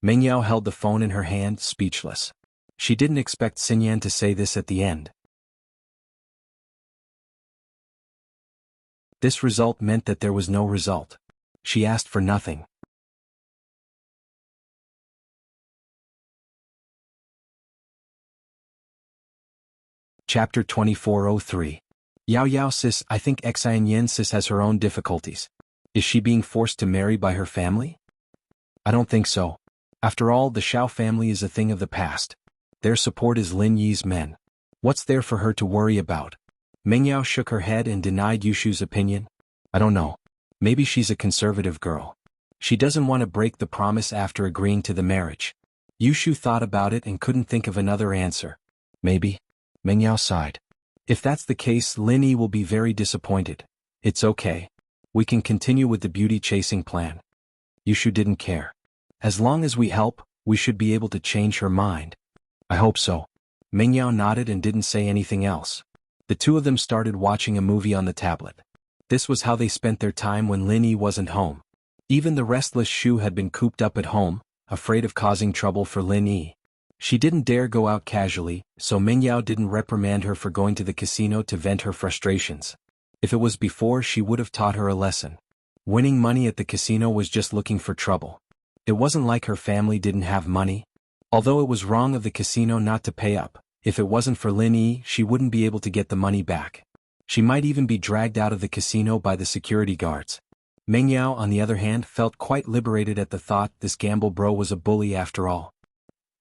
Meng Yao held the phone in her hand, speechless. She didn't expect Xinyan to say this at the end. This result meant that there was no result. She asked for nothing. Chapter 2403. Yao Yao sis, I think Xian Yin sis has her own difficulties. Is she being forced to marry by her family? I don't think so. After all, the Shao family is a thing of the past. Their support is Lin Yi's men. What's there for her to worry about? Meng Yao shook her head and denied Yushu's opinion. I don't know. Maybe she's a conservative girl. She doesn't want to break the promise after agreeing to the marriage. Yushu thought about it and couldn't think of another answer. Maybe. Meng Yao sighed. If that's the case, Lin Yi will be very disappointed. It's okay. We can continue with the beauty-chasing plan. Yushu didn't care. As long as we help, we should be able to change her mind. I hope so. Meng Yao nodded and didn't say anything else. The two of them started watching a movie on the tablet. This was how they spent their time when Lin Yi wasn't home. Even the restless Shu had been cooped up at home, afraid of causing trouble for Lin Yi. She didn't dare go out casually, so Meng Yao didn't reprimand her for going to the casino to vent her frustrations. If it was before, she would have taught her a lesson. Winning money at the casino was just looking for trouble. It wasn't like her family didn't have money. Although it was wrong of the casino not to pay up, if it wasn't for Lin Yi, she wouldn't be able to get the money back. She might even be dragged out of the casino by the security guards. Meng Yao, on the other hand, felt quite liberated at the thought this gamble bro was a bully after all.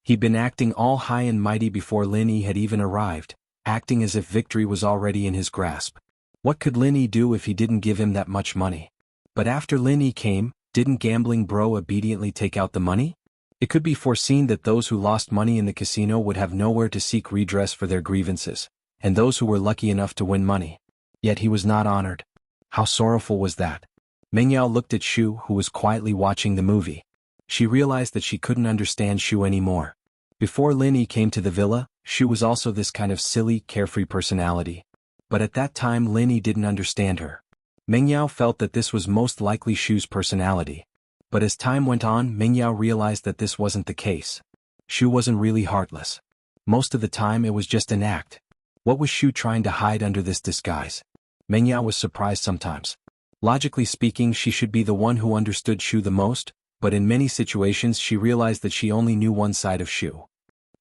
He'd been acting all high and mighty before Lin Yi had even arrived, acting as if victory was already in his grasp. What could Lin Yi do if he didn't give him that much money? But after Lin Yi came, didn't gambling bro obediently take out the money? It could be foreseen that those who lost money in the casino would have nowhere to seek redress for their grievances, and those who were lucky enough to win money. Yet he was not honored. How sorrowful was that? Meng Yao looked at Shu, who was quietly watching the movie. She realized that she couldn't understand Shu anymore. Before Lin Yi came to the villa, Shu was also this kind of silly, carefree personality. But at that time Lin Yi didn't understand her. Meng Yao felt that this was most likely Shu's personality. But as time went on, Meng Yao realized that this wasn't the case. Shu wasn't really heartless. Most of the time it was just an act. What was Shu trying to hide under this disguise? Meng Yao was surprised sometimes. Logically speaking, she should be the one who understood Shu the most, but in many situations she realized that she only knew one side of Shu.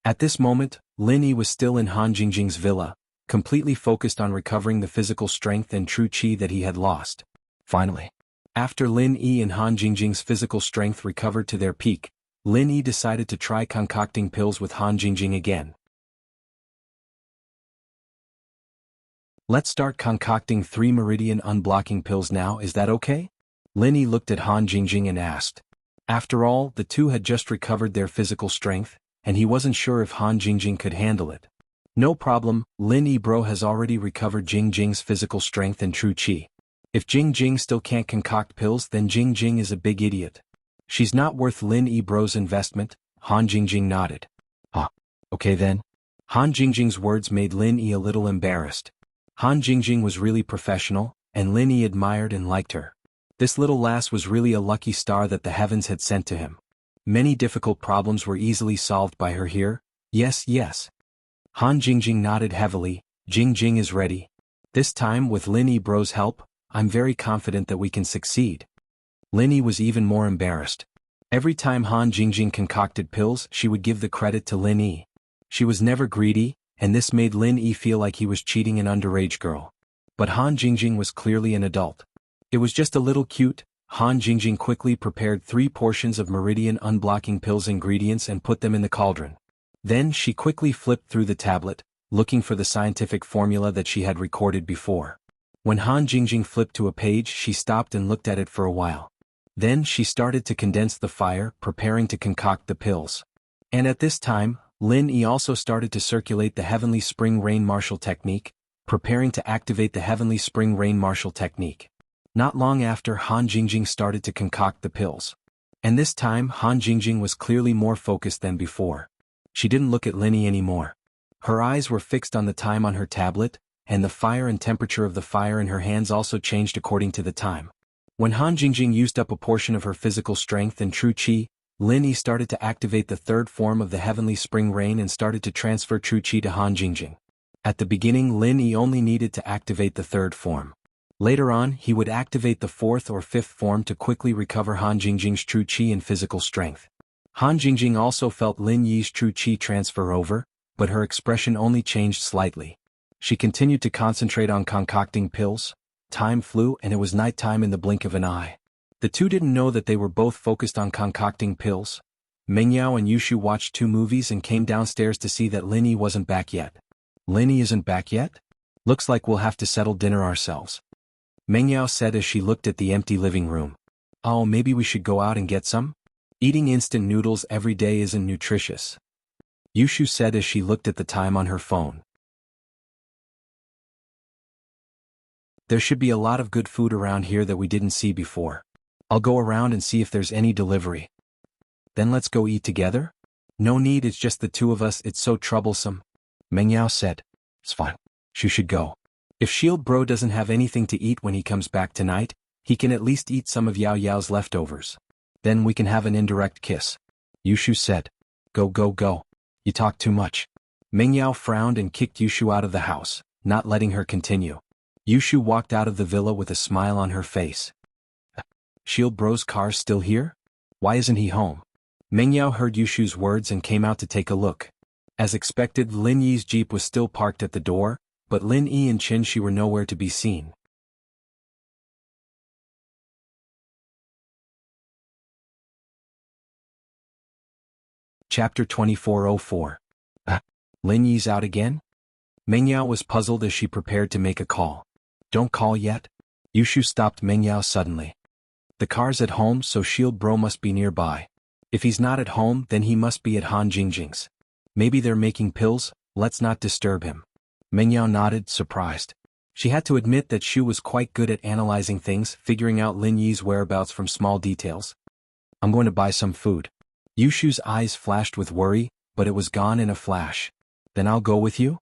At this moment, Lin Yi was still in Han Jingjing's villa, completely focused on recovering the physical strength and true qi that he had lost. Finally, after Lin Yi and Han Jingjing's physical strength recovered to their peak, Lin Yi decided to try concocting pills with Han Jingjing again. Let's start concocting 3 meridian unblocking pills now, is that okay? Lin Yi looked at Han Jingjing and asked. After all, the two had just recovered their physical strength, and he wasn't sure if Han Jingjing could handle it. No problem, Lin Yi bro has already recovered Jing Jing's physical strength and true qi. If Jing Jing still can't concoct pills, then Jing Jing is a big idiot. She's not worth Lin Yi bro's investment. Han Jingjing nodded. Okay then. Han Jingjing's words made Lin Yi a little embarrassed. Han Jingjing was really professional, and Lin Yi admired and liked her. This little lass was really a lucky star that the heavens had sent to him. Many difficult problems were easily solved by her here. Yes, yes. Han Jingjing nodded heavily. Jing Jing is ready. This time, with Lin Yi bro's help, I'm very confident that we can succeed. Lin Yi was even more embarrassed. Every time Han Jingjing concocted pills, she would give the credit to Lin Yi. She was never greedy, and this made Lin Yi feel like he was cheating an underage girl. But Han Jingjing was clearly an adult. It was just a little cute. Han Jingjing quickly prepared 3 portions of meridian unblocking pills ingredients and put them in the cauldron. Then she quickly flipped through the tablet, looking for the scientific formula that she had recorded before. When Han Jingjing flipped to a page, she stopped and looked at it for a while. Then she started to condense the fire, preparing to concoct the pills. And at this time, Lin Yi also started to circulate the Heavenly Spring Rain Martial Technique, preparing to activate the Heavenly Spring Rain Martial Technique. Not long after, Han Jingjing started to concoct the pills. And this time, Han Jingjing was clearly more focused than before. She didn't look at Lin Yi anymore. Her eyes were fixed on the time on her tablet, and the fire and temperature of the fire in her hands also changed according to the time. When Han Jingjing used up a portion of her physical strength and true qi, Lin Yi started to activate the 3rd form of the Heavenly Spring Rain and started to transfer true qi to Han Jingjing. At the beginning, Lin Yi only needed to activate the 3rd form. Later on, he would activate the 4th or 5th form to quickly recover Han Jingjing's true qi and physical strength. Han Jingjing also felt Lin Yi's true qi transfer over, but her expression only changed slightly. She continued to concentrate on concocting pills. Time flew and it was nighttime in the blink of an eye. The two didn't know that they were both focused on concocting pills. Mengyao and Yushu watched 2 movies and came downstairs to see that Lin Yi wasn't back yet. Lin Yi isn't back yet? Looks like we'll have to settle dinner ourselves. Mengyao said as she looked at the empty living room. Oh, maybe we should go out and get some? Eating instant noodles every day isn't nutritious. Yushu said as she looked at the time on her phone. There should be a lot of good food around here that we didn't see before. I'll go around and see if there's any delivery. Then let's go eat together? No need, it's just the 2 of us, it's so troublesome. Mengyao said. It's fine. She should go. If Shield Bro doesn't have anything to eat when he comes back tonight, he can at least eat some of Yao Yao's leftovers. Then we can have an indirect kiss. Yushu said. Go go go. You talk too much. Mengyao frowned and kicked Yushu out of the house, not letting her continue. Yushu walked out of the villa with a smile on her face. Shield Bro's car's still here? Why isn't he home? Mengyao heard Yushu's words and came out to take a look. As expected, Lin Yi's jeep was still parked at the door, but Lin Yi and Qin Shi were nowhere to be seen. Chapter 2404. Lin Yi's out again? Mengyao was puzzled as she prepared to make a call. Don't call yet? Yushu stopped Mengyao suddenly. The car's at home, so Shield Bro must be nearby. If he's not at home, then he must be at Han Jingjing's. Maybe they're making pills, let's not disturb him. Mengyao nodded, surprised. She had to admit that Shu was quite good at analyzing things, figuring out Lin Yi's whereabouts from small details. I'm going to buy some food. Yushu's eyes flashed with worry, but it was gone in a flash. Then I'll go with you?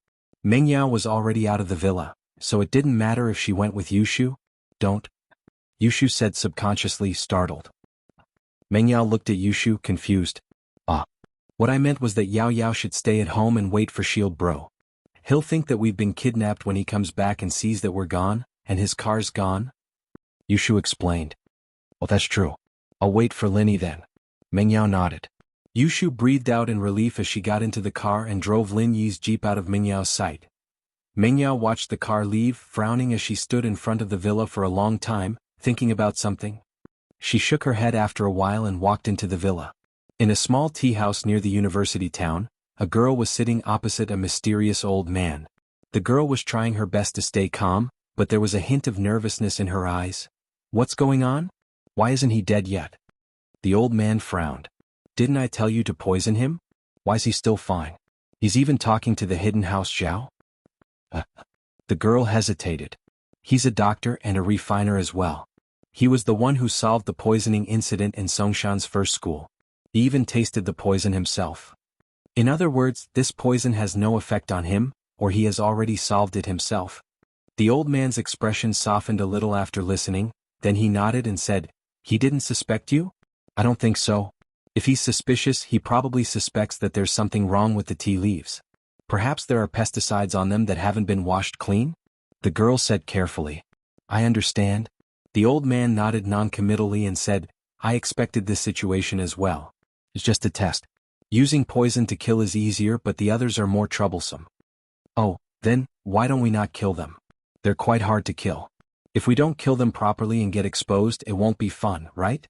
Mengyao was already out of the villa, so it didn't matter if she went with Yushu. Don't. Yushu said subconsciously, startled. Mengyao looked at Yushu, confused. What I meant was that Yao Yao should stay at home and wait for Shield Bro. He'll think that we've been kidnapped when he comes back and sees that we're gone, and his car's gone. Yushu explained. Well, that's true. I'll wait for Lin Yi then. Mengyao nodded. Yushu breathed out in relief as she got into the car and drove Lin Yi's jeep out of Mengyao's sight. Mengyao watched the car leave, frowning as she stood in front of the villa for a long time, thinking about something. She shook her head after a while and walked into the villa. In a small tea house near the university town, a girl was sitting opposite a mysterious old man. The girl was trying her best to stay calm, but there was a hint of nervousness in her eyes. What's going on? Why isn't he dead yet? The old man frowned. Didn't I tell you to poison him? Why's he still fine? He's even talking to the hidden house Zhao? The girl hesitated. He's a doctor and a refiner as well. He was the one who solved the poisoning incident in Songshan's first school. He even tasted the poison himself. In other words, this poison has no effect on him, or he has already solved it himself. The old man's expression softened a little after listening, then he nodded and said, He didn't suspect you? I don't think so. If he's suspicious, he probably suspects that there's something wrong with the tea leaves. Perhaps there are pesticides on them that haven't been washed clean? The girl said carefully. I understand. The old man nodded noncommittally and said, I expected this situation as well. It's just a test. Using poison to kill is easier, but the others are more troublesome. Oh, then, why don't we not kill them? They're quite hard to kill. If we don't kill them properly and get exposed, it won't be fun, right?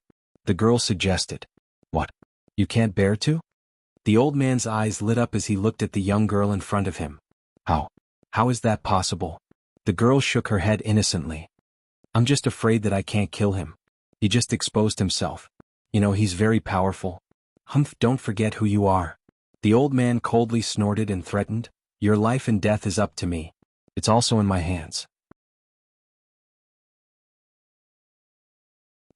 The girl suggested. What? You can't bear to? The old man's eyes lit up as he looked at the young girl in front of him. How? How is that possible? The girl shook her head innocently. I'm just afraid that I can't kill him. He just exposed himself. You know, he's very powerful. Humph, don't forget who you are. The old man coldly snorted and threatened. Your life and death is up to me. It's also in my hands.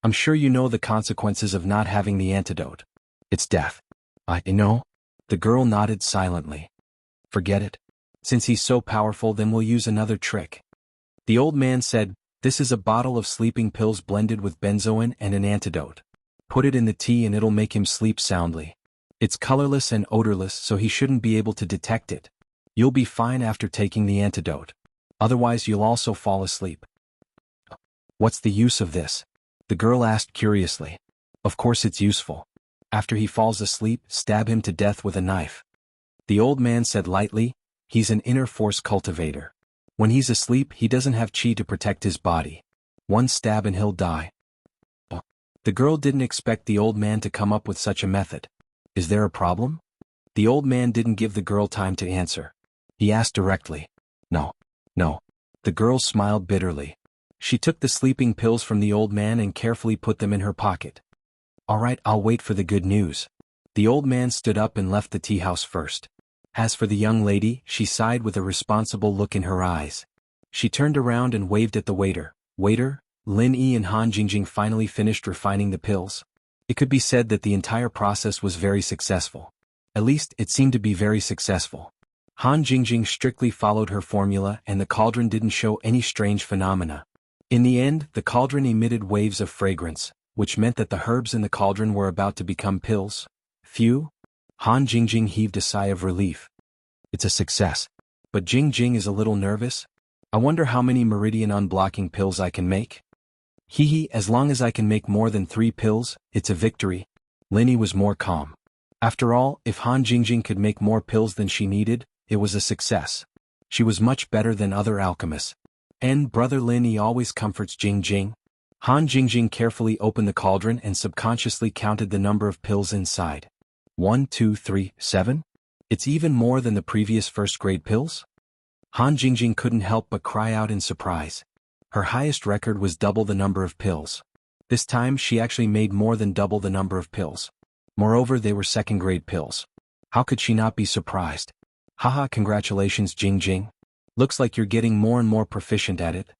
I'm sure you know the consequences of not having the antidote. It's death. I know. The girl nodded silently. Forget it. Since he's so powerful, then we'll use another trick. The old man said, this is a bottle of sleeping pills blended with benzoin and an antidote. Put it in the tea and it'll make him sleep soundly. It's colorless and odorless, so he shouldn't be able to detect it. You'll be fine after taking the antidote. Otherwise you'll also fall asleep. What's the use of this? The girl asked curiously. Of course it's useful. After he falls asleep, stab him to death with a knife. The old man said lightly, he's an inner force cultivator. When he's asleep, he doesn't have chi to protect his body. One stab and he'll die. The girl didn't expect the old man to come up with such a method. Is there a problem? The old man didn't give the girl time to answer. He asked directly. No. The girl smiled bitterly. She took the sleeping pills from the old man and carefully put them in her pocket. All right, I'll wait for the good news. The old man stood up and left the tea house first. As for the young lady, she sighed with a responsible look in her eyes. She turned around and waved at the waiter. Waiter, Lin Yi and Han Jingjing finally finished refining the pills. It could be said that the entire process was very successful. At least, it seemed to be very successful. Han Jingjing strictly followed her formula and the cauldron didn't show any strange phenomena. In the end, the cauldron emitted waves of fragrance, which meant that the herbs in the cauldron were about to become pills. Phew! Han Jingjing heaved a sigh of relief. It's a success. But Jingjing is a little nervous. I wonder how many meridian unblocking pills I can make? Hee, as long as I can make more than 3 pills, it's a victory. Linny was more calm. After all, if Han Jingjing could make more pills than she needed, it was a success. She was much better than other alchemists. And brother Linny always comforts Jingjing. Han Jingjing carefully opened the cauldron and subconsciously counted the number of pills inside. 1, 2, 3, 7? It's even more than the previous first-grade pills? Han Jingjing couldn't help but cry out in surprise. Her highest record was double the number of pills. This time she actually made more than double the number of pills. Moreover, they were second-grade pills. How could she not be surprised? Haha, congratulations Jingjing. Looks like you're getting more and more proficient at it.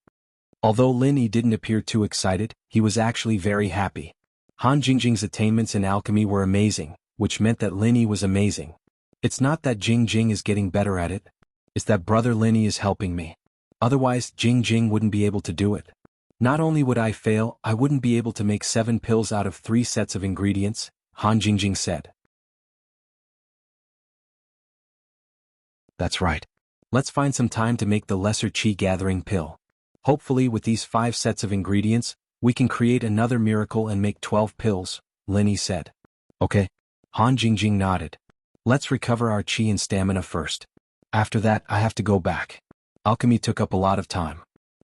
Although Lin Yi didn't appear too excited, he was actually very happy. Han Jingjing's attainments in alchemy were amazing, which meant that Lin Yi was amazing. It's not that Jingjing is getting better at it. It's that brother Lin Yi is helping me. Otherwise, Jingjing wouldn't be able to do it. Not only would I fail, I wouldn't be able to make 7 pills out of 3 sets of ingredients, Han Jingjing said. That's right. Let's find some time to make the lesser chi gathering pill. Hopefully with these 5 sets of ingredients, we can create another miracle and make 12 pills, Lin Yi said. Okay. Han Jingjing nodded. Let's recover our chi and stamina first. After that, I have to go back. Alchemy took up a lot of time.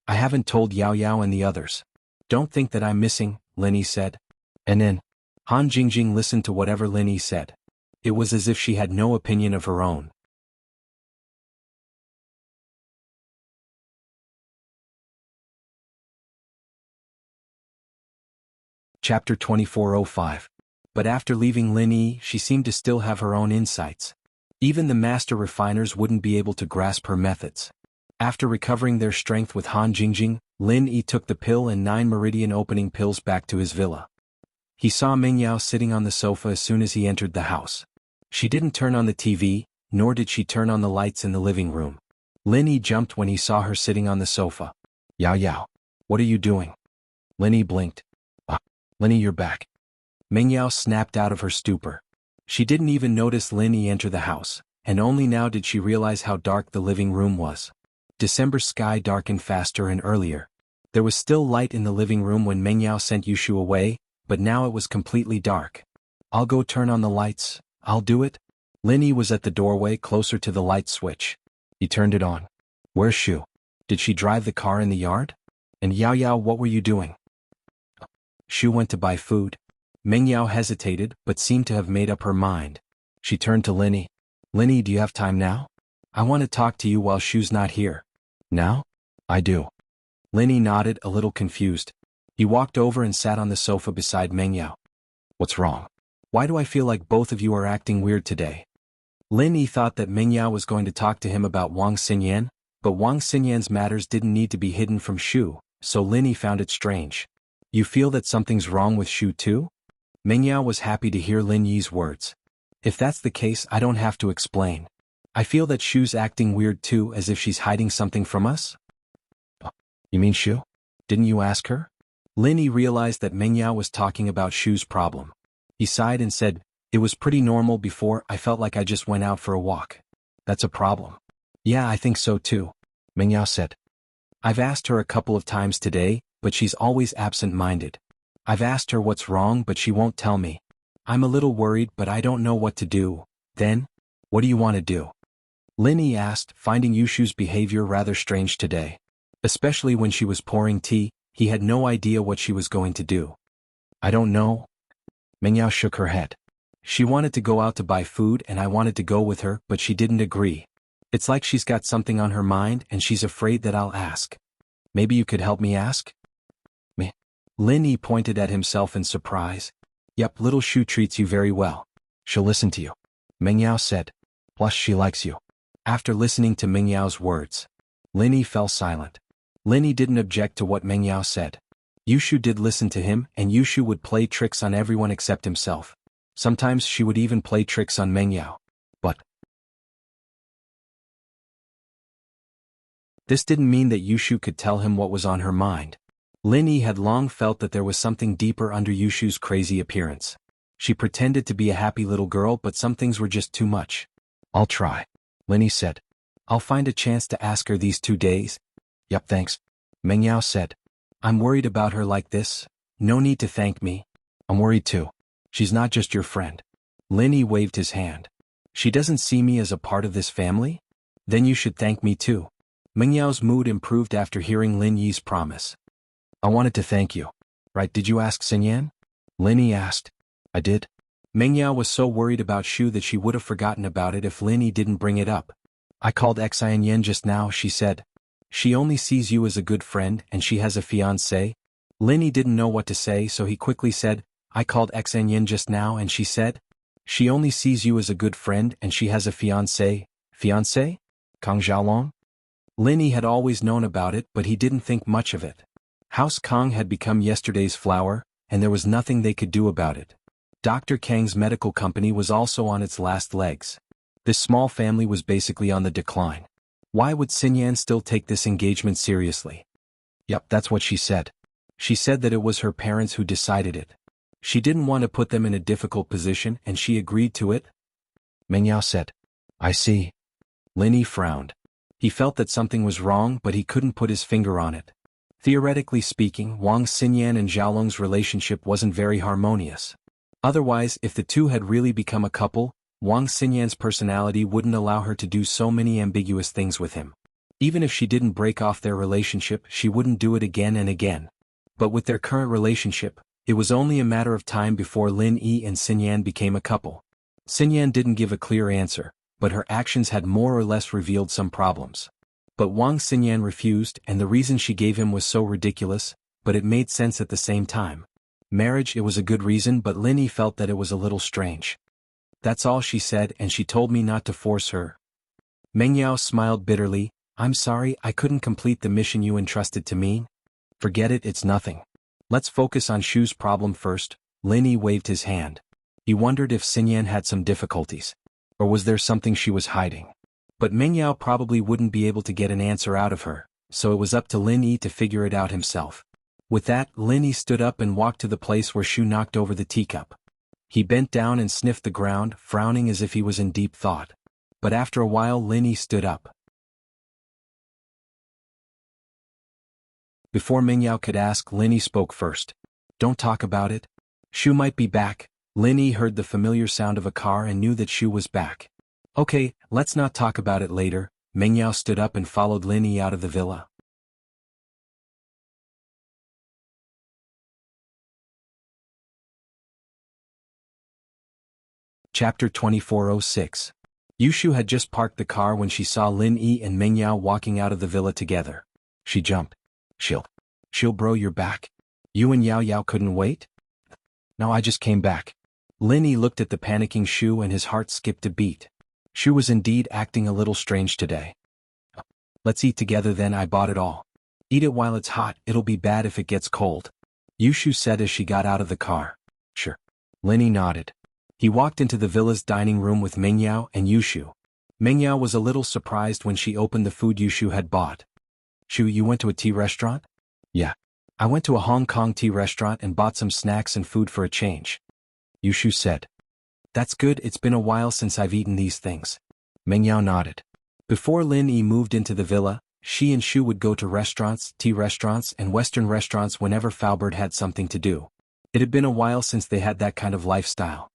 I haven't told Yao Yao and the others. Don't think that I'm missing, Lin Yi said. And then, Han Jingjing listened to whatever Lin Yi said. It was as if she had no opinion of her own. Chapter 2405. But after leaving Lin Yi, she seemed to still have her own insights. Even the master refiners wouldn't be able to grasp her methods. After recovering their strength with Han Jingjing, Lin Yi took the pill and 9 meridian opening pills back to his villa. He saw Meng Yao sitting on the sofa as soon as he entered the house. She didn't turn on the TV, nor did she turn on the lights in the living room. Lin Yi jumped when he saw her sitting on the sofa. Yao Yao, what are you doing? Lin Yi blinked. Lin Yi, you're back. Meng Yao snapped out of her stupor. She didn't even notice Lin Yi enter the house, and only now did she realize how dark the living room was. December sky darkened faster and earlier. There was still light in the living room when Meng Yao sent Yushu away, but now it was completely dark. I'll go turn on the lights, I'll do it. Lin Yi was at the doorway closer to the light switch. He turned it on. Where's Shu? Did she drive the car in the yard? And Yao Yao, what were you doing? Shu went to buy food. Meng Yao hesitated but seemed to have made up her mind. She turned to Lin Yi. Lin Yi, do you have time now? I want to talk to you while Shu's not here. Now? I do. Lin Yi nodded, a little confused. He walked over and sat on the sofa beside Meng Yao. What's wrong? Why do I feel like both of you are acting weird today? Lin Yi thought that Meng Yao was going to talk to him about Wang Xinyan, but Wang Xinyan's matters didn't need to be hidden from Shu, so Lin Yi found it strange. You feel that something's wrong with Shu too? Meng Yao was happy to hear Lin Yi's words. If that's the case, I don't have to explain. I feel that Shu's acting weird too, as if she's hiding something from us. You mean Shu? Didn't you ask her? Lin Yi realized that Meng Yao was talking about Shu's problem. He sighed and said, it was pretty normal before. I felt like I just went out for a walk. That's a problem. Yeah, I think so too, Meng Yao said. I've asked her a couple of times today, but she's always absent-minded. I've asked her what's wrong, but she won't tell me. I'm a little worried, but I don't know what to do. Then, what do you want to do? Lin Yi asked, finding Yushu's behavior rather strange today. Especially when she was pouring tea, he had no idea what she was going to do. I don't know. Meng Yao shook her head. She wanted to go out to buy food and I wanted to go with her, but she didn't agree. It's like she's got something on her mind and she's afraid that I'll ask. Maybe you could help me ask? Me? Lin Yi pointed at himself in surprise. Yep, little Shu treats you very well. She'll listen to you, Meng Yao said. Plus she likes you. After listening to Meng Yao's words, Lin Yi fell silent. Lin Yi didn't object to what Meng Yao said. Yushu did listen to him, and Yushu would play tricks on everyone except himself. Sometimes she would even play tricks on Meng Yao. But this didn't mean that Yushu could tell him what was on her mind. Lin Yi had long felt that there was something deeper under Yushu's crazy appearance. She pretended to be a happy little girl, but some things were just too much. I'll try, Lin Yi said. I'll find a chance to ask her these 2 days. Yup, thanks, Meng Yao said. I'm worried about her like this. No need to thank me. I'm worried too. She's not just your friend. Lin Yi waved his hand. She doesn't see me as a part of this family? Then you should thank me too. Meng Yao's mood improved after hearing Lin Yi's promise. I wanted to thank you. Right, did you ask Xinyan? Lin Yi asked. I did. Meng Yao was so worried about Shu that she would have forgotten about it if Lin Yi didn't bring it up. I called Xinyan just now, she said. She only sees you as a good friend and she has a fiancé. Lin Yi didn't know what to say, so he quickly said, I called Xinyan just now and she said, she only sees you as a good friend and she has a fiancé. Fiancé? Kang Xiaolong? Lin Yi had always known about it, but he didn't think much of it. House Kang had become yesterday's flower, and there was nothing they could do about it. Dr. Kang's medical company was also on its last legs. This small family was basically on the decline. Why would Xinyan still take this engagement seriously? Yup, that's what she said. She said that it was her parents who decided it. She didn't want to put them in a difficult position and she agreed to it? Meng Yao said. I see. Lin Yi frowned. He felt that something was wrong, but he couldn't put his finger on it. Theoretically speaking, Wang Xinyan and Xiaolong's relationship wasn't very harmonious. Otherwise, if the two had really become a couple, Wang Xinyan's personality wouldn't allow her to do so many ambiguous things with him. Even if she didn't break off their relationship, she wouldn't do it again and again. But with their current relationship, it was only a matter of time before Lin Yi and Xinyan became a couple. Xinyan didn't give a clear answer, but her actions had more or less revealed some problems. But Wang Xinyan refused, and the reason she gave him was so ridiculous, but it made sense at the same time. Marriage, it was a good reason, but Lin Yi felt that it was a little strange. That's all she said, and she told me not to force her. Meng Yao smiled bitterly. I'm sorry, I couldn't complete the mission you entrusted to me. Forget it, it's nothing. Let's focus on Shu's problem first. Lin Yi waved his hand. He wondered if Xinyan had some difficulties. Or was there something she was hiding? But Meng Yao probably wouldn't be able to get an answer out of her, so it was up to Lin Yi to figure it out himself. With that, Lin Yi stood up and walked to the place where Shu knocked over the teacup. He bent down and sniffed the ground, frowning as if he was in deep thought. But after a while Lin Yi stood up. Before Meng Yao could ask, Lin Yi spoke first. Don't talk about it. Shu might be back. Lin Yi heard the familiar sound of a car and knew that Shu was back. Okay, let's not talk about it later. Meng Yao stood up and followed Lin Yi out of the villa. Chapter 2406. Yushu had just parked the car when she saw Lin Yi and Meng Yao walking out of the villa together. She jumped. Shield bro, you're back? You and Yao Yao couldn't wait? No, I just came back. Lin Yi looked at the panicking Shu and his heart skipped a beat. Shu was indeed acting a little strange today. Let's eat together then, I bought it all. Eat it while it's hot, it'll be bad if it gets cold. Yushu said as she got out of the car. Sure. Lin Yi nodded. He walked into the villa's dining room with Meng Yao and Yushu. Meng Yao was a little surprised when she opened the food Yushu had bought. Shu, you went to a tea restaurant? Yeah. I went to a Hong Kong tea restaurant and bought some snacks and food for a change. Yushu said. That's good, it's been a while since I've eaten these things. Meng Yao nodded. Before Lin Yi moved into the villa, she and Shu would go to restaurants, tea restaurants and Western restaurants whenever Faubert had something to do. It had been a while since they had that kind of lifestyle.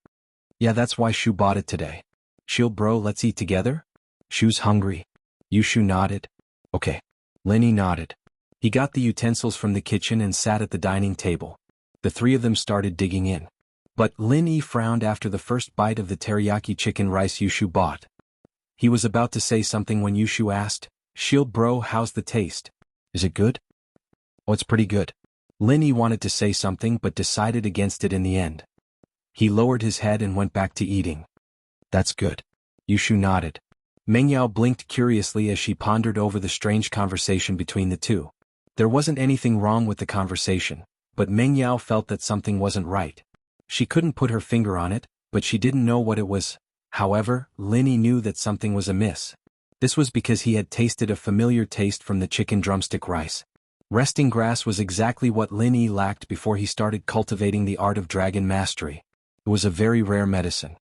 Yeah, that's why Shu bought it today. Shield bro, let's eat together? Shu's hungry. Yushu nodded. Okay. Lin Yi nodded. He got the utensils from the kitchen and sat at the dining table. The three of them started digging in. But Lin Yi frowned after the first bite of the teriyaki chicken rice Yushu bought. He was about to say something when Yushu asked, Shield bro, how's the taste? Is it good? Oh, it's pretty good. Lin Yi wanted to say something but decided against it in the end. He lowered his head and went back to eating. That's good. Yushu nodded. Meng Yao blinked curiously as she pondered over the strange conversation between the two. There wasn't anything wrong with the conversation, but Meng Yao felt that something wasn't right. She couldn't put her finger on it, but she didn't know what it was. However, Lin Yi knew that something was amiss. This was because he had tasted a familiar taste from the chicken drumstick rice. Resting grass was exactly what Lin Yi lacked before he started cultivating the art of dragon mastery. It was a very rare medicine.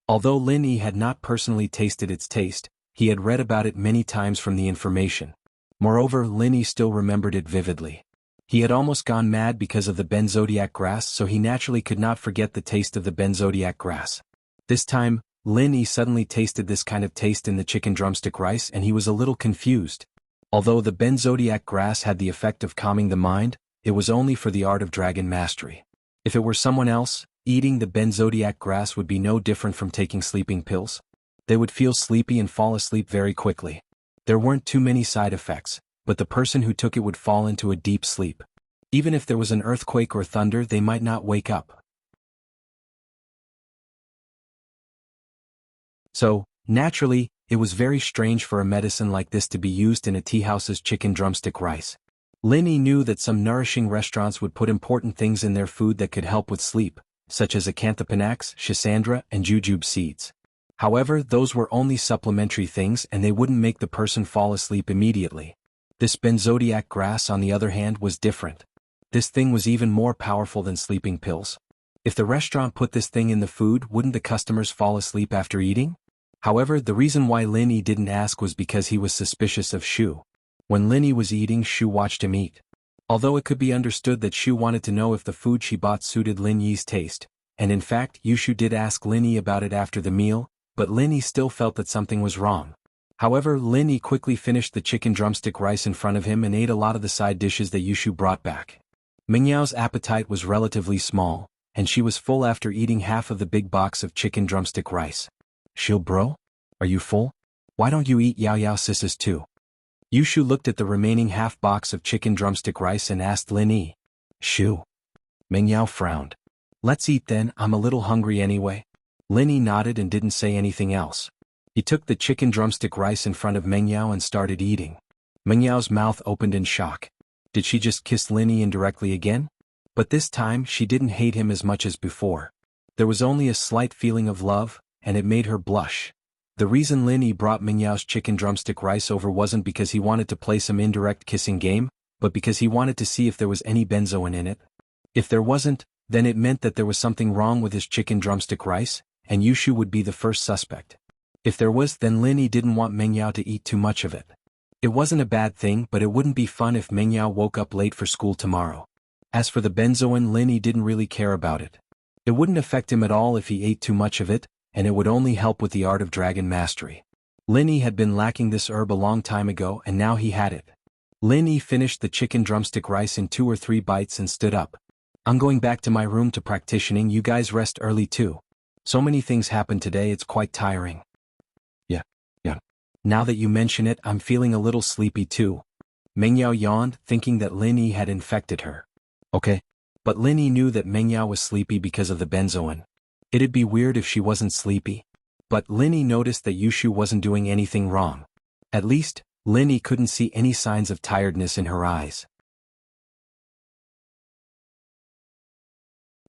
Although Lin Yi had not personally tasted its taste, he had read about it many times from the information. Moreover, Lin Yi still remembered it vividly. He had almost gone mad because of the benzodiac grass, so he naturally could not forget the taste of the benzodiac grass. This time, Lin Yi suddenly tasted this kind of taste in the chicken drumstick rice and he was a little confused. Although the benzodiac grass had the effect of calming the mind, it was only for the art of dragon mastery. If it were someone else, eating the benzodiac grass would be no different from taking sleeping pills. They would feel sleepy and fall asleep very quickly. There weren't too many side effects, but the person who took it would fall into a deep sleep. Even if there was an earthquake or thunder, they might not wake up. So, naturally, it was very strange for a medicine like this to be used in a tea house's chicken drumstick rice. Lin Yi knew that some nourishing restaurants would put important things in their food that could help with sleep, such as acanthopanax, schisandra, and jujube seeds. However, those were only supplementary things and they wouldn't make the person fall asleep immediately. This benzodiac grass, on the other hand, was different. This thing was even more powerful than sleeping pills. If the restaurant put this thing in the food, wouldn't the customers fall asleep after eating? However, the reason why Lin Yi didn't ask was because he was suspicious of Shu. When Lin Yi was eating, Shu watched him eat. Although it could be understood that Shu wanted to know if the food she bought suited Lin Yi's taste, and in fact Yushu did ask Lin Yi about it after the meal, but Lin Yi still felt that something was wrong. However, Lin Yi quickly finished the chicken drumstick rice in front of him and ate a lot of the side dishes that Yushu brought back. Meng Yao's appetite was relatively small, and she was full after eating half of the big box of chicken drumstick rice. Shill bro? Are you full? Why don't you eat Yao Yao sis's too? Yushu looked at the remaining half box of chicken drumstick rice and asked Lin Yi. Shu. Meng Yao frowned. Let's eat then, I'm a little hungry anyway. Lin Yi nodded and didn't say anything else. He took the chicken drumstick rice in front of Meng Yao and started eating. Meng Yao's mouth opened in shock. Did she just kiss Lin Yi indirectly again? But this time she didn't hate him as much as before. There was only a slight feeling of love, and it made her blush. The reason Lin Yi brought Meng Yao's chicken drumstick rice over wasn't because he wanted to play some indirect kissing game, but because he wanted to see if there was any benzoin in it. If there wasn't, then it meant that there was something wrong with his chicken drumstick rice, and Yushu would be the first suspect. If there was, then Lin Yi didn't want Meng Yao to eat too much of it. It wasn't a bad thing, but it wouldn't be fun if Meng Yao woke up late for school tomorrow. As for the benzoin, Lin Yi didn't really care about it. It wouldn't affect him at all if he ate too much of it, and it would only help with the art of dragon mastery. Lin Yi had been lacking this herb a long time ago and now he had it. Lin Yi finished the chicken drumstick rice in 2 or 3 bites and stood up. I'm going back to my room to practicing. You guys rest early too. So many things happened today, it's quite tiring. Yeah. Now that you mention it, I'm feeling a little sleepy too. Mengyao yawned, thinking that Lin Yi had infected her. Okay. But Lin Yi knew that Mengyao was sleepy because of the benzoin. It'd be weird if she wasn't sleepy. But Lin Yi noticed that Yushu wasn't doing anything wrong. At least, Lin Yi couldn't see any signs of tiredness in her eyes.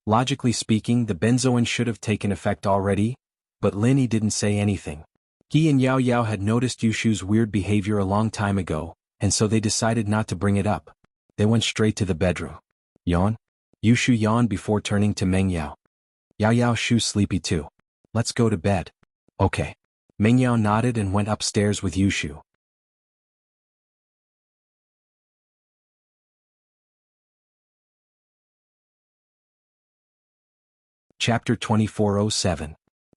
Logically speaking, the benzoin should have taken effect already, but Lin Yi didn't say anything. He and Yao Yao had noticed Yushu's weird behavior a long time ago, and so they decided not to bring it up. They went straight to the bedroom. Yawn? Yushu yawned before turning to Mengyao. Yao Yao Shu's sleepy too. Let's go to bed. Okay. Mengyao nodded and went upstairs with Yushu. Chapter 2407.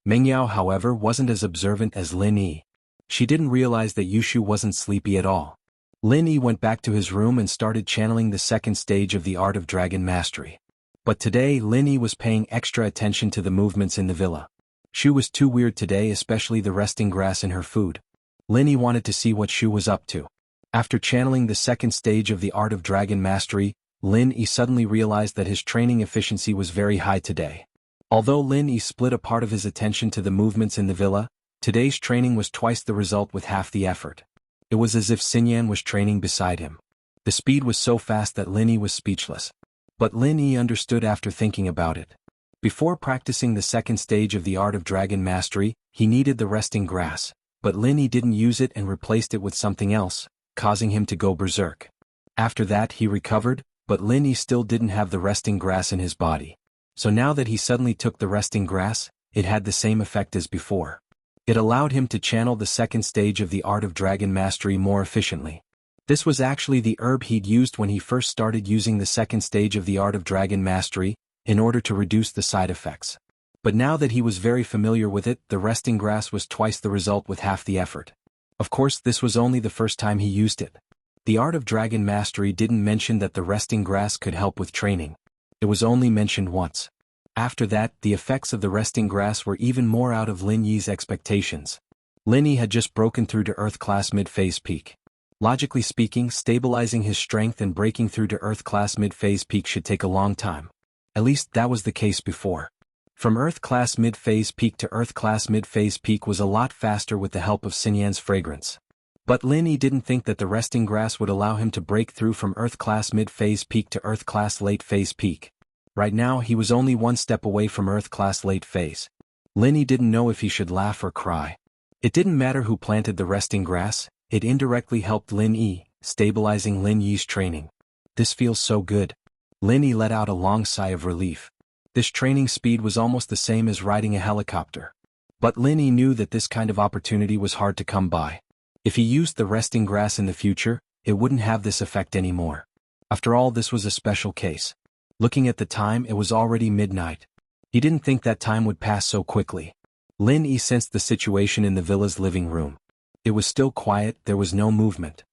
Mengyao, however, wasn't as observant as Lin Yi. She didn't realize that Yushu wasn't sleepy at all. Lin Yi went back to his room and started channeling the second stage of the art of dragon mastery. But today Lin Yi was paying extra attention to the movements in the villa. Shu was too weird today, especially the resting grass in her food. Lin Yi wanted to see what Shu was up to. After channeling the second stage of the art of dragon mastery, Lin Yi suddenly realized that his training efficiency was very high today. Although Lin Yi split a part of his attention to the movements in the villa, today's training was twice the result with half the effort. It was as if Xinyan was training beside him. The speed was so fast that Lin Yi was speechless. But Lin Yi understood after thinking about it. Before practicing the second stage of the art of dragon mastery, he needed the resting grass, but Lin Yi didn't use it and replaced it with something else, causing him to go berserk. After that he recovered, but Lin Yi still didn't have the resting grass in his body. So now that he suddenly took the resting grass, it had the same effect as before. It allowed him to channel the second stage of the art of dragon mastery more efficiently. This was actually the herb he'd used when he first started using the second stage of the art of dragon mastery, in order to reduce the side effects. But now that he was very familiar with it, the resting grass was twice the result with half the effort. Of course, this was only the first time he used it. The art of dragon mastery didn't mention that the resting grass could help with training. It was only mentioned once. After that, the effects of the resting grass were even more out of Lin Yi's expectations. Lin Yi had just broken through to Earth Class Mid-Phase Peak. Logically speaking, stabilizing his strength and breaking through to Earth Class Mid-Phase Peak should take a long time. At least that was the case before. From Earth Class Mid-Phase Peak to Earth Class Mid-Phase Peak was a lot faster with the help of Xinyan's fragrance. But Lin Yi didn't think that the resting grass would allow him to break through from Earth Class Mid-Phase Peak to Earth Class Late Phase Peak. Right now he was only one step away from Earth Class Late Phase. Lin Yi didn't know if he should laugh or cry. It didn't matter who planted the resting grass, it indirectly helped Lin Yi, stabilizing Lin Yi's training. This feels so good. Lin Yi let out a long sigh of relief. This training speed was almost the same as riding a helicopter. But Lin Yi knew that this kind of opportunity was hard to come by. If he used the resting grass in the future, it wouldn't have this effect anymore. After all, this was a special case. Looking at the time, it was already midnight. He didn't think that time would pass so quickly. Lin Yi sensed the situation in the villa's living room. It was still quiet, there was no movement.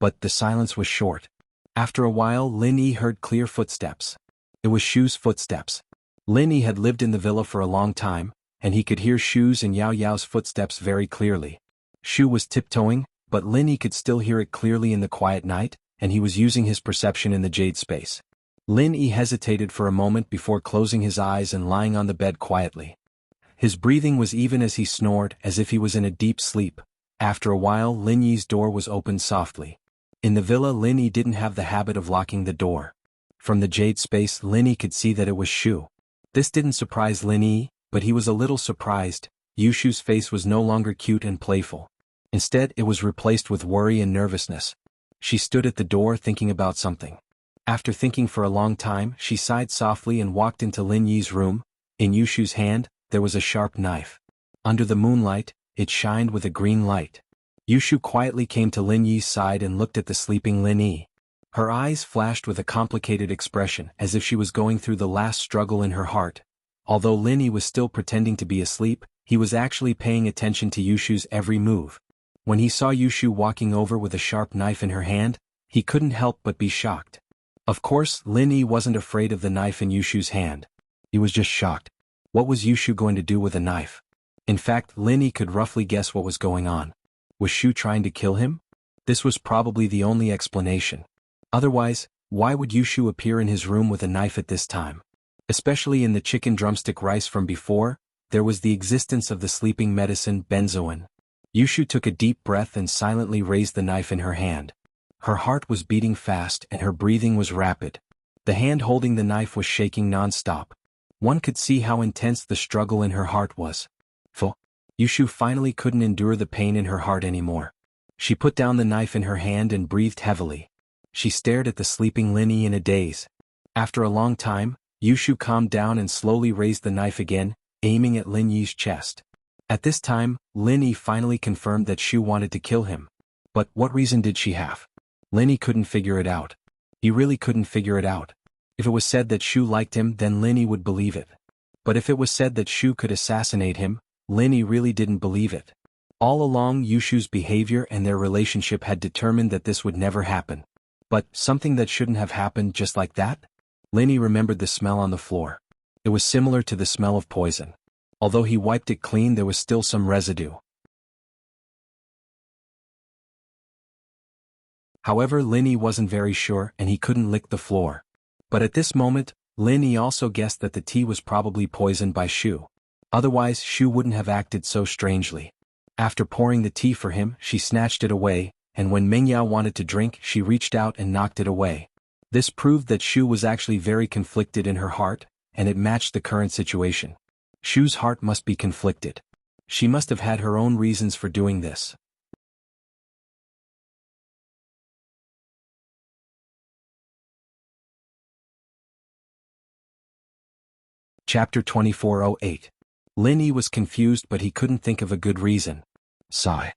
But the silence was short. After a while, Lin Yi heard clear footsteps. It was Shu's footsteps. Lin Yi had lived in the villa for a long time, and he could hear Shu's and Yao Yao's footsteps very clearly. Shu was tiptoeing, but Lin Yi could still hear it clearly in the quiet night, and he was using his perception in the jade space. Lin Yi hesitated for a moment before closing his eyes and lying on the bed quietly. His breathing was even as he snored, as if he was in a deep sleep. After a while, Lin Yi's door was opened softly. In the villa, Lin Yi didn't have the habit of locking the door. From the jade space, Lin Yi could see that it was Shu. This didn't surprise Lin Yi, but he was a little surprised. Yushu's face was no longer cute and playful. Instead, it was replaced with worry and nervousness. She stood at the door thinking about something. After thinking for a long time, she sighed softly and walked into Lin Yi's room. In Yushu's hand, there was a sharp knife. Under the moonlight, it shined with a green light. Yushu quietly came to Lin Yi's side and looked at the sleeping Lin Yi. Her eyes flashed with a complicated expression as if she was going through the last struggle in her heart. Although Linny was still pretending to be asleep, he was actually paying attention to Yushu's every move. When he saw Yushu walking over with a sharp knife in her hand, he couldn't help but be shocked. Of course, Linny wasn't afraid of the knife in Yushu's hand. He was just shocked. What was Yushu going to do with a knife? In fact, Linny could roughly guess what was going on. Was Shu trying to kill him? This was probably the only explanation. Otherwise, why would Yushu appear in his room with a knife at this time? Especially in the chicken drumstick rice from before, there was the existence of the sleeping medicine benzoin. Yushu took a deep breath and silently raised the knife in her hand. Her heart was beating fast and her breathing was rapid. The hand holding the knife was shaking non-stop. One could see how intense the struggle in her heart was. Yushu finally couldn't endure the pain in her heart anymore. She put down the knife in her hand and breathed heavily. She stared at the sleeping Linny in a daze. After a long time, Yushu calmed down and slowly raised the knife again, aiming at Lin Yi's chest. At this time, Lin Yi finally confirmed that Shu wanted to kill him. But what reason did she have? Lin Yi couldn't figure it out. He really couldn't figure it out. If it was said that Shu liked him, then Lin Yi would believe it. But if it was said that Shu could assassinate him, Lin Yi really didn't believe it. All along, Yushu's behavior and their relationship had determined that this would never happen. But something that shouldn't have happened just like that? Lin Yi remembered the smell on the floor. It was similar to the smell of poison. Although he wiped it clean, there was still some residue. However, Lin Yi wasn't very sure and he couldn't lick the floor. But at this moment, Lin Yi also guessed that the tea was probably poisoned by Shu. Otherwise, Shu wouldn't have acted so strangely. After pouring the tea for him, she snatched it away, and when Mengyao wanted to drink, she reached out and knocked it away. This proved that Shu was actually very conflicted in her heart, and it matched the current situation. Shu's heart must be conflicted. She must have had her own reasons for doing this. Chapter 2408. Lin Yi was confused, but he couldn't think of a good reason. Sigh.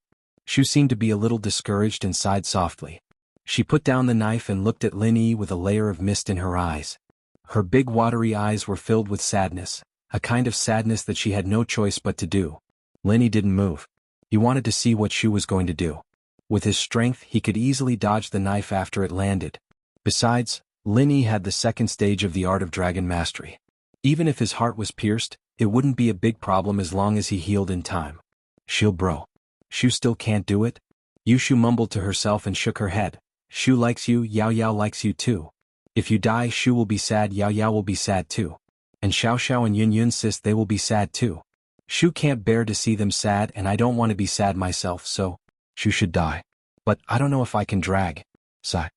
Shu seemed to be a little discouraged and sighed softly. She put down the knife and looked at Lin Yi with a layer of mist in her eyes. Her big watery eyes were filled with sadness, a kind of sadness that she had no choice but to do. Lin Yi didn't move. He wanted to see what Shu was going to do. With his strength, he could easily dodge the knife after it landed. Besides, Lin Yi had the second stage of the art of dragon mastery. Even if his heart was pierced, it wouldn't be a big problem as long as he healed in time. Shield bro. Shu still can't do it? Yushu mumbled to herself and shook her head. Shu likes you, Yao Yao likes you too. If you die, Shu will be sad, Yao Yao will be sad too. And Xiao Xiao and Yun Yun sis, they will be sad too. Shu can't bear to see them sad and I don't want to be sad myself, so Shu should die. But I don't know if I can drag. Sigh.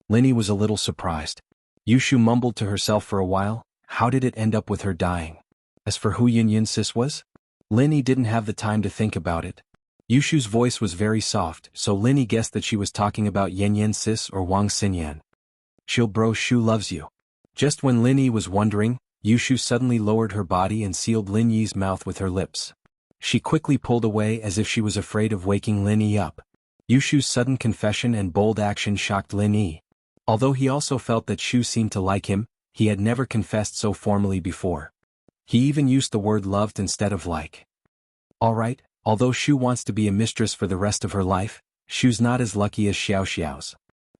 Lin Yi was a little surprised. Yushu mumbled to herself for a while. How did it end up with her dying? As for who Yun Yun sis was? Lin Yi didn't have the time to think about it. Yushu's voice was very soft, so Lin Yi guessed that she was talking about Yen Yen sis or Wang Xinyan. Shield bro, Shu loves you. Just when Lin Yi was wondering, Yushu suddenly lowered her body and sealed Lin Yi's mouth with her lips. She quickly pulled away as if she was afraid of waking Lin Yi up. Yushu's sudden confession and bold action shocked Lin Yi. Although he also felt that Shu seemed to like him, he had never confessed so formally before. He even used the word loved instead of like. Alright, although Shu wants to be a mistress for the rest of her life, Shu's not as lucky as Xiao Xiao's.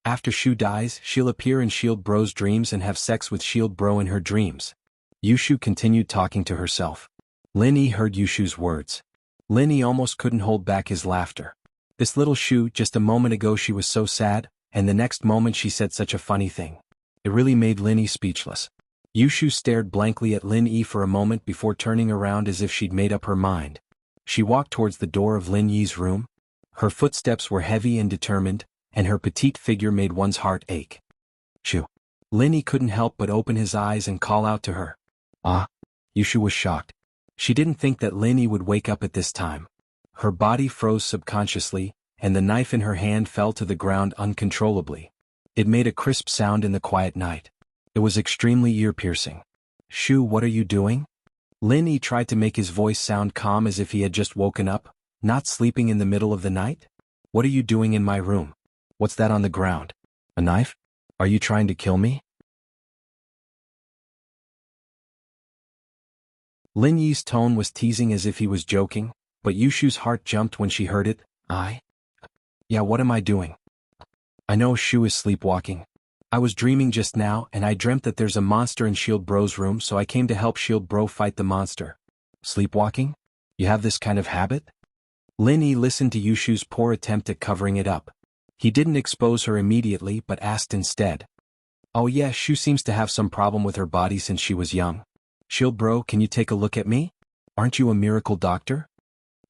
After Shu dies, she'll appear in Shield Bro's dreams and have sex with Shield Bro in her dreams. Yushu continued talking to herself. Lin Yi heard Yushu's words. Lin Yi almost couldn't hold back his laughter. This little Shu, just a moment ago she was so sad, and the next moment she said such a funny thing. It really made Lin Yi speechless. Yushu stared blankly at Lin Yi for a moment before turning around as if she'd made up her mind. She walked towards the door of Lin Yi's room. Her footsteps were heavy and determined, and her petite figure made one's heart ache. Shu. Lin Yi couldn't help but open his eyes and call out to her. Ah? Yushu was shocked. She didn't think that Lin Yi would wake up at this time. Her body froze subconsciously, and the knife in her hand fell to the ground uncontrollably. It made a crisp sound in the quiet night. It was extremely ear-piercing. Shu, what are you doing? Lin Yi tried to make his voice sound calm as if he had just woken up, not sleeping in the middle of the night. What are you doing in my room? What's that on the ground? A knife? Are you trying to kill me? Lin Yi's tone was teasing as if he was joking, but Yushu's heart jumped when she heard it. Yeah, what am I doing? I know Shu is sleepwalking. I was dreaming just now and I dreamt that there's a monster in Shield Bro's room, so I came to help Shield Bro fight the monster. Sleepwalking? You have this kind of habit? Lin Yi listened to Yushu's poor attempt at covering it up. He didn't expose her immediately but asked instead. Oh yeah, Shu seems to have some problem with her body since she was young. Shield Bro, can you take a look at me? Aren't you a miracle doctor?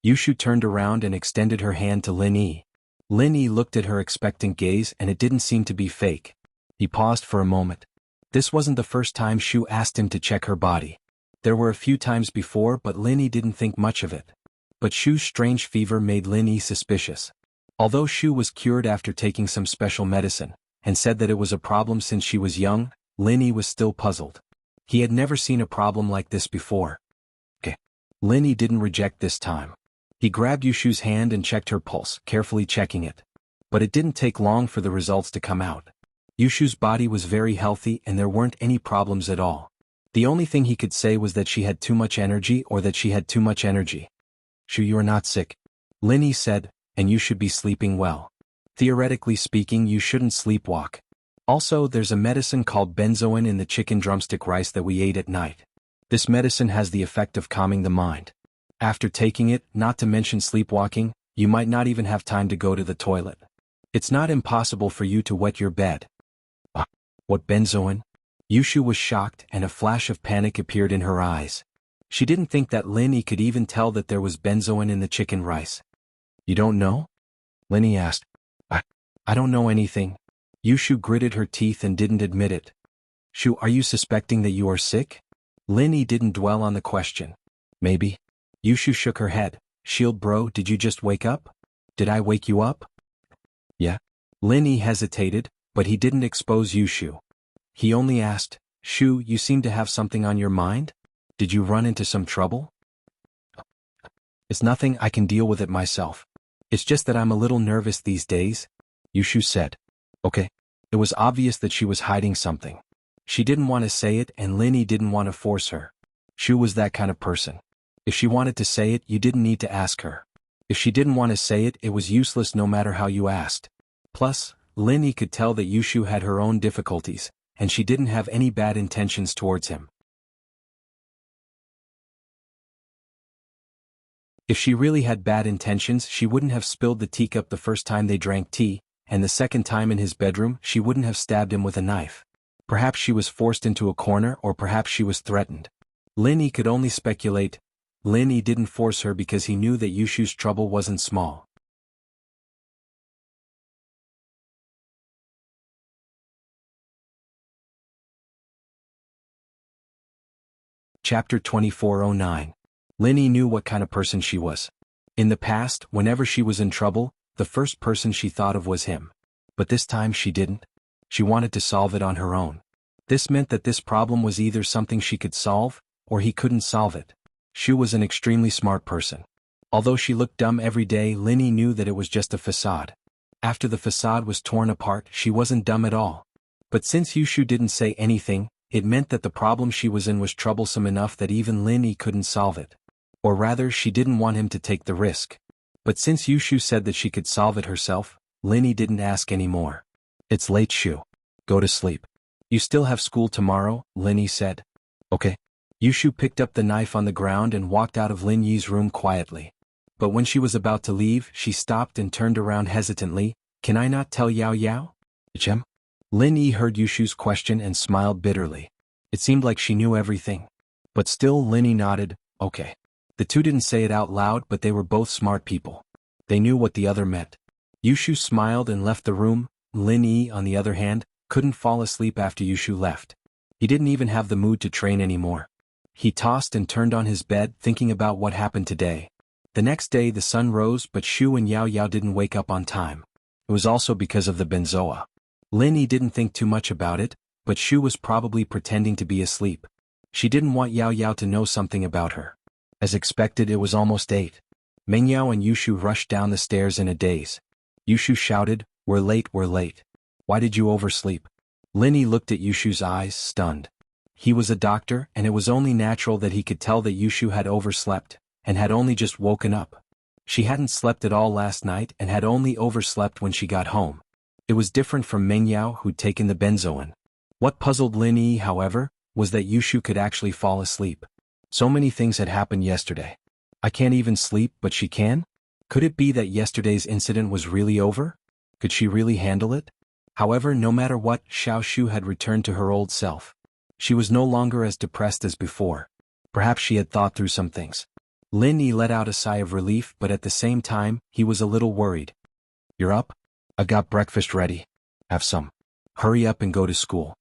Yushu turned around and extended her hand to Lin Yi. Lin Yi looked at her expectant gaze and it didn't seem to be fake. He paused for a moment. This wasn't the first time Shu asked him to check her body. There were a few times before, but Lin Yi didn't think much of it. But Shu's strange fever made Lin Yi suspicious. Although Shu was cured after taking some special medicine, and said that it was a problem since she was young, Lin Yi was still puzzled. He had never seen a problem like this before. Okay. Lin Yi didn't reject this time. He grabbed Yushu's hand and checked her pulse, carefully checking it. But it didn't take long for the results to come out. Yushu's body was very healthy and there weren't any problems at all. The only thing he could say was that she had too much energy or that she had too much energy. Shu, you are not sick, Lin Yi said, and you should be sleeping well. Theoretically speaking, you shouldn't sleepwalk. Also, there's a medicine called benzoin in the chicken drumstick rice that we ate at night. This medicine has the effect of calming the mind. After taking it, not to mention sleepwalking, you might not even have time to go to the toilet. It's not impossible for you to wet your bed. What benzoin? Yushu was shocked and a flash of panic appeared in her eyes. She didn't think that Lin Yi could even tell that there was benzoin in the chicken rice. You don't know? Lin Yi asked. I don't know anything. Yushu gritted her teeth and didn't admit it. Shu, are you suspecting that you are sick? Lin Yi didn't dwell on the question. Maybe. Yushu shook her head. Shield Bro, did you just wake up? Did I wake you up? Yeah. Lin Yi hesitated, but he didn't expose Yushu. He only asked, Shu, you seem to have something on your mind? Did you run into some trouble? It's nothing, I can deal with it myself. It's just that I'm a little nervous these days, Yushu said. Okay. It was obvious that she was hiding something. She didn't want to say it and Lin Yi didn't want to force her. Shu was that kind of person. If she wanted to say it, you didn't need to ask her. If she didn't want to say it, it was useless no matter how you asked. Plus, Lin Yi could tell that Yushu had her own difficulties, and she didn't have any bad intentions towards him. If she really had bad intentions, she wouldn't have spilled the teacup the first time they drank tea, and the second time in his bedroom, she wouldn't have stabbed him with a knife. Perhaps she was forced into a corner or perhaps she was threatened. Lin Yi could only speculate. Lin Yi didn't force her because he knew that Yushu's trouble wasn't small. Chapter 2409. Lin Yi knew what kind of person she was. In the past, whenever she was in trouble, the first person she thought of was him. But this time she didn't. She wanted to solve it on her own. This meant that this problem was either something she could solve, or he couldn't solve it. Shu was an extremely smart person. Although she looked dumb every day, Lin Yi knew that it was just a facade. After the facade was torn apart, she wasn't dumb at all. But since Yushu didn't say anything, it meant that the problem she was in was troublesome enough that even Lin Yi couldn't solve it. Or rather, she didn't want him to take the risk. But since Yushu said that she could solve it herself, Lin Yi didn't ask any more. It's late, Shu. Go to sleep. You still have school tomorrow, Lin Yi said. Okay. Yushu picked up the knife on the ground and walked out of Lin Yi's room quietly. But when she was about to leave, she stopped and turned around hesitantly. Can I not tell Yao Yao? Chem? Lin Yi heard Yushu's question and smiled bitterly. It seemed like she knew everything. But still Lin Yi nodded, okay. The two didn't say it out loud, but they were both smart people. They knew what the other meant. Yushu smiled and left the room. Lin Yi, on the other hand, couldn't fall asleep after Yushu left. He didn't even have the mood to train anymore. He tossed and turned on his bed, thinking about what happened today. The next day the sun rose, but Shu and Yao Yao didn't wake up on time. It was also because of the benzoa. Lin Yi didn't think too much about it, but Shu was probably pretending to be asleep. She didn't want Yao Yao to know something about her. As expected, it was almost 8. Meng Yao and Yushu rushed down the stairs in a daze. Yushu shouted, we're late, we're late. Why did you oversleep? Linny looked at Yushu's eyes, stunned. He was a doctor, and it was only natural that he could tell that Yushu had overslept, and had only just woken up. She hadn't slept at all last night and had only overslept when she got home. It was different from Mengyao, who'd taken the benzoin. What puzzled Linny, however, was that Yushu could actually fall asleep. So many things had happened yesterday. I can't even sleep, but she can? Could it be that yesterday's incident was really over? Could she really handle it? However, no matter what, Xiaoshu had returned to her old self. She was no longer as depressed as before. Perhaps she had thought through some things. Lin Yi let out a sigh of relief, but at the same time, he was a little worried. You're up? I got breakfast ready. Have some. Hurry up and go to school.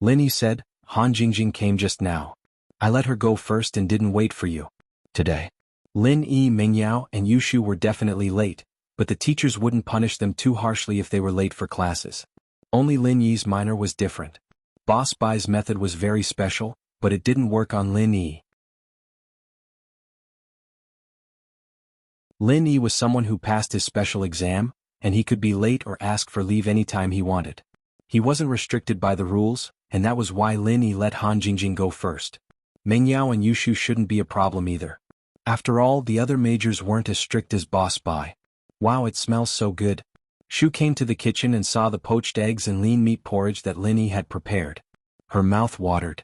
Lin Yi said, Han Jingjing came just now. I let her go first and didn't wait for you. Today. Lin Yi, Mengyao, and Yushu were definitely late, but the teachers wouldn't punish them too harshly if they were late for classes. Only Lin Yi's minor was different. Boss Bai's method was very special, but it didn't work on Lin Yi. Lin Yi was someone who passed his special exam, and he could be late or ask for leave anytime he wanted. He wasn't restricted by the rules, and that was why Lin Yi let Han Jingjing go first. Mengyao and Yushu shouldn't be a problem either. After all, the other majors weren't as strict as Boss Bai. Wow, it smells so good. Shu came to the kitchen and saw the poached eggs and lean meat porridge that Lin Yi had prepared. Her mouth watered.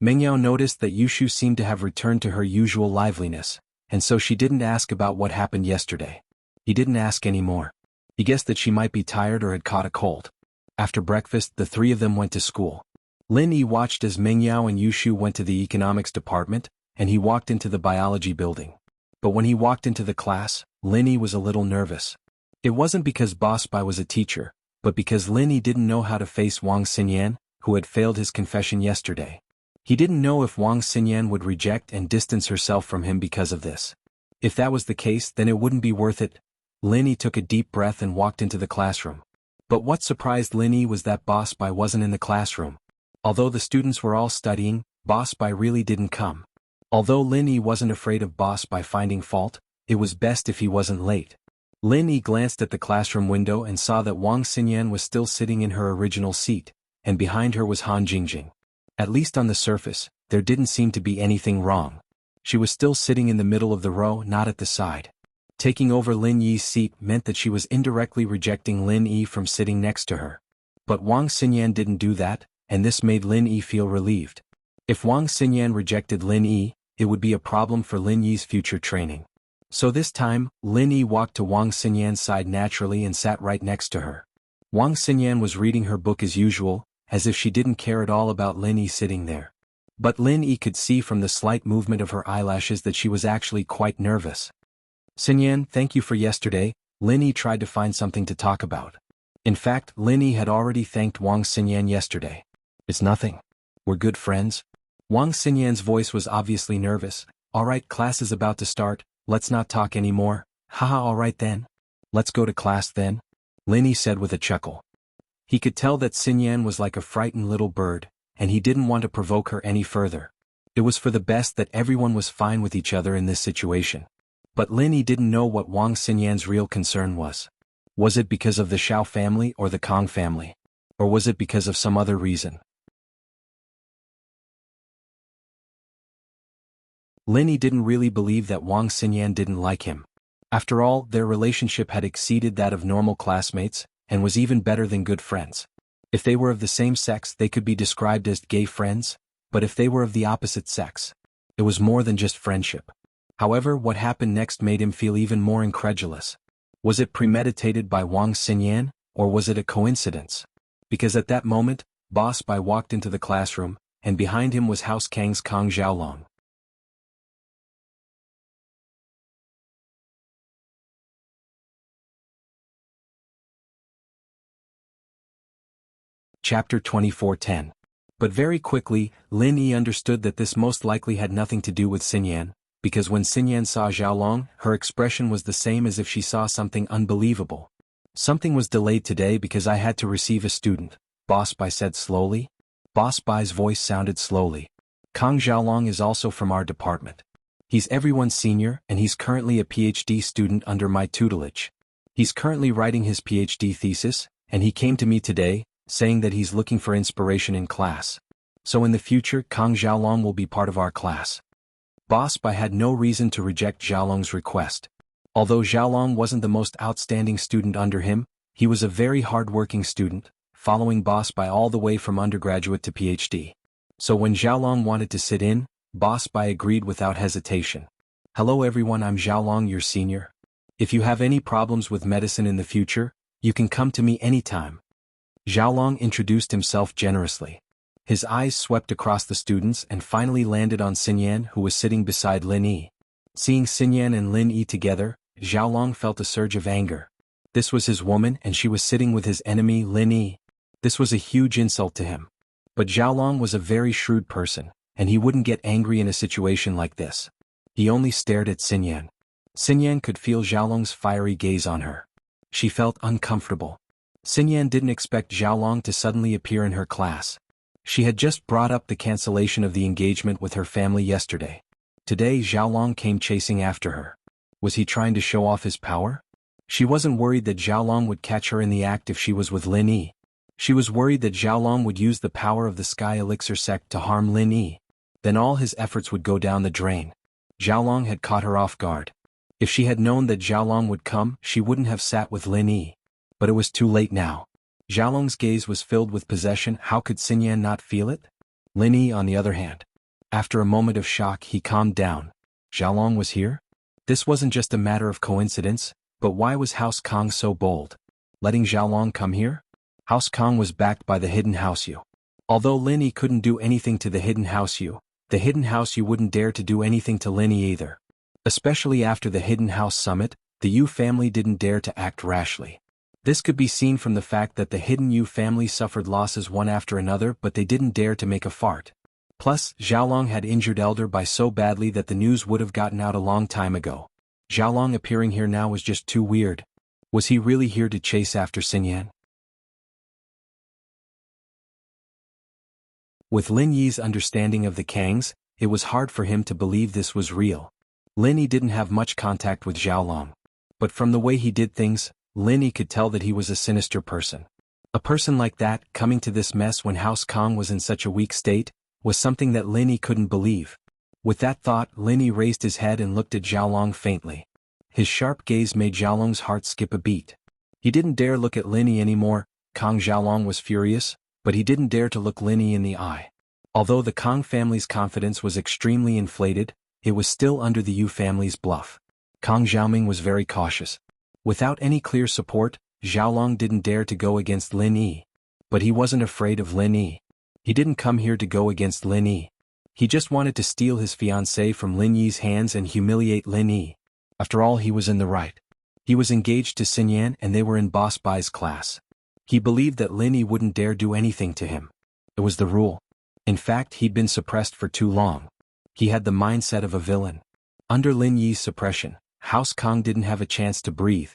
Mengyao noticed that Yushu seemed to have returned to her usual liveliness, and so she didn't ask about what happened yesterday. He didn't ask any more. He guessed that she might be tired or had caught a cold. After breakfast, the three of them went to school. Lin Yi watched as Mengyao and Yushu went to the economics department, and he walked into the biology building. But when he walked into the class, Lin Yi was a little nervous. It wasn't because Boss Bai was a teacher, but because Lin Yi didn't know how to face Wang Xinyan, who had failed his confession yesterday. He didn't know if Wang Xinyan would reject and distance herself from him because of this. If that was the case, then it wouldn't be worth it. Lin Yi took a deep breath and walked into the classroom. But what surprised Lin Yi was that Boss Bai wasn't in the classroom. Although the students were all studying, Boss Bai really didn't come. Although Lin Yi wasn't afraid of Boss Bai finding fault, it was best if he wasn't late. Lin Yi glanced at the classroom window and saw that Wang Xinyan was still sitting in her original seat, and behind her was Han Jingjing. At least on the surface, there didn't seem to be anything wrong. She was still sitting in the middle of the row, not at the side. Taking over Lin Yi's seat meant that she was indirectly rejecting Lin Yi from sitting next to her. But Wang Xinyan didn't do that, and this made Lin Yi feel relieved. If Wang Xinyan rejected Lin Yi, it would be a problem for Lin Yi's future training. So this time, Lin Yi walked to Wang Xinyan's side naturally and sat right next to her. Wang Xinyan was reading her book as usual, as if she didn't care at all about Lin Yi sitting there. But Lin Yi could see from the slight movement of her eyelashes that she was actually quite nervous. Xinyan, thank you for yesterday. Lin Yi tried to find something to talk about. In fact, Lin Yi had already thanked Wang Xinyan yesterday. It's nothing. We're good friends. Wang Xinyan's voice was obviously nervous. Alright, class is about to start. Let's not talk anymore. Haha, alright then. Let's go to class then. Lin Yi said with a chuckle. He could tell that Xinyan was like a frightened little bird, and he didn't want to provoke her any further. It was for the best that everyone was fine with each other in this situation. But Lin Yi didn't know what Wang Xinyan's real concern was. Was it because of the Xiao family or the Kong family? Or was it because of some other reason? Lin Yi didn't really believe that Wang Xinyan didn't like him. After all, their relationship had exceeded that of normal classmates, and was even better than good friends. If they were of the same sex, they could be described as gay friends, but if they were of the opposite sex, it was more than just friendship. However, what happened next made him feel even more incredulous. Was it premeditated by Wang Xinyan, or was it a coincidence? Because at that moment, Boss Bai walked into the classroom, and behind him was House Kang's Kong Xiaolong. Chapter 24:10. But very quickly, Lin Yi understood that this most likely had nothing to do with Xinyan, because when Xinyan saw Xiaolong, her expression was the same as if she saw something unbelievable. Something was delayed today because I had to receive a student, Boss Bai said slowly. Boss Bai's voice sounded slowly. Kong Xiaolong is also from our department. He's everyone's senior, and he's currently a PhD student under my tutelage. He's currently writing his PhD thesis, and he came to me today, saying that he's looking for inspiration in class. So in the future, Kang Xiaolong will be part of our class. Boss Bai had no reason to reject Xiaolong's request. Although Xiaolong wasn't the most outstanding student under him, he was a very hard-working student, following Boss Bai all the way from undergraduate to PhD. So when Xiaolong wanted to sit in, Boss Bai agreed without hesitation. Hello everyone, I'm Xiaolong, your senior. If you have any problems with medicine in the future, you can come to me anytime. Xiaolong introduced himself generously. His eyes swept across the students and finally landed on Xinyan, who was sitting beside Lin Yi. Seeing Xinyan and Lin Yi together, Xiaolong felt a surge of anger. This was his woman and she was sitting with his enemy Lin Yi. This was a huge insult to him. But Xiaolong was a very shrewd person, and he wouldn't get angry in a situation like this. He only stared at Xinyan. Xinyan could feel Xiaolong's fiery gaze on her. She felt uncomfortable. Xinyan didn't expect Xiaolong to suddenly appear in her class. She had just brought up the cancellation of the engagement with her family yesterday. Today Xiaolong came chasing after her. Was he trying to show off his power? She wasn't worried that Xiaolong would catch her in the act if she was with Lin Yi. She was worried that Xiaolong would use the power of the Sky Elixir sect to harm Lin Yi. Then all his efforts would go down the drain. Xiaolong had caught her off guard. If she had known that Xiaolong would come, she wouldn't have sat with Lin Yi. But it was too late now. Xiaolong's gaze was filled with possession. How could Xinyan not feel it? Lin Yi, on the other hand. After a moment of shock, he calmed down. Xiaolong was here? This wasn't just a matter of coincidence, but why was House Kang so bold? Letting Xiaolong come here? House Kang was backed by the Hidden House Yu. Although Lin Yi couldn't do anything to the Hidden House Yu, the Hidden House Yu wouldn't dare to do anything to Lin Yi either. Especially after the Hidden House Summit, the Yu family didn't dare to act rashly. This could be seen from the fact that the Hidden Yu family suffered losses one after another, but they didn't dare to make a fart. Plus, Xiaolong had injured Elder Bai so badly that the news would have gotten out a long time ago. Xiaolong appearing here now was just too weird. Was he really here to chase after Xinyan? With Lin Yi's understanding of the Kangs, it was hard for him to believe this was real. Lin Yi didn't have much contact with Xiaolong. But from the way he did things, Lin Yi could tell that he was a sinister person. A person like that, coming to this mess when House Kang was in such a weak state, was something that Lin Yi couldn't believe. With that thought, Lin Yi raised his head and looked at Xiaolong faintly. His sharp gaze made Xiaolong's heart skip a beat. He didn't dare look at Lin Yi anymore. Kang Xiaolong was furious, but he didn't dare to look Lin Yi in the eye. Although the Kang family's confidence was extremely inflated, it was still under the Yu family's bluff. Kang Xiaoming was very cautious. Without any clear support, Xiaolong didn't dare to go against Lin Yi. But he wasn't afraid of Lin Yi. He didn't come here to go against Lin Yi. He just wanted to steal his fiancée from Lin Yi's hands and humiliate Lin Yi. After all, he was in the right. He was engaged to Xinyan and they were in Boss Bai's class. He believed that Lin Yi wouldn't dare do anything to him. It was the rule. In fact, he'd been suppressed for too long. He had the mindset of a villain. Under Lin Yi's suppression, House Kang didn't have a chance to breathe.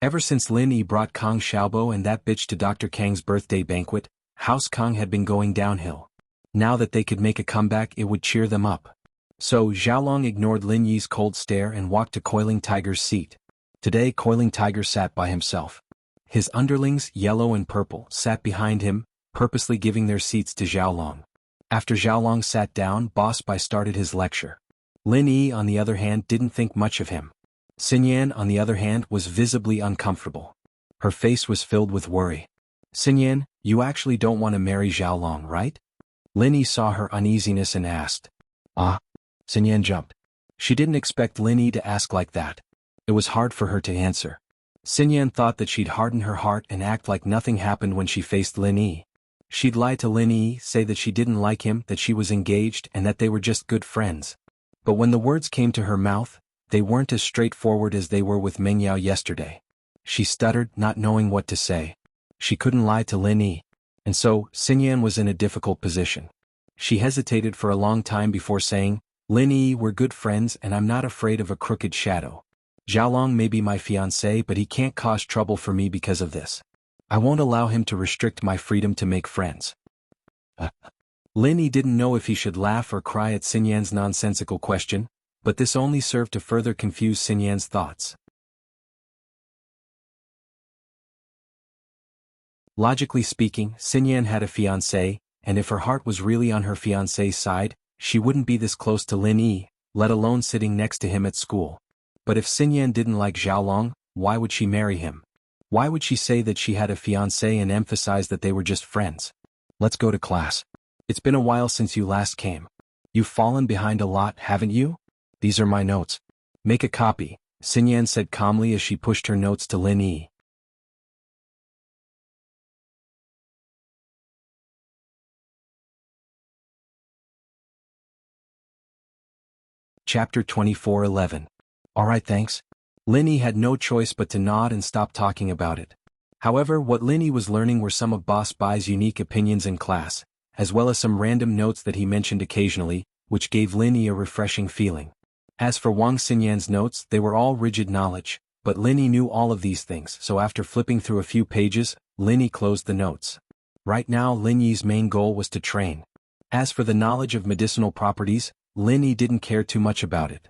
Ever since Lin Yi brought Kang Xiaobo and that bitch to Dr. Kang's birthday banquet, House Kang had been going downhill. Now that they could make a comeback, it would cheer them up. So Xiaolong ignored Lin Yi's cold stare and walked to Coiling Tiger's seat. Today Coiling Tiger sat by himself. His underlings, Yellow and Purple, sat behind him, purposely giving their seats to Xiaolong. After Xiaolong sat down, Boss Bai started his lecture. Lin Yi, on the other hand, didn't think much of him. Xinyan, on the other hand, was visibly uncomfortable. Her face was filled with worry. Xinyan, you actually don't want to marry Xiaolong, right? Lin Yi saw her uneasiness and asked. Xinyan jumped. She didn't expect Lin Yi to ask like that. It was hard for her to answer. Xinyan thought that she'd harden her heart and act like nothing happened when she faced Lin Yi. She'd lie to Lin Yi, say that she didn't like him, that she was engaged, and that they were just good friends. But when the words came to her mouth, they weren't as straightforward as they were with Meng Yao yesterday. She stuttered, not knowing what to say. She couldn't lie to Lin Yi. And so, Xinyan was in a difficult position. She hesitated for a long time before saying, Lin Yi, we're good friends and I'm not afraid of a crooked shadow. Xiaolong may be my fiancé, but he can't cause trouble for me because of this. I won't allow him to restrict my freedom to make friends. Lin Yi didn't know if he should laugh or cry at Xinyan's nonsensical question, but this only served to further confuse Xinyan's thoughts. Logically speaking, Xinyan had a fiancé, and if her heart was really on her fiancé's side, she wouldn't be this close to Lin Yi, let alone sitting next to him at school. But if Xinyan didn't like Xiaolong, why would she marry him? Why would she say that she had a fiancé and emphasize that they were just friends? Let's go to class. It's been a while since you last came. You've fallen behind a lot, haven't you? These are my notes. Make a copy, Xinyan said calmly as she pushed her notes to Lin Yi. Chapter 24:11. Alright, thanks. Lin Yi had no choice but to nod and stop talking about it. However, what Lin Yi was learning were some of Boss Bai's unique opinions in class, as well as some random notes that he mentioned occasionally, which gave Lin Yi a refreshing feeling. As for Wang Xinyan's notes, they were all rigid knowledge, but Lin Yi knew all of these things, so after flipping through a few pages, Lin Yi closed the notes. Right now Lin Yi's main goal was to train. As for the knowledge of medicinal properties, Lin Yi didn't care too much about it.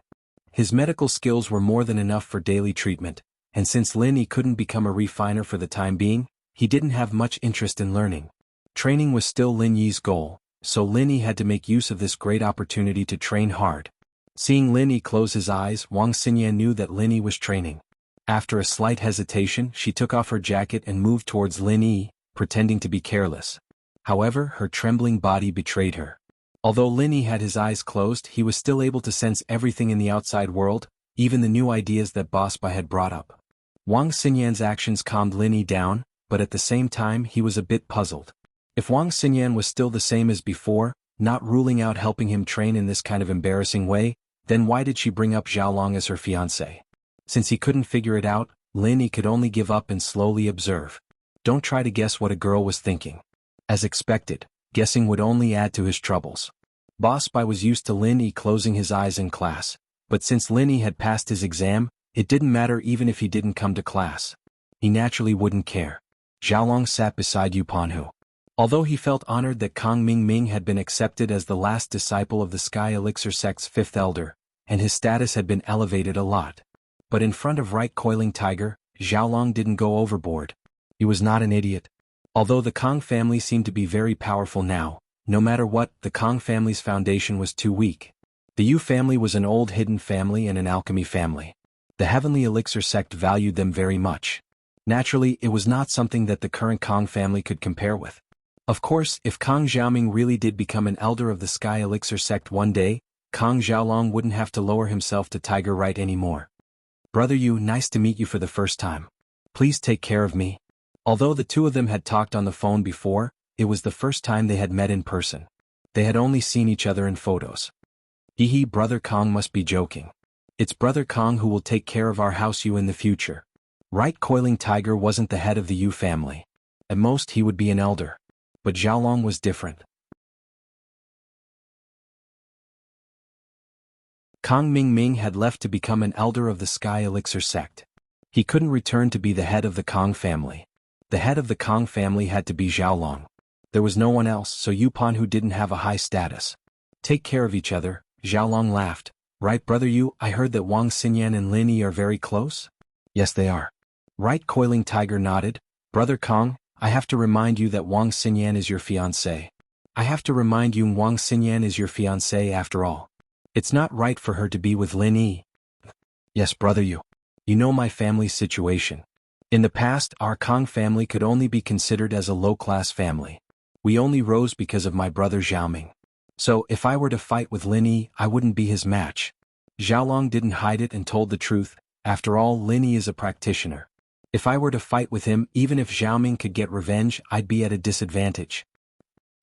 His medical skills were more than enough for daily treatment, and since Lin Yi couldn't become a refiner for the time being, he didn't have much interest in learning. Training was still Lin Yi's goal, so Lin Yi had to make use of this great opportunity to train hard. Seeing Lin Yi close his eyes, Wang Xinyan knew that Lin Yi was training. After a slight hesitation, she took off her jacket and moved towards Lin Yi, pretending to be careless. However, her trembling body betrayed her. Although Lin Yi had his eyes closed, he was still able to sense everything in the outside world, even the new ideas that Boss Bai had brought up. Wang Xinyan's actions calmed Lin Yi down, but at the same time he was a bit puzzled. If Wang Xinyan was still the same as before, not ruling out helping him train in this kind of embarrassing way, then why did she bring up Xiaolong as her fiancé? Since he couldn't figure it out, Lin Yi could only give up and slowly observe. Don't try to guess what a girl was thinking. As expected, guessing would only add to his troubles. Boss Bai was used to Lin Yi closing his eyes in class, but since Lin Yi had passed his exam, it didn't matter even if he didn't come to class. He naturally wouldn't care. Xiaolong sat beside Yu Panhu. Although he felt honored that Kang Mingming had been accepted as the last disciple of the Sky Elixir sect's fifth elder, and his status had been elevated a lot. But in front of Right Coiling Tiger, Xiaolong didn't go overboard. He was not an idiot. Although the Kang family seemed to be very powerful now, no matter what, the Kang family's foundation was too weak. The Yu family was an old hidden family and an alchemy family. The Heavenly Elixir sect valued them very much. Naturally, it was not something that the current Kang family could compare with. Of course, if Kang Xiaoming really did become an elder of the Sky Elixir sect one day, Kang Xiaolong wouldn't have to lower himself to Tiger Right anymore. Brother Yu, nice to meet you for the first time. Please take care of me. Although the two of them had talked on the phone before, it was the first time they had met in person. They had only seen each other in photos. Hee, Brother Kang must be joking. It's Brother Kang who will take care of our house Yu in the future. Right Coiling Tiger wasn't the head of the Yu family. At most he would be an elder. But Xiaolong was different. Kang Mingming had left to become an elder of the Sky Elixir sect. He couldn't return to be the head of the Kang family. The head of the Kang family had to be Xiaolong. There was no one else, so Yu Panhu didn't have a high status. Take care of each other, Xiaolong laughed. Right, Brother Yu, I heard that Wang Xinyan and Lin Yi are very close? Yes, they are. Right Coiling Tiger nodded. Brother Kang, I have to remind you that Wang Xinyan is your fiancé. I have to remind you Wang Xinyan is your fiancé after all. It's not right for her to be with Lin Yi. Yes, Brother Yu. You know my family's situation. In the past, our Kang family could only be considered as a low-class family. We only rose because of my brother Xiaoming. So, if I were to fight with Lin Yi, I wouldn't be his match. Xiaolong didn't hide it and told the truth. After all, Lin Yi is a practitioner. If I were to fight with him, even if Xiaoming could get revenge, I'd be at a disadvantage.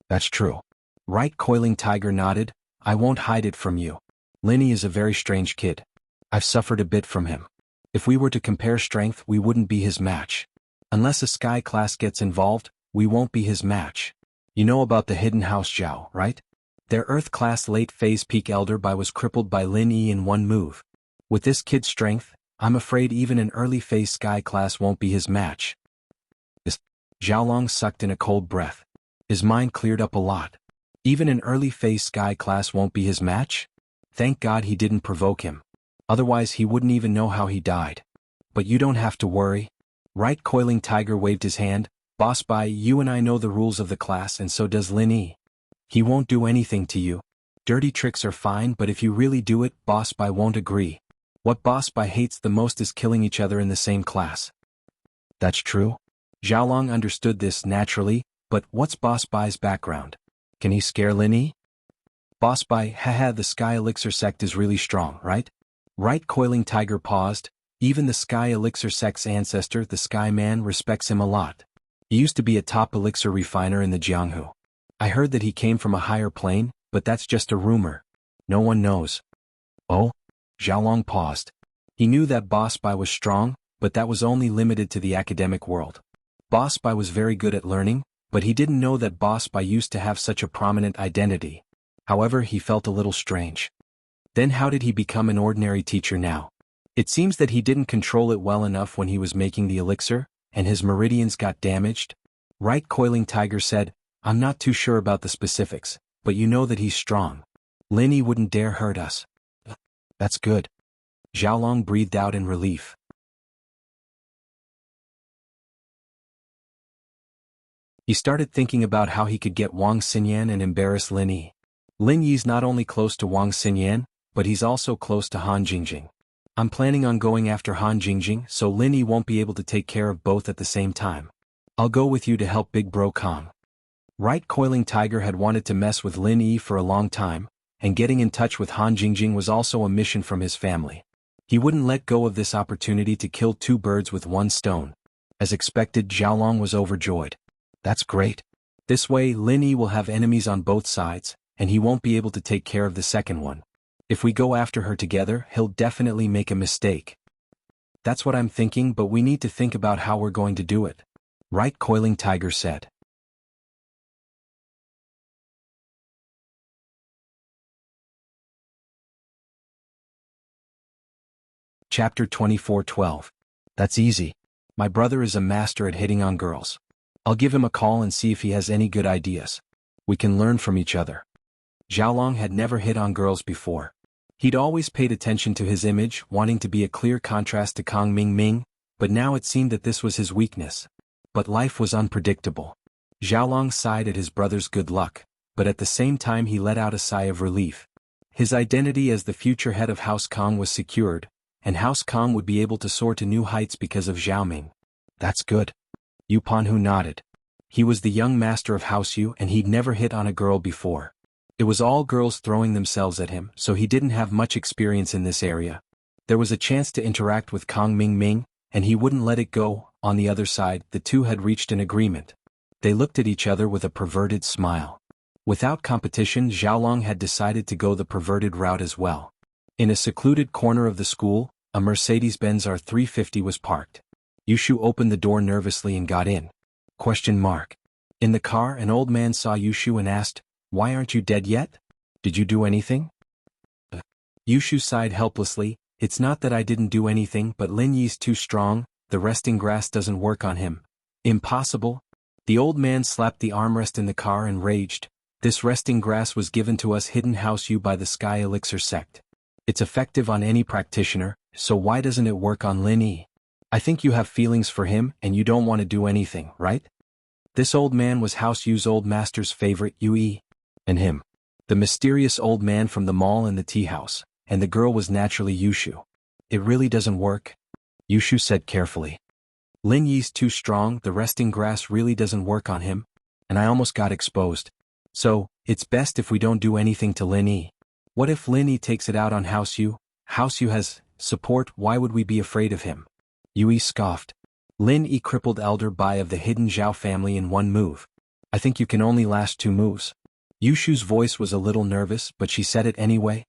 That's true. Right Coiling Tiger nodded. I won't hide it from you. Lin Yi is a very strange kid. I've suffered a bit from him. If we were to compare strength, we wouldn't be his match. Unless a Sky class gets involved, we won't be his match. You know about the Hidden House Zhao, right? Their Earth class late phase peak elder Bai was crippled by Lin Yi in one move. With this kid's strength, I'm afraid even an early phase Sky class won't be his match. Xiaolong sucked in a cold breath. His mind cleared up a lot. Even an early phase Sky class won't be his match? Thank God he didn't provoke him. Otherwise he wouldn't even know how he died. But you don't have to worry. Right Coiling Tiger waved his hand. Boss Bai, you and I know the rules of the class and so does Lin Yi. He won't do anything to you. Dirty tricks are fine, but if you really do it, Boss Bai won't agree. What Boss Bai hates the most is killing each other in the same class. That's true. Xiaolong understood this naturally, but what's Boss Bai's background? Can he scare Lin Yi? Boss Bai, haha, the Sky Elixir sect is really strong, right? Right, Coiling Tiger paused. Even the Sky Elixir sect's ancestor, the Sky Man, respects him a lot. He used to be a top elixir refiner in the Jianghu. I heard that he came from a higher plane, but that's just a rumor. No one knows. Oh? Xiaolong paused. He knew that Boss Bai was strong, but that was only limited to the academic world. Boss Bai was very good at learning, but he didn't know that Boss Bai used to have such a prominent identity. However, he felt a little strange. Then how did he become an ordinary teacher now? It seems that he didn't control it well enough when he was making the elixir, and his meridians got damaged. Right, Coiling Tiger said, I'm not too sure about the specifics, but you know that he's strong. Lin Yi wouldn't dare hurt us. That's good. Xiaolong breathed out in relief. He started thinking about how he could get Wang Xinyan and embarrass Lin Yi. Lin Yi's not only close to Wang Xinyan, but he's also close to Han Jingjing. I'm planning on going after Han Jingjing, so Lin Yi won't be able to take care of both at the same time. I'll go with you to help Big Bro Kong. Right, Coiling Tiger had wanted to mess with Lin Yi for a long time, and getting in touch with Han Jingjing was also a mission from his family. He wouldn't let go of this opportunity to kill two birds with one stone. As expected, Xiaolong was overjoyed. That's great. This way, Lin Yi will have enemies on both sides, and he won't be able to take care of the second one. If we go after her together, he'll definitely make a mistake. That's what I'm thinking, but we need to think about how we're going to do it. Right, Coiling Tiger said. Chapter 24:12. That's easy. My brother is a master at hitting on girls. I'll give him a call and see if he has any good ideas. We can learn from each other. Xiaolong had never hit on girls before. He'd always paid attention to his image, wanting to be a clear contrast to Kang Ming, but now it seemed that this was his weakness. But life was unpredictable. Xiaolong sighed at his brother's good luck, but at the same time he let out a sigh of relief. His identity as the future head of House Kang was secured, and House Kang would be able to soar to new heights because of Zhao Ming. That's good. Yu Panhu nodded. He was the young master of House Yu and he'd never hit on a girl before. It was all girls throwing themselves at him, so he didn't have much experience in this area. There was a chance to interact with Kang Ming, and he wouldn't let it go. On the other side, the two had reached an agreement. They looked at each other with a perverted smile. Without competition, Xiaolong had decided to go the perverted route as well. In a secluded corner of the school, a Mercedes-Benz R350 was parked. Yushu opened the door nervously and got in. ? In the car, an old man saw Yushu and asked, "Why aren't you dead yet? Did you do anything?" Yushu sighed helplessly. It's not that I didn't do anything, but Lin Yi's too strong, the resting grass doesn't work on him. Impossible? The old man slapped the armrest in the car and raged. This resting grass was given to us hidden House Yu by the Sky Elixir sect. It's effective on any practitioner, so why doesn't it work on Lin Yi? I think you have feelings for him and you don't want to do anything, right? This old man was House Yu's old master's favorite, Yui. And him. The mysterious old man from the mall and the tea house, and the girl was naturally Yushu. It really doesn't work? Yushu said carefully. Lin Yi's too strong, the resting grass really doesn't work on him, and I almost got exposed. So, it's best if we don't do anything to Lin Yi. What if Lin Yi takes it out on House Yu? House Yu has support, why would we be afraid of him? Yui scoffed. Lin Yi crippled Elder Bai of the hidden Zhao family in one move. I think you can only last 2 moves. Yushu's voice was a little nervous, but she said it anyway.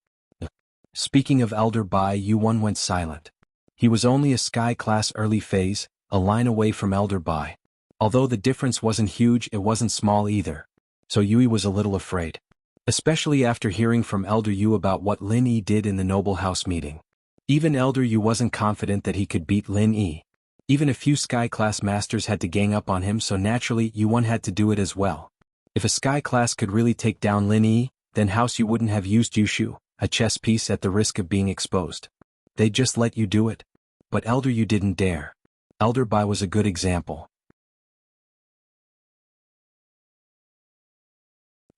Speaking of Elder Bai, Yu1 went silent. He was only a Sky class early phase, a line away from Elder Bai. Although the difference wasn't huge, it wasn't small either. So Yui was a little afraid. Especially after hearing from Elder Yu about what Lin Yi did in the Noble House meeting. Even Elder Yu wasn't confident that he could beat Lin Yi. Even a few Sky class masters had to gang up on him, so naturally Yu1 had to do it as well. If a Sky class could really take down Lin Yi, then House Yu wouldn't have used Yushu, a chess piece at the risk of being exposed. They'd just let you do it. But Elder Yu didn't dare. Elder Bai was a good example.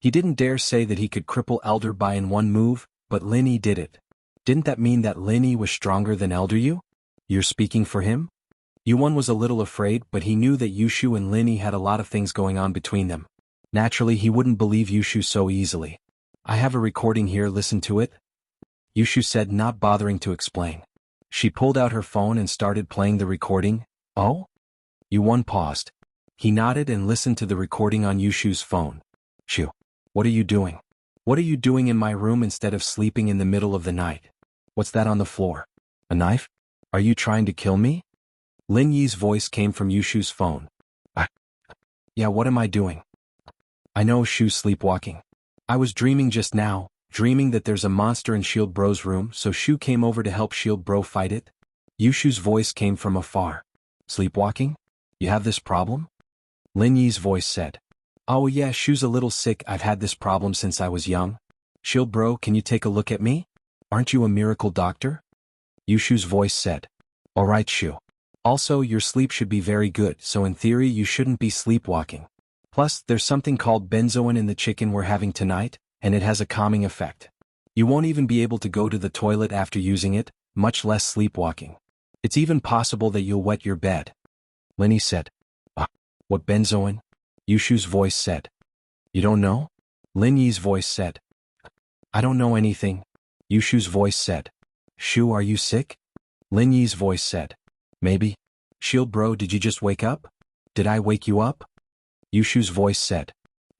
He didn't dare say that he could cripple Elder Bai in one move, but Lin Yi did it. Didn't that mean that Lin Yi was stronger than Elder Yu? You're speaking for him? Yuan was a little afraid, but he knew that Yushu and Lin Yi had a lot of things going on between them. Naturally, he wouldn't believe Yushu so easily. I have a recording here, listen to it. Yushu said, not bothering to explain. She pulled out her phone and started playing the recording. Oh? Yuan paused. He nodded and listened to the recording on Yushu's phone. Shu, what are you doing? What are you doing in my room instead of sleeping in the middle of the night? What's that on the floor? A knife? Are you trying to kill me? Lin Yi's voice came from Yushu's phone. Yeah, what am I doing? I know, Shu's sleepwalking. I was dreaming just now, dreaming that there's a monster in Shield Bro's room, so Shu came over to help Shield Bro fight it. Yushu's voice came from afar. Sleepwalking? You have this problem? Lin Yi's voice said. Oh yeah, Shu's a little sick, I've had this problem since I was young. Shield Bro, can you take a look at me? Aren't you a miracle doctor? Yushu's voice said. Alright, Shu. Also, your sleep should be very good, so in theory you shouldn't be sleepwalking. Plus, there's something called benzoin in the chicken we're having tonight, and it has a calming effect. You won't even be able to go to the toilet after using it, much less sleepwalking. It's even possible that you'll wet your bed. Lin Yi said. What benzoin? Yushu's voice said. You don't know? Lin Yi's voice said. I don't know anything. Yushu's voice said. Shu, are you sick? Lin Yi's voice said. Maybe. Shield Bro, did you just wake up? Did I wake you up? Yushu's voice said.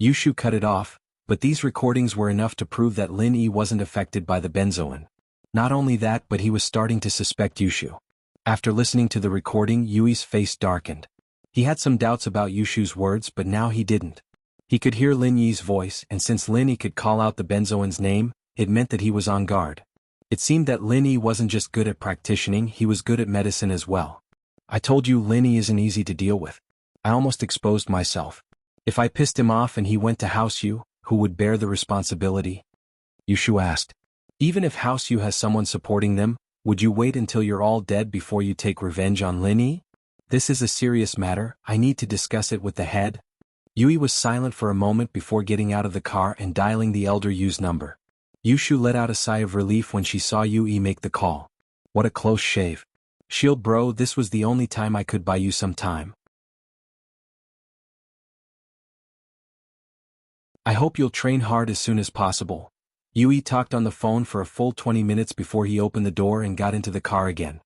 Yushu cut it off, but these recordings were enough to prove that Lin Yi wasn't affected by the benzoin. Not only that, but he was starting to suspect Yushu. After listening to the recording, Yui's face darkened. He had some doubts about Yushu's words, but now he didn't. He could hear Lin Yi's voice, and since Lin Yi could call out the benzoin's name, it meant that he was on guard. It seemed that Lin Yi wasn't just good at practicing, he was good at medicine as well. I told you Lin Yi isn't easy to deal with. I almost exposed myself. If I pissed him off and he went to House Yu, who would bear the responsibility? Yushu asked. Even if House Yu has someone supporting them, would you wait until you're all dead before you take revenge on Lin Yi? This is a serious matter, I need to discuss it with the head. Yui was silent for a moment before getting out of the car and dialing the Elder Yu's number. Yushu let out a sigh of relief when she saw Yui make the call. What a close shave. Shield Bro, this was the only time I could buy you some time. I hope you'll train hard as soon as possible. Yui talked on the phone for a full 20 minutes before he opened the door and got into the car again.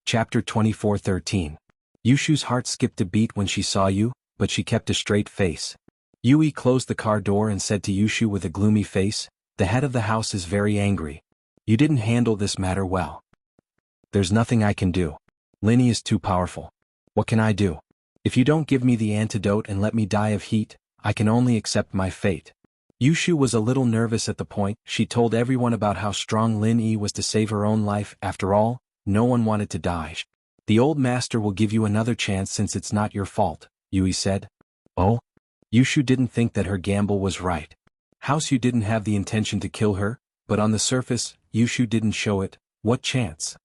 Chapter 24:13. Yushu's heart skipped a beat when she saw Yu, but she kept a straight face. Yui closed the car door and said to Yushu with a gloomy face, the head of the house is very angry. You didn't handle this matter well. There's nothing I can do. Lin Yi is too powerful. What can I do? If you don't give me the antidote and let me die of heat, I can only accept my fate. Yushu was a little nervous at the point. She told everyone about how strong Lin Yi was to save her own life. After all, no one wanted to die. The old master will give you another chance since it's not your fault, Yui said. Oh? Yushu didn't think that her gamble was right. House Yu didn't have the intention to kill her, but on the surface, Yushu didn't show it. What chance?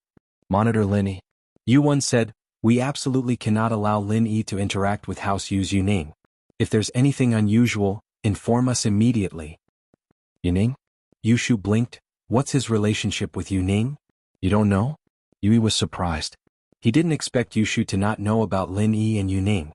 Monitor Lin Yi. Yuan said, we absolutely cannot allow Lin Yi to interact with House Yu's Yuning. If there's anything unusual, inform us immediately. Yuning? Yushu blinked. What's his relationship with Yuning? You don't know? Yui was surprised. He didn't expect Yushu to not know about Lin Yi and Yuning.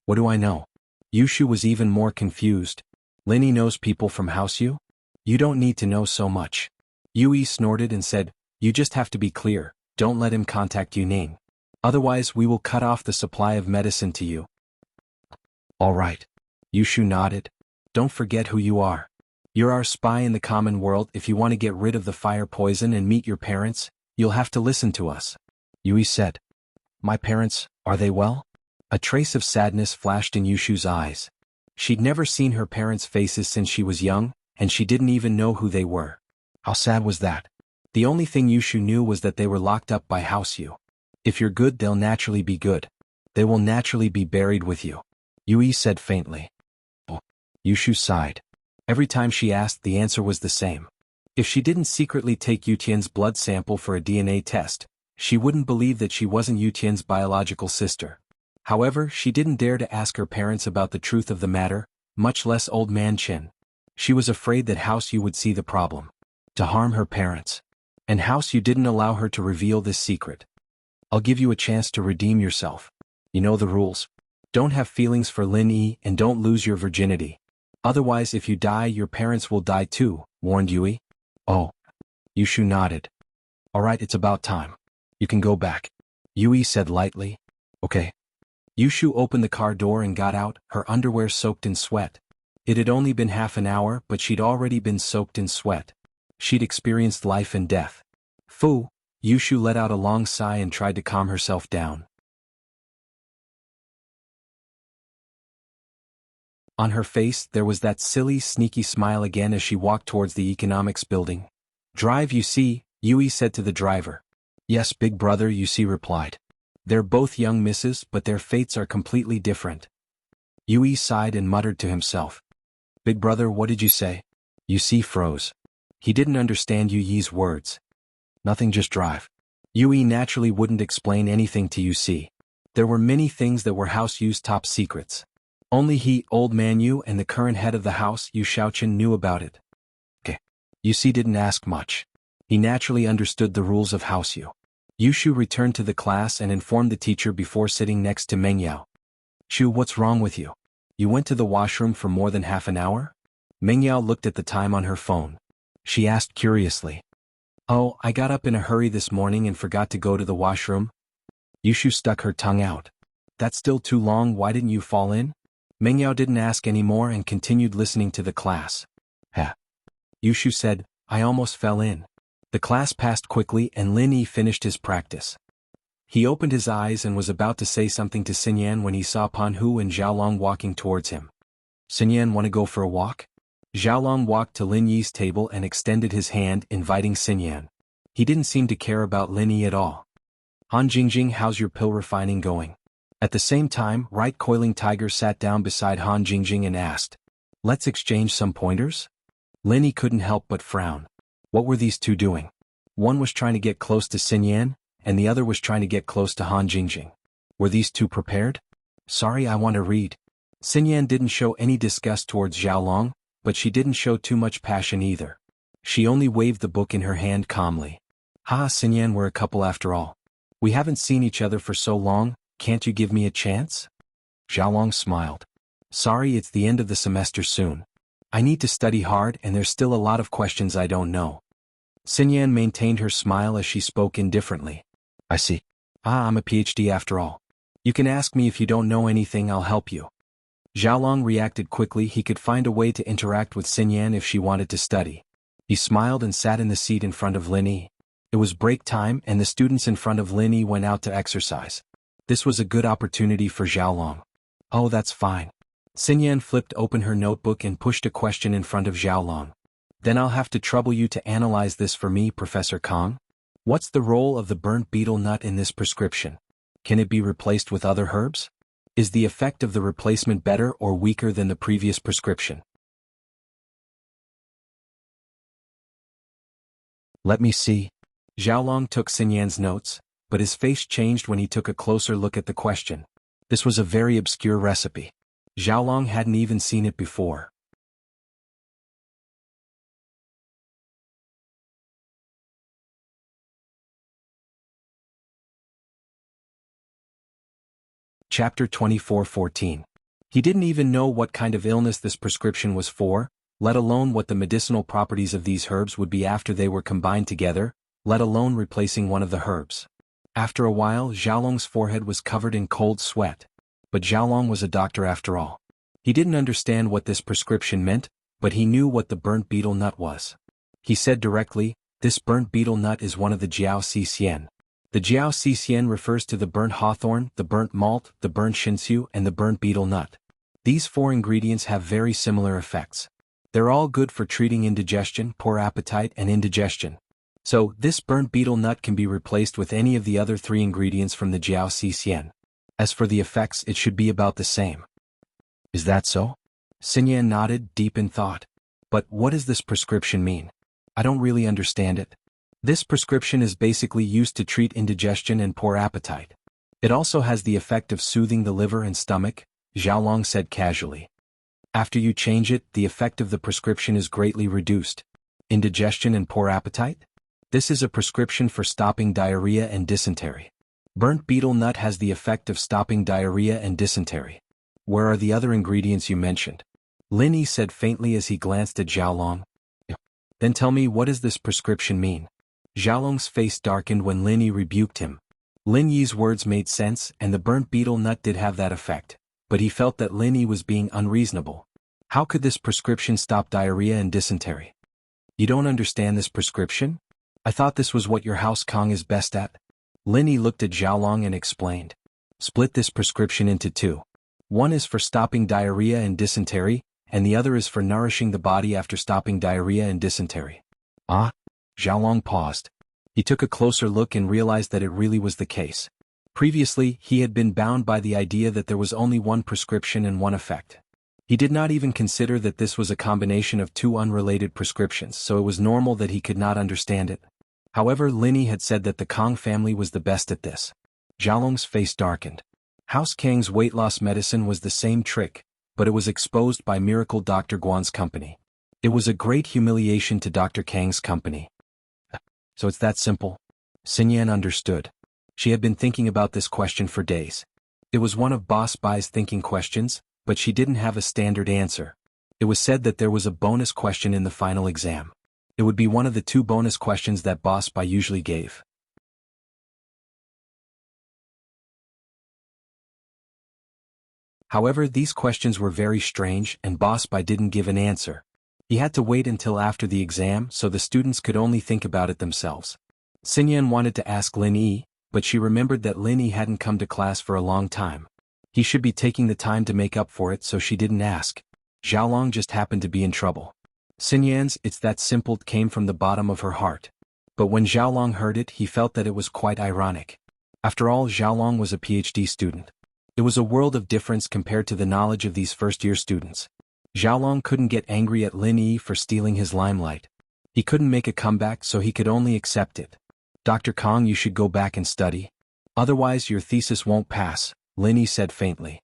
What do I know? Yushu was even more confused. Lin Yi knows people from House Yu? You don't need to know so much. Yui snorted and said, you just have to be clear, don't let him contact Yuning. Otherwise we will cut off the supply of medicine to you. All right. Yushu nodded. Don't forget who you are. You're our spy in the common world. If you want to get rid of the fire poison and meet your parents, you'll have to listen to us. Yui said. My parents, are they well? A trace of sadness flashed in Yushu's eyes. She'd never seen her parents' faces since she was young, and she didn't even know who they were. How sad was that? The only thing Yushu knew was that they were locked up by House Yu. If you're good, they'll naturally be good. They will naturally be buried with you. Yui said faintly. Oh. Yushu sighed. Every time she asked, the answer was the same. If she didn't secretly take Yutian's blood sample for a DNA test, she wouldn't believe that she wasn't Yutian's biological sister. However, she didn't dare to ask her parents about the truth of the matter, much less Old Man Qin. She was afraid that House Yu would see the problem. To harm her parents. And House Yu didn't allow her to reveal this secret. I'll give you a chance to redeem yourself. You know the rules. Don't have feelings for Lin Yi and don't lose your virginity. Otherwise if you die your parents will die too, warned Yui. Oh. Yushu nodded. Alright, it's about time. You can go back. Yui said lightly. Okay. Yushu opened the car door and got out, her underwear soaked in sweat. It had only been half an hour, but she'd already been soaked in sweat. She'd experienced life and death. Phew, Yushu let out a long sigh and tried to calm herself down. On her face, there was that silly, sneaky smile again as she walked towards the economics building. Drive, you see, Yui said to the driver. Yes, big brother, you see, replied. They're both young misses, but their fates are completely different. Yui sighed and muttered to himself. Big brother, what did you say? You see froze. He didn't understand Yui's words. Nothing, just drive. Yui naturally wouldn't explain anything to Yusi. There were many things that were House Yu's top secrets. Only he, Old Man Yu, and the current head of the house, Yu Shaoqin, knew about it. Okay. Yusi didn't ask much. He naturally understood the rules of House Yu. Yushu returned to the class and informed the teacher before sitting next to Mengyao. Shu, what's wrong with you? You went to the washroom for more than half an hour? Mengyao looked at the time on her phone. She asked curiously. Oh, I got up in a hurry this morning and forgot to go to the washroom. Yushu stuck her tongue out. That's still too long, why didn't you fall in? Mengyao didn't ask any more and continued listening to the class. Ha. Yushu said, I almost fell in. The class passed quickly and Lin Yi finished his practice. He opened his eyes and was about to say something to Xinyan when he saw Pan Hu and Xiaolong walking towards him. Xinyan, want to go for a walk? Xiaolong walked to Lin Yi's table and extended his hand, inviting Xinyan. He didn't seem to care about Lin Yi at all. Han Jingjing, how's your pill refining going? At the same time, Right Coiling Tiger sat down beside Han Jingjing and asked, Let's exchange some pointers? Lin Yi couldn't help but frown. What were these two doing? One was trying to get close to Xinyan, and the other was trying to get close to Han Jingjing. Were these two prepared? Sorry, I want to read. Xinyan didn't show any disgust towards Xiaolong, but she didn't show too much passion either. She only waved the book in her hand calmly. Ha, Xinyan, we're a couple after all. We haven't seen each other for so long, can't you give me a chance? Xiaolong smiled. Sorry, it's the end of the semester soon. I need to study hard and there's still a lot of questions I don't know. Xinyan maintained her smile as she spoke indifferently. I see. I'm a PhD after all. You can ask me if you don't know anything, I'll help you. Xiaolong reacted quickly. He could find a way to interact with Xinyan if she wanted to study. He smiled and sat in the seat in front of Lin Yi. It was break time and the students in front of Lin Yi went out to exercise. This was a good opportunity for Xiaolong. Oh, that's fine. Xinyan flipped open her notebook and pushed a question in front of Xiaolong. Then I'll have to trouble you to analyze this for me, Professor Kong. What's the role of the burnt betel nut in this prescription? Can it be replaced with other herbs? Is the effect of the replacement better or weaker than the previous prescription? Let me see. Xiaolong took Xinyan's notes, but his face changed when he took a closer look at the question. This was a very obscure recipe. Xiaolong hadn't even seen it before. Chapter 24:14. He didn't even know what kind of illness this prescription was for, let alone what the medicinal properties of these herbs would be after they were combined together, let alone replacing one of the herbs. After a while, Xiaolong's forehead was covered in cold sweat. But Xiaolong was a doctor after all. He didn't understand what this prescription meant, but he knew what the burnt betel nut was. He said directly, this burnt betel nut is one of the Jiao Xixian. The Jiao Xixian refers to the burnt hawthorn, the burnt malt, the burnt shinsu, and the burnt betel nut. These four ingredients have very similar effects. They're all good for treating indigestion, poor appetite, and indigestion. So, this burnt betel nut can be replaced with any of the other three ingredients from the Jiao Xixian. As for the effects, it should be about the same. Is that so? Xinyan nodded, deep in thought. But what does this prescription mean? I don't really understand it. This prescription is basically used to treat indigestion and poor appetite. It also has the effect of soothing the liver and stomach, Xiaolong said casually. After you change it, the effect of the prescription is greatly reduced. Indigestion and poor appetite? This is a prescription for stopping diarrhea and dysentery. Burnt betel nut has the effect of stopping diarrhea and dysentery. Where are the other ingredients you mentioned? Lin Yi said faintly as he glanced at Xiaolong. Then tell me, what does this prescription mean? Xiaolong's face darkened when Lin Yi rebuked him. Lin Yi's words made sense, and the burnt betel nut did have that effect, but he felt that Lin Yi was being unreasonable. How could this prescription stop diarrhea and dysentery? You don't understand this prescription? I thought this was what your house Kong is best at. Lin Yi looked at Xiaolong and explained. Split this prescription into two. One is for stopping diarrhea and dysentery, and the other is for nourishing the body after stopping diarrhea and dysentery. Ah? Xiaolong paused. He took a closer look and realized that it really was the case. Previously, he had been bound by the idea that there was only one prescription and one effect. He did not even consider that this was a combination of two unrelated prescriptions, so it was normal that he could not understand it. However, Lin Yi had said that the Kong family was the best at this. Xiaolong's face darkened. House Kang's weight loss medicine was the same trick, but it was exposed by Miracle Dr. Guan's company. It was a great humiliation to Dr. Kang's company. So it's that simple? Xinyan understood. She had been thinking about this question for days. It was one of Boss Bai's thinking questions, but she didn't have a standard answer. It was said that there was a bonus question in the final exam. It would be one of the two bonus questions that Boss Bai usually gave. However, these questions were very strange, and Boss Bai didn't give an answer. He had to wait until after the exam so the students could only think about it themselves. Xinyan wanted to ask Lin Yi, but she remembered that Lin Yi hadn't come to class for a long time. He should be taking the time to make up for it, so she didn't ask. Xiaolong just happened to be in trouble. Xinyan's "it's that simple" came from the bottom of her heart. But when Xiaolong heard it, he felt that it was quite ironic. After all, Xiaolong was a PhD student. It was a world of difference compared to the knowledge of these first-year students. Xiaolong couldn't get angry at Lin Yi for stealing his limelight. He couldn't make a comeback, so he could only accept it. Dr. Kong, you should go back and study. Otherwise your thesis won't pass, Lin Yi said faintly.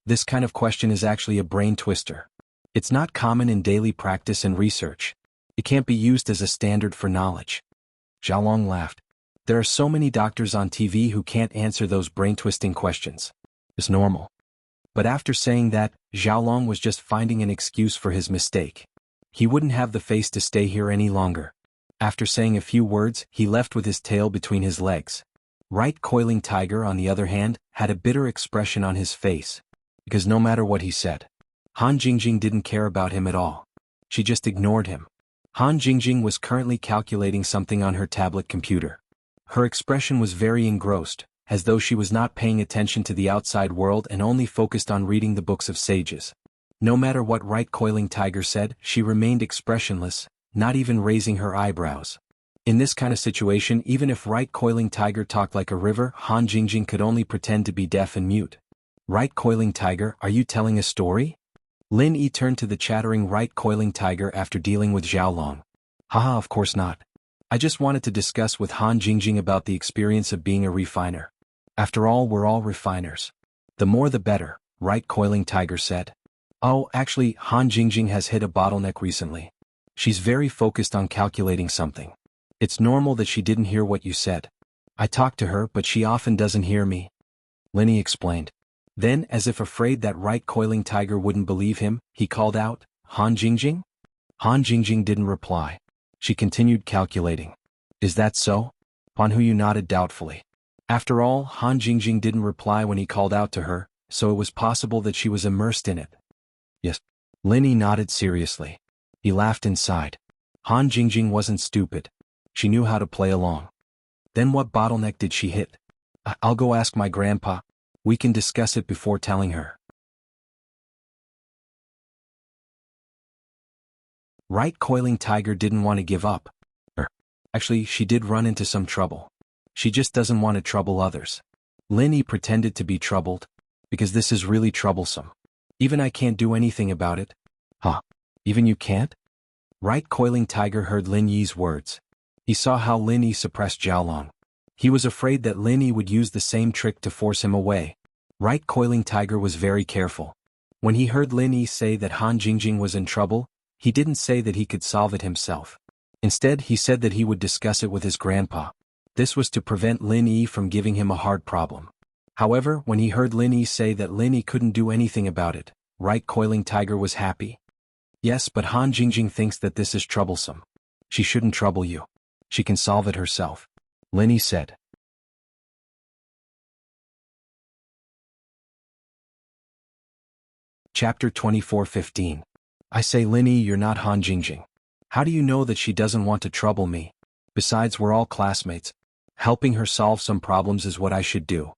This kind of question is actually a brain twister. It's not common in daily practice and research. It can't be used as a standard for knowledge. Xiaolong laughed. There are so many doctors on TV who can't answer those brain-twisting questions. It's normal. But after saying that, Xiaolong was just finding an excuse for his mistake. He wouldn't have the face to stay here any longer. After saying a few words, he left with his tail between his legs. Right Coiling Tiger, on the other hand, had a bitter expression on his face. Because no matter what he said, Han Jingjing didn't care about him at all. She just ignored him. Han Jingjing was currently calculating something on her tablet computer. Her expression was very engrossed, as though she was not paying attention to the outside world and only focused on reading the books of sages. No matter what Right Coiling Tiger said, she remained expressionless, not even raising her eyebrows. In this kind of situation, even if Right Coiling Tiger talked like a river, Han Jingjing could only pretend to be deaf and mute. Right Coiling Tiger, are you telling a story? Lin Yi turned to the chattering Right Coiling Tiger after dealing with Xiaolong. Haha, of course not. I just wanted to discuss with Han Jingjing about the experience of being a refiner. After all, we're all refiners. The more the better, Right Coiling Tiger said. Oh, actually, Han Jingjing has hit a bottleneck recently. She's very focused on calculating something. It's normal that she didn't hear what you said. I talked to her, but she often doesn't hear me. Lin Yi explained. Then, as if afraid that Right Coiling Tiger wouldn't believe him, he called out, Han Jingjing? Han Jingjing didn't reply. She continued calculating. Is that so? Han Huyu nodded doubtfully. After all, Han Jingjing didn't reply when he called out to her, so it was possible that she was immersed in it. Yes. Lin Yi nodded seriously. He laughed inside. Han Jingjing wasn't stupid. She knew how to play along. Then what bottleneck did she hit? I'll go ask my grandpa. We can discuss it before telling her. Right Coiling Tiger didn't want to give up. Actually, she did run into some trouble. She just doesn't want to trouble others. Lin Yi pretended to be troubled. Because this is really troublesome. Even I can't do anything about it. Even you can't? Right Coiling Tiger heard Lin Yi's words. He saw how Lin Yi suppressed Xiaolong. He was afraid that Lin Yi would use the same trick to force him away. Right Coiling Tiger was very careful. When he heard Lin Yi say that Han Jingjing was in trouble, he didn't say that he could solve it himself. Instead, he said that he would discuss it with his grandpa. This was to prevent Lin Yi from giving him a hard problem. However, when he heard Lin Yi say that Lin Yi couldn't do anything about it, Right Coiling Tiger was happy. Yes, but Han Jingjing thinks that this is troublesome. She shouldn't trouble you. She can solve it herself, Lin Yi said. Chapter 24:15. I say, Lin Yi, you're not Han Jingjing. How do you know that she doesn't want to trouble me? Besides, we're all classmates. Helping her solve some problems is what I should do.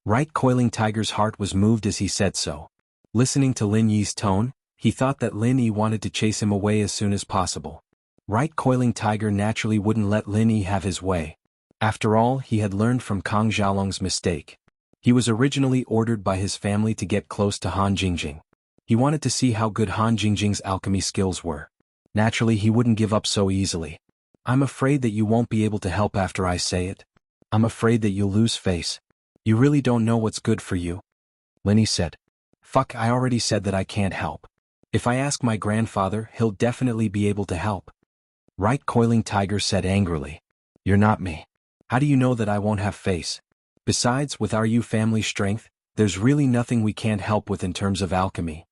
Right Coiling Tiger's heart was moved as he said so. Listening to Lin Yi's tone, he thought that Lin Yi wanted to chase him away as soon as possible. Right Coiling Tiger naturally wouldn't let Lin Yi have his way. After all, he had learned from Kang Xiaolong's mistake. He was originally ordered by his family to get close to Han Jingjing. He wanted to see how good Han Jingjing's alchemy skills were. Naturally, he wouldn't give up so easily. I'm afraid that you won't be able to help after I say it. I'm afraid that you'll lose face. You really don't know what's good for you, Lin Yi said. Fuck, I already said that I can't help. If I ask my grandfather, he'll definitely be able to help. Right Coiling Tiger said angrily. You're not me. How do you know that I won't have face? Besides, with our Yu family strength, there's really nothing we can't help with in terms of alchemy.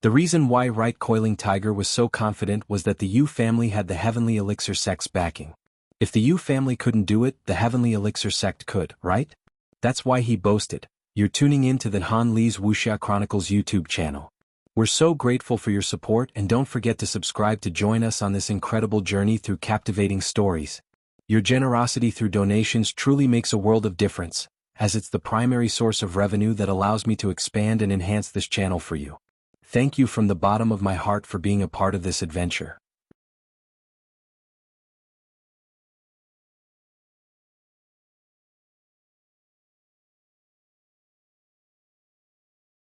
The reason why Right Coiling Tiger was so confident was that the Yu family had the Heavenly Elixir sect's backing. If the Yu family couldn't do it, the Heavenly Elixir sect could, right? That's why he boasted. You're tuning in to the Han Li's Wuxia Chronicles YouTube channel. We're so grateful for your support, and don't forget to subscribe to join us on this incredible journey through captivating stories. Your generosity through donations truly makes a world of difference, as it's the primary source of revenue that allows me to expand and enhance this channel for you. Thank you from the bottom of my heart for being a part of this adventure.